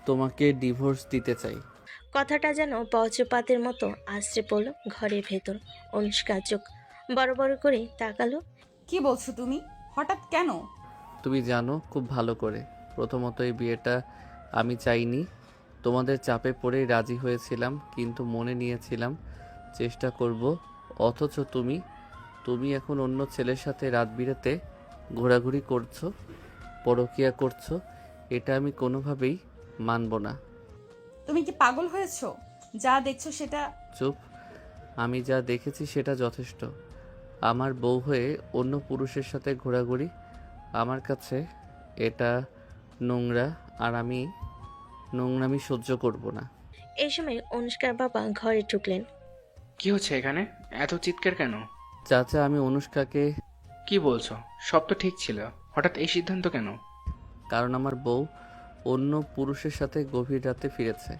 তোমাকে ডিভোর্স দিতে চাই। কথাটা যেন বজ্রপাতের মতো আশ্রে পড়ল ঘরের ভেতর। অনুষ্কা চোখ বড় বড় করে তাকালো। কি বলছো তুমি? হঠাৎ কেন? তুমি জানো খুব ভালো করে, প্রথমত এই বিয়েটা আমি চাইনি, তোমাদের চাপে পড়েই রাজি হয়েছিলাম, কিন্তু মনে নিয়েছিলাম চেষ্টা করব। অথচ তুমি এখন অন্য ছেলের সাথে রাত বিরাতে ঘোরাঘুরি করছো, পরকীয়া করছো। এটা আমি কোনোভাবেই মানব না। তুমি কি পাগল হয়েছো? যা দেখছো সেটা। চুপ। আমি যা দেখেছি সেটা যথেষ্ট। আমার বউ হয়ে অন্য পুরুষের সাথে ঘোরাঘুরি আমার কাছে এটা নোংরা, আর আমি নোংরামি সহ্য করব না। এই সময় অনুষ্কার বাবা ঘরে ঢুকলেন। কি হচ্ছে এখানে? এত চিৎকার কেন? চাচা, আমি অনুষ্কাকে। কি বলছো? সব তো ঠিক ছিল, হঠাৎ এই সিদ্ধান্ত কেন? কারণ আমার বউ অন্য পুরুষের সাথে গভীর রাতে ফিরেছে।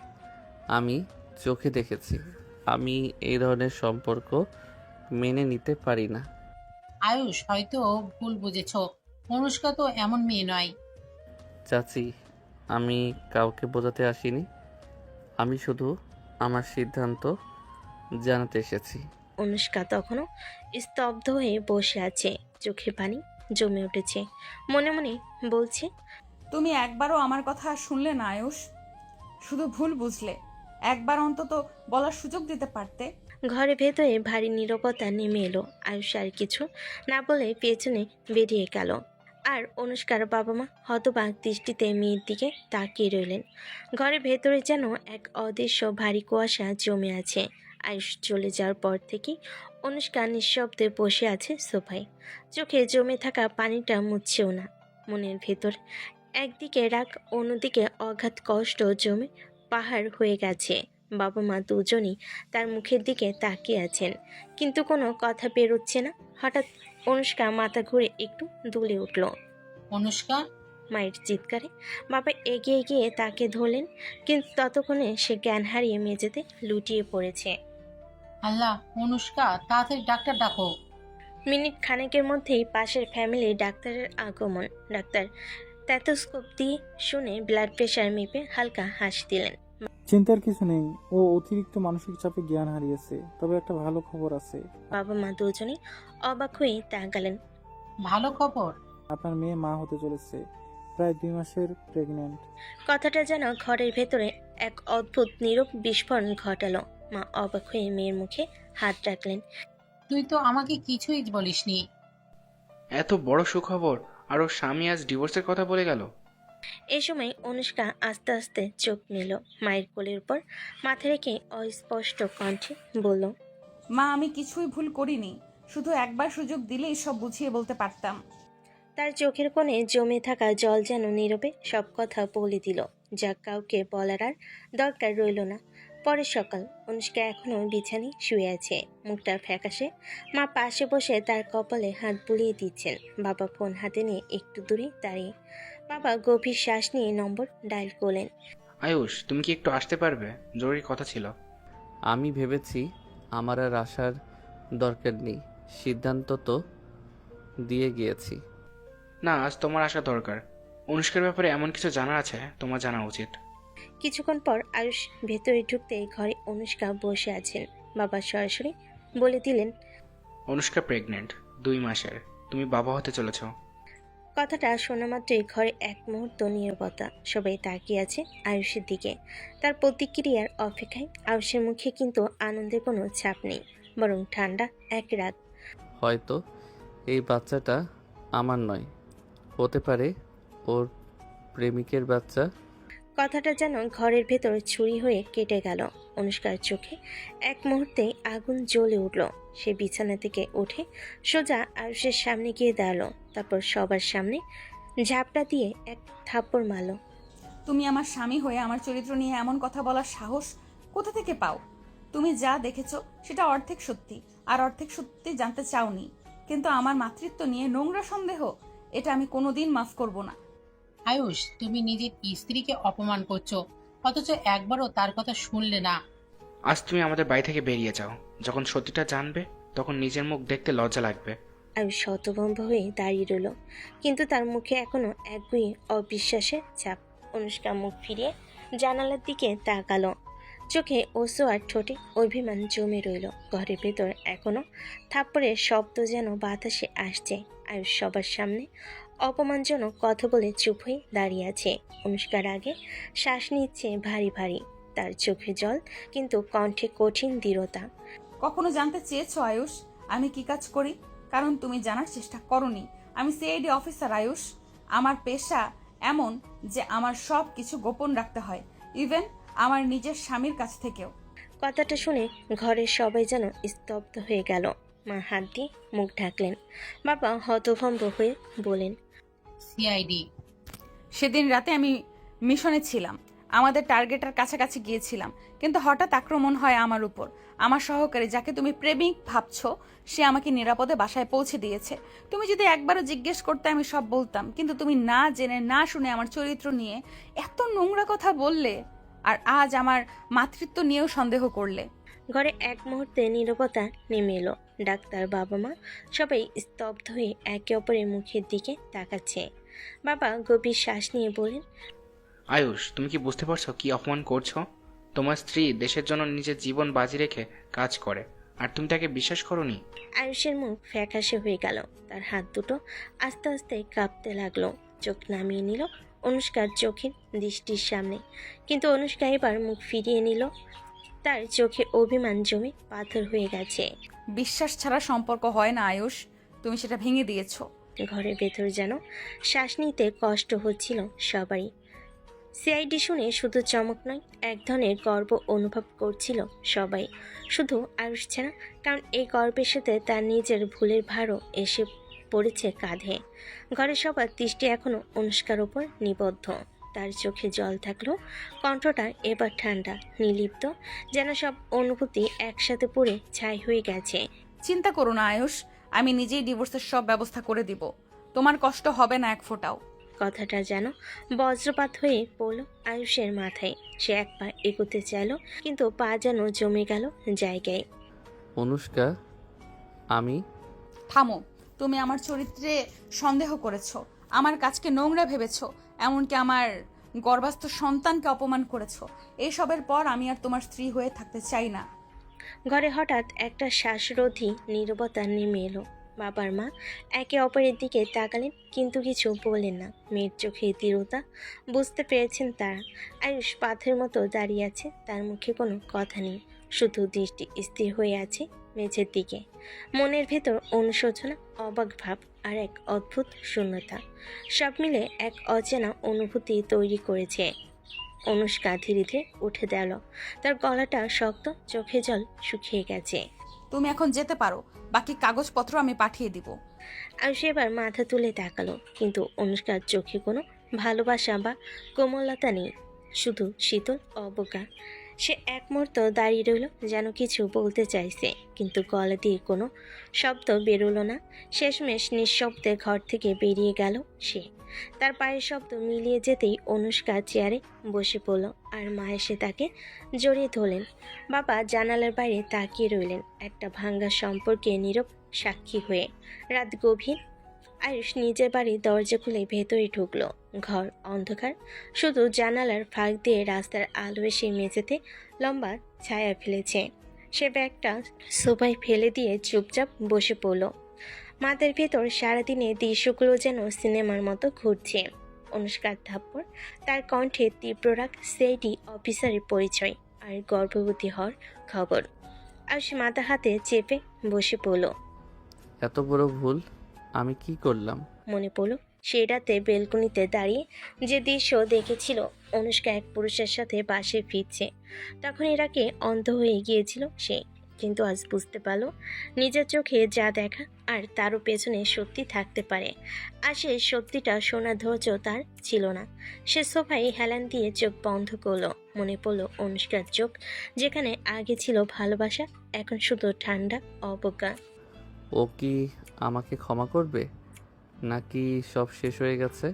আমি চোখে দেখেছি। আমি এই ধরনের সম্পর্ক মেনে নিতে পারি না। আয়ুষ হয়তো ভুল বুঝেছো, অনুষ্কা তো এমন মেয়ে নয়। চাচি, আমি কাউকে বোঝাতে আসিনি, আমি শুধু আমার সিদ্ধান্ত জানাতে এসেছি। অনুষ্কা তখনও স্তব্ধ হয়ে বসে আছে, চোখে পানি জমে উঠেছে। মনে মনে বলছে, তুমি একবারও আমার কথা শুনলে না আয়ুষ, শুধু ভুল বুঝলে। একবার অন্তত বলার সুযোগ দিতে পারতে। ঘরে ভেতরে ভারী নীরবতা নেমে এলো। আয়ুষ আর কিছু না বলে পেছনে বেরিয়ে গেল। আর অনুষ্কার বাবা মা হতবাক দৃষ্টিতে মেয়ের দিকে তাকিয়ে রইলেন। ঘরের ভেতরে যেন এক অদৃশ্য ভারী কুয়াশা জমে আছে। আয়ুষ চলে যাওয়ার পর থেকে অনুষ্কা নিঃশব্দে বসে আছে সোফায়। চোখে জমে থাকা পানিটা মুছছেও না। মনের ভেতর একদিকে রাগ, অন্যদিকে অগাধ কষ্ট জমে পাহাড় হয়ে গেছে। বাবা মা দুজনই তার মুখের দিকে তাকিয়ে আছেন, কিন্তু কোনো কথা বেরোচ্ছে না। হঠাৎ অনুষ্কা মাথা ঘুরে একটু দুলে উঠল। অনুষ্কা, মায়ের চিৎকারে বাবা এগিয়ে গিয়ে তাকে ধরলেন, কিন্তু ততক্ষণে সে জ্ঞান হারিয়ে মেঝেতে লুটিয়ে পড়েছে। আল্লাহ, অনুষ্কা তাড়াতাড়ি ডাক্তার ডাকো। মিনিট খানেকের মধ্যেই পাশের ফ্যামিলি ডাক্তারের আগমন। ডাক্তার স্টেথোস্কোপ দিয়ে শুনে ব্লাড প্রেশার মেপে হালকা হাসি দিলেন। চিন্তার কিছু নেই, ও অতিরিক্ত মানসিক চাপে জ্ঞান হারিয়েছে। তবে একটা ভালো খবর আছে। বাবা মা দুজনেই অবাক হয়ে তাকালেন। ভালো খবর? আপনার মেয়ে মা হতে চলেছে, প্রায় 2 মাসের প্রেগনেন্ট। কথাটা যেন ঘরের ভেতরে এক অদ্ভুত নীরব বিস্ফোরণ ঘটালো। মা অবাক হয়ে মেয়ের মুখে হাত রাখলেন। তুই তো আমাকে কিছুই বলিসনি। এত বড় সুখবর, আর ওর স্বামী আজ ডিভোর্সের কথা বলে গেল। এই সময় অনুষ্কা আস্তে আস্তে চোখ মেলো, মায়ের কোলের উপর মাথা রেখে অস্পষ্ট কণ্ঠে বলল, মা, আমি কিছুই ভুল করিনি, শুধু একবার সুযোগ দিলেই সব বুঝিয়ে বলতে পারতাম। তার চোখের কোণে জমে থাকা জল যেন নীরবে সব কথা বলে দিল, যা কাউকে বলার আর দরকার রইল না। পরের সকাল, অনুষ্কা এখনো বিছানায় শুয়ে আছে, মুখটা ফ্যাকাশে। মা পাশে বসে তার কপালে হাত বুলিয়ে দিচ্ছেন। বাবা ফোন হাতে নিয়ে একটু দূরে দাঁড়িয়ে। বাবা গভীর শ্বাস নিয়ে নম্বর ডায়াল করলেন। আয়ুষ, তুমি কি একটু আসতে পারবে? জরুরি কথা ছিল। আমি ভেবেছি আমার আর আসার দরকার নেই, সিদ্ধান্ত তো দিয়ে গিয়েছি। না, আজ তোমার আসা দরকার। অনুষ্কার ব্যাপারে এমন কিছু জানার আছে, তোমার জানা উচিত। কিছুক্ষণ পর আয়ুষ ভেতরে ঢুকতে ঘরে অনুষ্কা বসে আছেন। বাবা সরাসরি বলে দিলেন, অনুষ্কা প্রেগনেন্ট, 2 মাসের। তুমি বাবা হতে চলেছ। কথাটা শোনা মাত্রই ঘরে এক মুহূর্ত নীরবতা। সবাই তাকিয়ে আছে আয়ুষের দিকে, তার প্রতিক্রিয়ার অপেক্ষায়। আয়ুষের মুখে কিন্তু আনন্দের কোনো ছাপ নেই, বরং ঠান্ডা এক রাত। হয়তো এই বাচ্চাটা আমার নয়, হতে পারে ওর প্রেমিকের বাচ্চা। কথাটা যেন ঘরের ভেতর ছুরি হয়ে কেটে গেল। অনুষ্কার চোখে এক মুহূর্তে আগুন জ্বলে উঠল। সে বিছানা থেকে উঠে সোজা আয়ুষের সামনে গিয়ে দাঁড়ালো, তারপর সবার সামনে ঝাপটা দিয়ে এক থাপ্পড় মারল। তুমি আমার স্বামী হয়ে আমার চরিত্র নিয়ে এমন কথা বলার সাহস কোথা থেকে পাও? তুমি যা দেখেছো সেটা অর্ধেক সত্যি, আর অর্ধেক সত্যি জানতে চাওনি। কিন্তু আমার মাতৃত্ব নিয়ে নোংরা সন্দেহ, এটা আমি কোনোদিন মাফ করব না। আয়ুষ, তুমি নিজের স্ত্রীকে অপমান করছো, অথচ একবারও তার কথা শুনলে না। আজ তুমি আমাদের বাড়ি থেকে বেরিয়ে যাও। যখন সত্যিটা জানবে তখন নিজের মুখ দেখতে লজ্জা লাগবে। আয়ুষ শতভম্ব হয়ে দাঁড়িয়ে রইল, কিন্তু তার মুখে এখনো একগুঁয়ে অবিশ্বাসের ছাপ। অনুষ্কা মুখ ফিরিয়ে জানালার দিকে তাকালো, চোখে ওসো আর ঠোঁটে অভিমান জমে রইল। ঘরের ভেতর এখনো থাপ্পড়ের শব্দ যেন বাতাসে আসছে। আয়ুষ সবার সামনে অপমানজনক কথা বলে চুপ হয়ে দাঁড়িয়ে আছে। অনুষ্কার আগে শ্বাস নিচ্ছে ভারী ভারী, তার চোখে জল, কিন্তু কণ্ঠে কঠিন দৃঢ়তা। কখনো জানতে চেয়েছো আয়ুষ আমি কি কাজ করি? কারণ তুমি জানার চেষ্টা করনি। আমি সিআইডি অফিসার আয়ুষ। আমার পেশা এমন যে আমার সব কিছু গোপন রাখতে হয়, ইভেন আমার নিজের স্বামীর কাছ থেকেও। কথাটা শুনে ঘরের সবাই যেন স্তব্ধ হয়ে গেল। মা হাত দিয়ে মুখ ঢাকলেন। বাবা হতভম্ব হয়ে বলেন, সিআইডি? সেদিন রাতে আমি মিশনে ছিলাম, আমাদের টার্গেটের কাছাকাছি গিয়েছিলাম, কিন্তু হঠাৎ আক্রমণ হয় আমার উপর। আমার সহকারী, যাকে তুমি প্রেমিক ভাবছো, সে আমাকে নিরাপদে বাসায় পৌঁছে দিয়েছে। তুমি যদি একবারও জিজ্ঞেস করতে আমি সব বলতাম, কিন্তু তুমি না জেনে না শুনে আমার চরিত্র নিয়ে এত নোংরা কথা বললে, আর আজ আমার মাতৃত্ব নিয়েও সন্দেহ করলে। ঘরে এক মুহূর্তে নীরবতা নেমে এলো। ডাক্তার, বাবা মা সবাই স্তব্ধ হয়ে একে অপরের মুখের দিকে তাকাচ্ছে। বাবা গভীর শ্বাস নিয়ে বলেন, আয়ুষ, তুমি কি বুঝতে পারছো কি অপমান করছো? তোমার স্ত্রী দেশের জন্য নিজের জীবন বাজি রেখে কাজ করে, আর তুমি তাকে বিশ্বাস করোনি। আয়ুষের মুখ ফ্যাকাশে হয়ে গেল, তার হাত দুটো আস্তে আস্তে কাঁপতে লাগলো। চোখ নামিয়ে নিল অনুষ্কার চোখের দৃষ্টির সামনে, কিন্তু অনুষ্কা এবার মুখ ফিরিয়ে নিল। তার চোখে অভিমান জমে পাথর হয়ে গেছে। বিশ্বাস ছাড়া সম্পর্ক হয় না আয়ুষ, তুমি সেটা ভেঙে দিয়েছো। ঘরের ভেতর যেন শ্বাস নিতে কষ্ট হচ্ছিল সবারই। সিআইডি শুনে শুধু চমক নয়, এক ধরনের গর্ব অনুভব করছিল সবাই, শুধু আয়ুষ ছাড়া। কারণ এই গর্বের সাথে তার নিজের ভুলের ভারও এসে পড়েছে কাঁধে। ঘরের সবার দৃষ্টি এখনো অনুষ্কার ওপর নিবদ্ধ। তার চোখে জল থাকলেও কণ্ঠটা এবার ঠান্ডা, নির্লিপ্ত, যেন সব অনুভূতি একসাথে পড়ে ছাই হয়ে গেছে। চিন্তা করো না আয়ুষ, আমি নিজেই ডিভোর্সের সব ব্যবস্থা করে দিব। তোমার কষ্ট হবে না এক ফোঁটাও। কথাটা যেন বজ্রপাত হয়ে পড়ল আয়ুষের মাথায়। সে এক পা এগোতে চাইল, কিন্তু পা যেন জমে গেল জায়গায়। অনুষ্কা, আমি থামো। তুমি আমার চরিত্রে সন্দেহ করেছো, আমার কাজকে নোংরা ভেবেছো, এমনকি আমার গর্ভাস্থ সন্তানকে অপমান করেছো। এইসবের পর আমি আর তোমার স্ত্রী হয়ে থাকতে চাই না। ঘরে হঠাৎ একটা শ্বাসরোধী নীরবতা নেমে এলো। বাবার মা একে অপরের দিকে তাকালেন, কিন্তু কিছু বললেন না। মেয়ের চোখে দৃঢ়তা বুঝতে পেরেছেন তারা। আয়ুষ পাথরের মতো দাঁড়িয়ে আছে, তার মুখে কোনো কথা নেই, শুধু দৃষ্টি স্থির হয়ে আছে মেঝের দিকে। মনের ভেতর অনুশোচনা, অবাক ভাব আর এক অদ্ভুত শূন্যতা, সব মিলে এক অচেনা অনুভূতি তৈরি করেছে। অনুষ্কা ধীরে ধীরে উঠে দাঁড়ালো, তার গলাটা শক্ত, চোখে জল শুকিয়ে গেছে। তুমি এখন যেতে পারো, বাকি কাগজপত্র আমি পাঠিয়ে দিব। আয়ুষ এবার মাথা তুলে তাকালো, কিন্তু অনুষ্কার চোখে কোনো ভালোবাসা বা কোমলতা নেই, শুধু শীতল অবজ্ঞা। সে এক মুহূর্ত দাঁড়িয়ে রইল, যেন কিছু বলতে চাইছে, কিন্তু গলা দিয়ে কোনো শব্দ বেরোলো না। শেষমেশ নিঃশব্দে ঘর থেকে বেরিয়ে গেল সে। তার পায়ের শব্দ মিলিয়ে যেতেই অনুষ্কা চেয়ারে বসে পড়ল, আর মা এসে তাকে জড়িয়ে ধরলেন। বাবা জানালার বাইরে তাকিয়ে রইলেন, একটা ভাঙ্গা সম্পর্কে নীরব সাক্ষী হয়ে। রাত গভীর। আয়ুষ নিজের বাড়ির দরজা খুলে ভেতরে ঢুকলো। ঘর অন্ধকার, শুধু জানালার ফাঁক দিয়ে রাস্তার আলো এসে মেঝেতে লম্বা ছায়া ফেলেছে। সে ব্যাগটা সোফায় ফেলে দিয়ে চুপচাপ বসে পড়ল। মাথার ভেতর সারাদিনে দৃশ্যগুলো যেন সিনেমার মতো ঘুরছে। অনুষ্কার থাপ্পড়, তার কণ্ঠে তীব্র রাগ, সিআইডি অফিসারের পরিচয় আর গর্ভবতী হওয়ার খবর। আয়ুষ মাথা হাতে চেপে বসে পড়ল। এত বড় ভুল আমি কি করলাম? মনে পড়ল সেই রাতে বেলকনিতে দাঁড়িয়ে যে দৃশ্য দেখেছিল অনুষ্কা এক পুরুষের সাথে বাসে ফিরছে। তখন এরাকে অন্ধ হয়ে গিয়েছিল সে, কিন্তু আজ বুঝতে পারল নিজের চোখে যা দেখা আর তারও পেছনে সত্যি থাকতে পারে। আর সে সত্যিটা শোনার ধৈর্য তার ছিল না। সে সোফায় হেলান দিয়ে চোখ বন্ধ করলো। মনে পড়ল অনুষ্কার চোখ, যেখানে আগে ছিল ভালোবাসা, এখন শুধু ঠান্ডা অবজ্ঞা। ও কি আমাকে ক্ষমা করবে, নাকি সব শেষ হয়ে গেছে?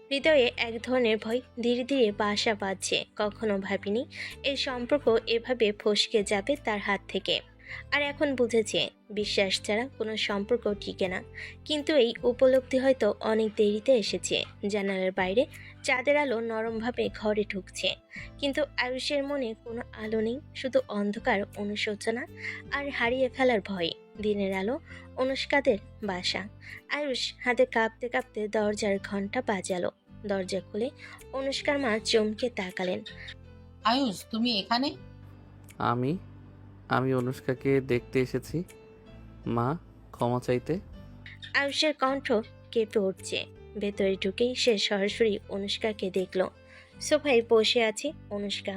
হৃদয়ে এক ধরনের ভয় ধীরে ধীরে বাসা বাঁধছে। কখনো ভাবিনি এই সম্পর্ক এভাবে ফসকে যাবে তার হাত থেকে। আর এখন বুঝেছে বিশ্বাস ছাড়া কোনো সম্পর্ক টিকে না। কিন্তু এই উপলব্ধি হয়তো অনেক দেরিতে এসেছে। জানালার বাইরে চাঁদের আলো নরমভাবে ঘরে ঢুকছে, কিন্তু আয়ুষের মনে কোনো আলো নেই, শুধু অন্ধকার, অনুশোচনা আর হারিয়ে ফেলার ভয়। দিনের আলো, অনুষ্কাদের বাসা। আয়ুষ হাতে কাঁপতে কাঁপতে দরজার ঘন্টা বাজালো। দরজা খুলে অনুষ্কার মা চমকে তাকালেন। আয়ুষ, তুমি এখানে? আমি অনুষ্কাকে দেখতে এসেছি মা, ক্ষমা চাইতে। আয়ুষের কণ্ঠ কেঁপে উঠছে। ভেতরে ঢুকেই সে সরাসরি অনুষ্কাকে দেখল। সোফায় বসে আছে অনুষ্কা,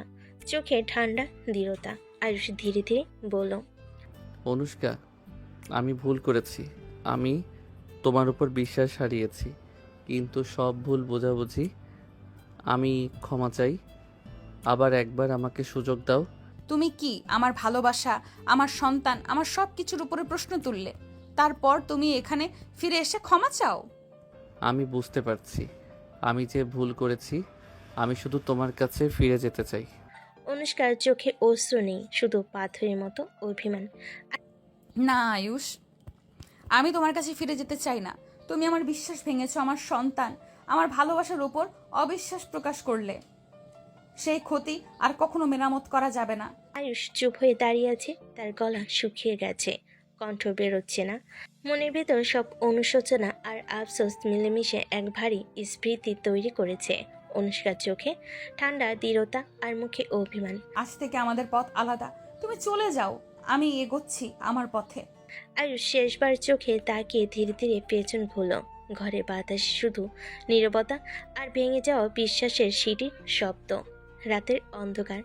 চোখে ঠান্ডা দৃঢ়তা। আয়ুষ ধীরে ধীরে বলল, অনুষ্কা, আমি ভুল করেছি। আমি তোমার উপর বিশ্বাস হারিয়েছি, কিন্তু সব ভুল বোঝাবুঝি। আমি ক্ষমা চাই। আবার একবার আমাকে সুযোগ দাও। তুমি কি আমার ভালোবাসা, আমার সন্তান, আমার সব কিছুর উপরে প্রশ্ন তুললে? তারপর তুমি এখানে ফিরে এসে ক্ষমা চাও? আমি বুঝতে পারছি আমি যে ভুল করেছি। আমি শুধু তোমার কাছে ফিরে যেতে চাই। অনুষ্কার চোখে অশ্রু নেই, শুধু পাথরের মতো অভিমান। না আয়ুষ, আমি তোমার কাছে ফিরে যেতে চাই না। তুমি আমার বিশ্বাস ভেঙেছো, আমার সন্তান, আমার ভালোবাসার উপর অবিশ্বাস প্রকাশ করলে। সেই ক্ষতি আর কখনো মেরামত করা যাবে না। আয়ুষ চুপ হয়ে দাঁড়িয়ে আছে, তার গলা শুকিয়ে গেছে, কণ্ঠ বেরোচ্ছে না। মনের ভেতর সব অনুশোচনা আর আফসোস মিলেমিশে এক ভারী স্মৃতি তৈরি করেছে। অনুষ্কার চোখে ঠান্ডা দৃঢ়তা আর মুখে অভিমান। আজ থেকে আমাদের পথ আলাদা, তুমি চলে যাও, আমি এগোচ্ছি আমার পথে। আয়ুষ শেষবার চোখে তাকিয়ে ধীরে ধীরে পেছন ঘুরল। ঘরে বাতাস শুধু নীরবতা আর ভেঙে যাওয়া বিশ্বাসের সিটির শব্দ। রাতের অন্ধকার।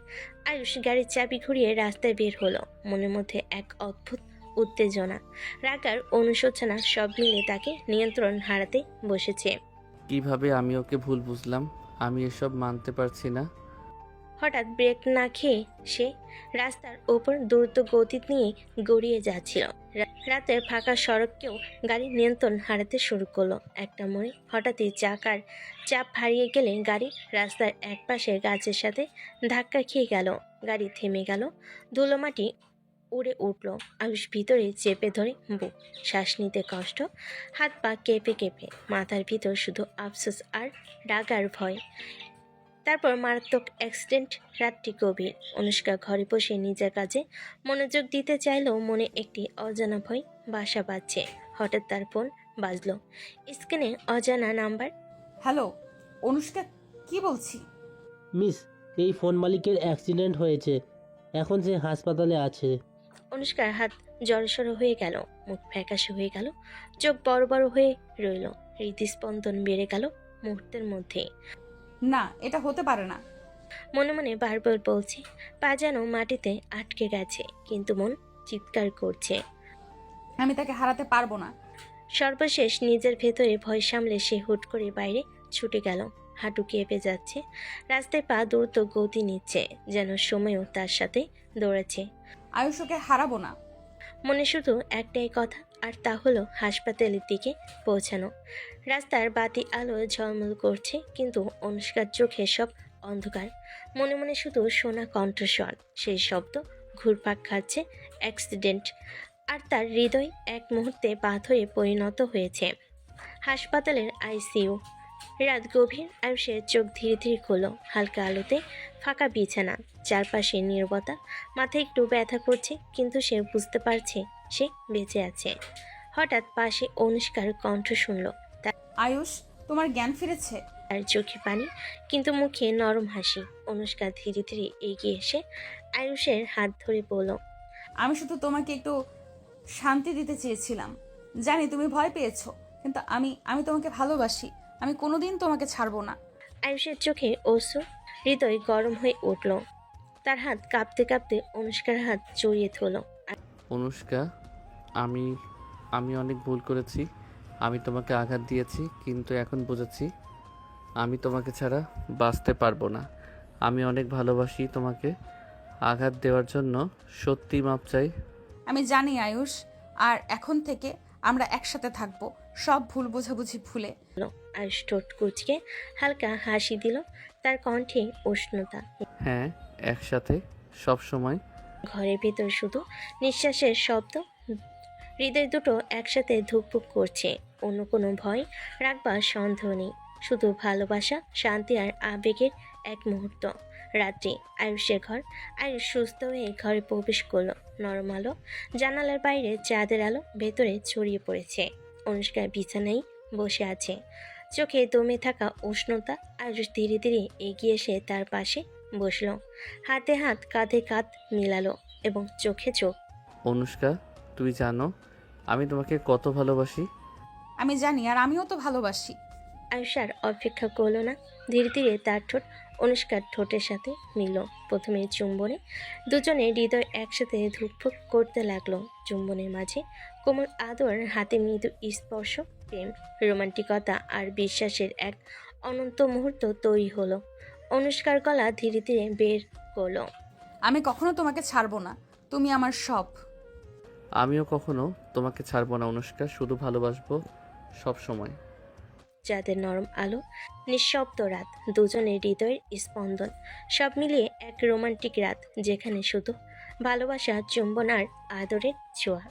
আয়ুষ গাড়ির চাবি ঘুরিয়ে রাস্তায় বের হলো। মনের মধ্যে এক অদ্ভুত উত্তেজনা, রাগ আর অনুশোচনা সব মিলে তাকে নিয়ন্ত্রণ হারাতে বসেছে। কিভাবে আমি ওকে ভুল বুঝলাম? আমি এসব মানতে পারছি না। হঠাৎ ব্রেক না খেয়ে সে রাস্তার ওপর দ্রুত গতি নিয়ে গড়িয়ে যাচ্ছিল। রাতের ফাঁকা সড়ককেও গাড়ি নিয়ন্ত্রণ হারাতে শুরু করলো। একটা মোড়ে হঠাৎই চাকার চাপ হারিয়ে গেলে গাড়ি রাস্তার একপাশে গাছের সাথে ধাক্কা খেয়ে গেল। গাড়ি থেমে গেল, ধুলোমাটি উড়ে উঠল। আয়ুষ ভিতরে চেপে ধরে বুক, শ্বাস নিতে কষ্ট, হাত পা কেঁপে কেঁপে, মাথার ভিতর শুধু আফসোস আর ডাকার ভয়। তারপর মারাত্মক অ্যাক্সিডেন্ট। রাতটি গভীর। অনুষ্কা ঘরে বসে নিজের কাজে মনোযোগ দিতে চাইলেও মনে একটি অজানা ভয় বাসা বাঁধছে। হঠাৎ তার ফোন বাজলো। স্ক্রিনে অজানা নাম্বার। হ্যালো অনুষ্কা, কি বলছি? মিস, এই ফোন মালিকের অ্যাক্সিডেন্ট হয়েছে, এখন সে হাসপাতালে আছে। অনুষ্কার হাত জড়সড় হয়ে গেল, মুখ ফ্যাকাশে হয়ে গেল, চোখ বড় বড় হয়ে রইল। হৃদস্পন্দন বেড়ে গেল মুহূর্তের মধ্যে। না, এটা হতে পারে না। মনে মনে বারবার বলছে, পা যেন মাটিতে আটকে গেছে, কিন্তু মন চিৎকার করছে। আমি তাকে হারাতে পারবো না। সর্বশেষ নিজের ভেতরে ভয় সামলে সে হুট করে বাইরে ছুটে গেল। হাঁটু কেঁপে যাচ্ছে, রাস্তায় পা দ্রুত গতি নিচ্ছে, যেন সময়ও তার সাথে দৌড়াচ্ছে। আয়ুষকে হারাবো না। মনে শুধু একটাই কথা, আর তা হলো হাসপাতালের দিকে পৌঁছানো। রাস্তার বাতি আলো ঝলমল করছে, কিন্তু অনুষ্কার চোখে সব অন্ধকার। মনে মনে শুধু শোনা কণ্ঠস্বর, সেই শব্দ ঘুরপাক খাচ্ছে। অ্যাক্সিডেন্ট। আর তার হৃদয় এক মুহূর্তে পাথরে পরিণত হয়েছে। হাসপাতালের আইসিইউ। রাত গভীর। আয়ুষের চোখ ধীরে ধীরে খোলো। হালকা আলোতে ফাঁকা বিছানা, চারপাশে নীরবতা। মাথায় একটু ব্যথা করছে, কিন্তু সে বুঝতে পারছে সে বেঁচে আছে। হঠাৎ পাশে অনুষ্কার কণ্ঠ শুনল। আয়ুষ, তোমার জ্ঞান ফিরেছে? তার চোখে পানি, কিন্তু মুখে নরম হাসি। অনুষ্কা ধীরে ধীরে এগিয়ে এসে আয়ুষের হাত ধরে বলল, আমি শুধু তোমাকে একটু শান্তি দিতে চেয়েছিলাম। জানি তুমি ভয় পেয়েছো, কিন্তু আমি তোমাকে ভালোবাসি। আমি কোনোদিন তোমাকে ছাড়বো না। আয়ুষের চোখে অশ্রু, হৃদয় গরম হয়ে উঠল। তার হাত কাঁপতে কাঁপতে অনুষ্কার হাত জড়িয়ে ধরল। অনুষ্কা, আমি অনেক ভুল করেছি। আমি তোমাকে আঘাত দিয়েছি, কিন্তু এখন বুঝেছি আমি তোমাকে ছাড়া বাঁচতে পারবো না। আমি অনেক ভালোবাসি তোমাকে। আঘাত দেওয়ার জন্য সত্যি মাপ চাই। আমি জানি আয়ুষ, আর এখন থেকে আমরা একসাথে থাকবো, সব ভুল বোঝাবুঝি ভুলে। আয়ুষ ঠোঁট কুঁচকে হালকা হাসি দিল, তার কণ্ঠে উষ্ণতা। হ্যাঁ, একসাথে সব সময়। ঘরের ভেতর শুধু নিঃশ্বাসের শব্দ। হৃদয় দুটো একসাথে ধুকপুক করছে। অন্য কোনো ভয়, রাগ বা সন্দেহ নেই, শুধু ভালোবাসা, শান্তি আর আবেগের এক মুহূর্ত। রাত্রি। আয়ুষের ঘর। আয়ুষ সুস্থ হয়ে ঘরে প্রবেশ করলো। নরম আলো, জানালার বাইরে চাঁদের আলো ভেতরে ছড়িয়ে পড়েছে। অনুষ্কা বিছানায় বসে আছে, চোখে দমে থাকা উষ্ণতা। আয়ুষ ধীরে ধীরে এগিয়ে এসে তার পাশে বসলো, হাতে হাত, কাঁধে কাঁধ মিলালো এবং চোখে চোখ। অনুষ্কা, তুই জানো আমি তোমাকে কত ভালোবাসি। আমি জানি, আর আমিও তো ভালোবাসি। আয়ুষ আর অপেক্ষা করলো না, ধীরে ধীরে তার ঠোঁট অনুষ্কার ঠোঁটের সাথে মিলল। প্রথমে চুম্বনে দুজনে হৃদয় একসাথে ধুকফুক করতে লাগলো। চুম্বনের মাঝে কোমল আদর, হাতে মৃদু স্পর্শ, প্রেম, রোমান্টিকতা আর বিশ্বাসের এক অনন্ত মুহূর্ত তৈরি হলো। অনুষ্কার গলা ধীরে ধীরে বের করলো, আমি কখনো তোমাকে ছাড়বো না, তুমি আমার সব। আমিও কখনো তোমাকে ছাড়বো না অনুষ্কা, শুধু ভালোবাসবো সব সময়। চাঁদের নরম আলো, নিঃশব্দ রাত, দুজনের হৃদয়ের স্পন্দন, সব মিলিয়ে এক রোমান্টিক রাত, যেখানে শুধু ভালোবাসা, চুম্বন আর আদরের ছোঁয়া।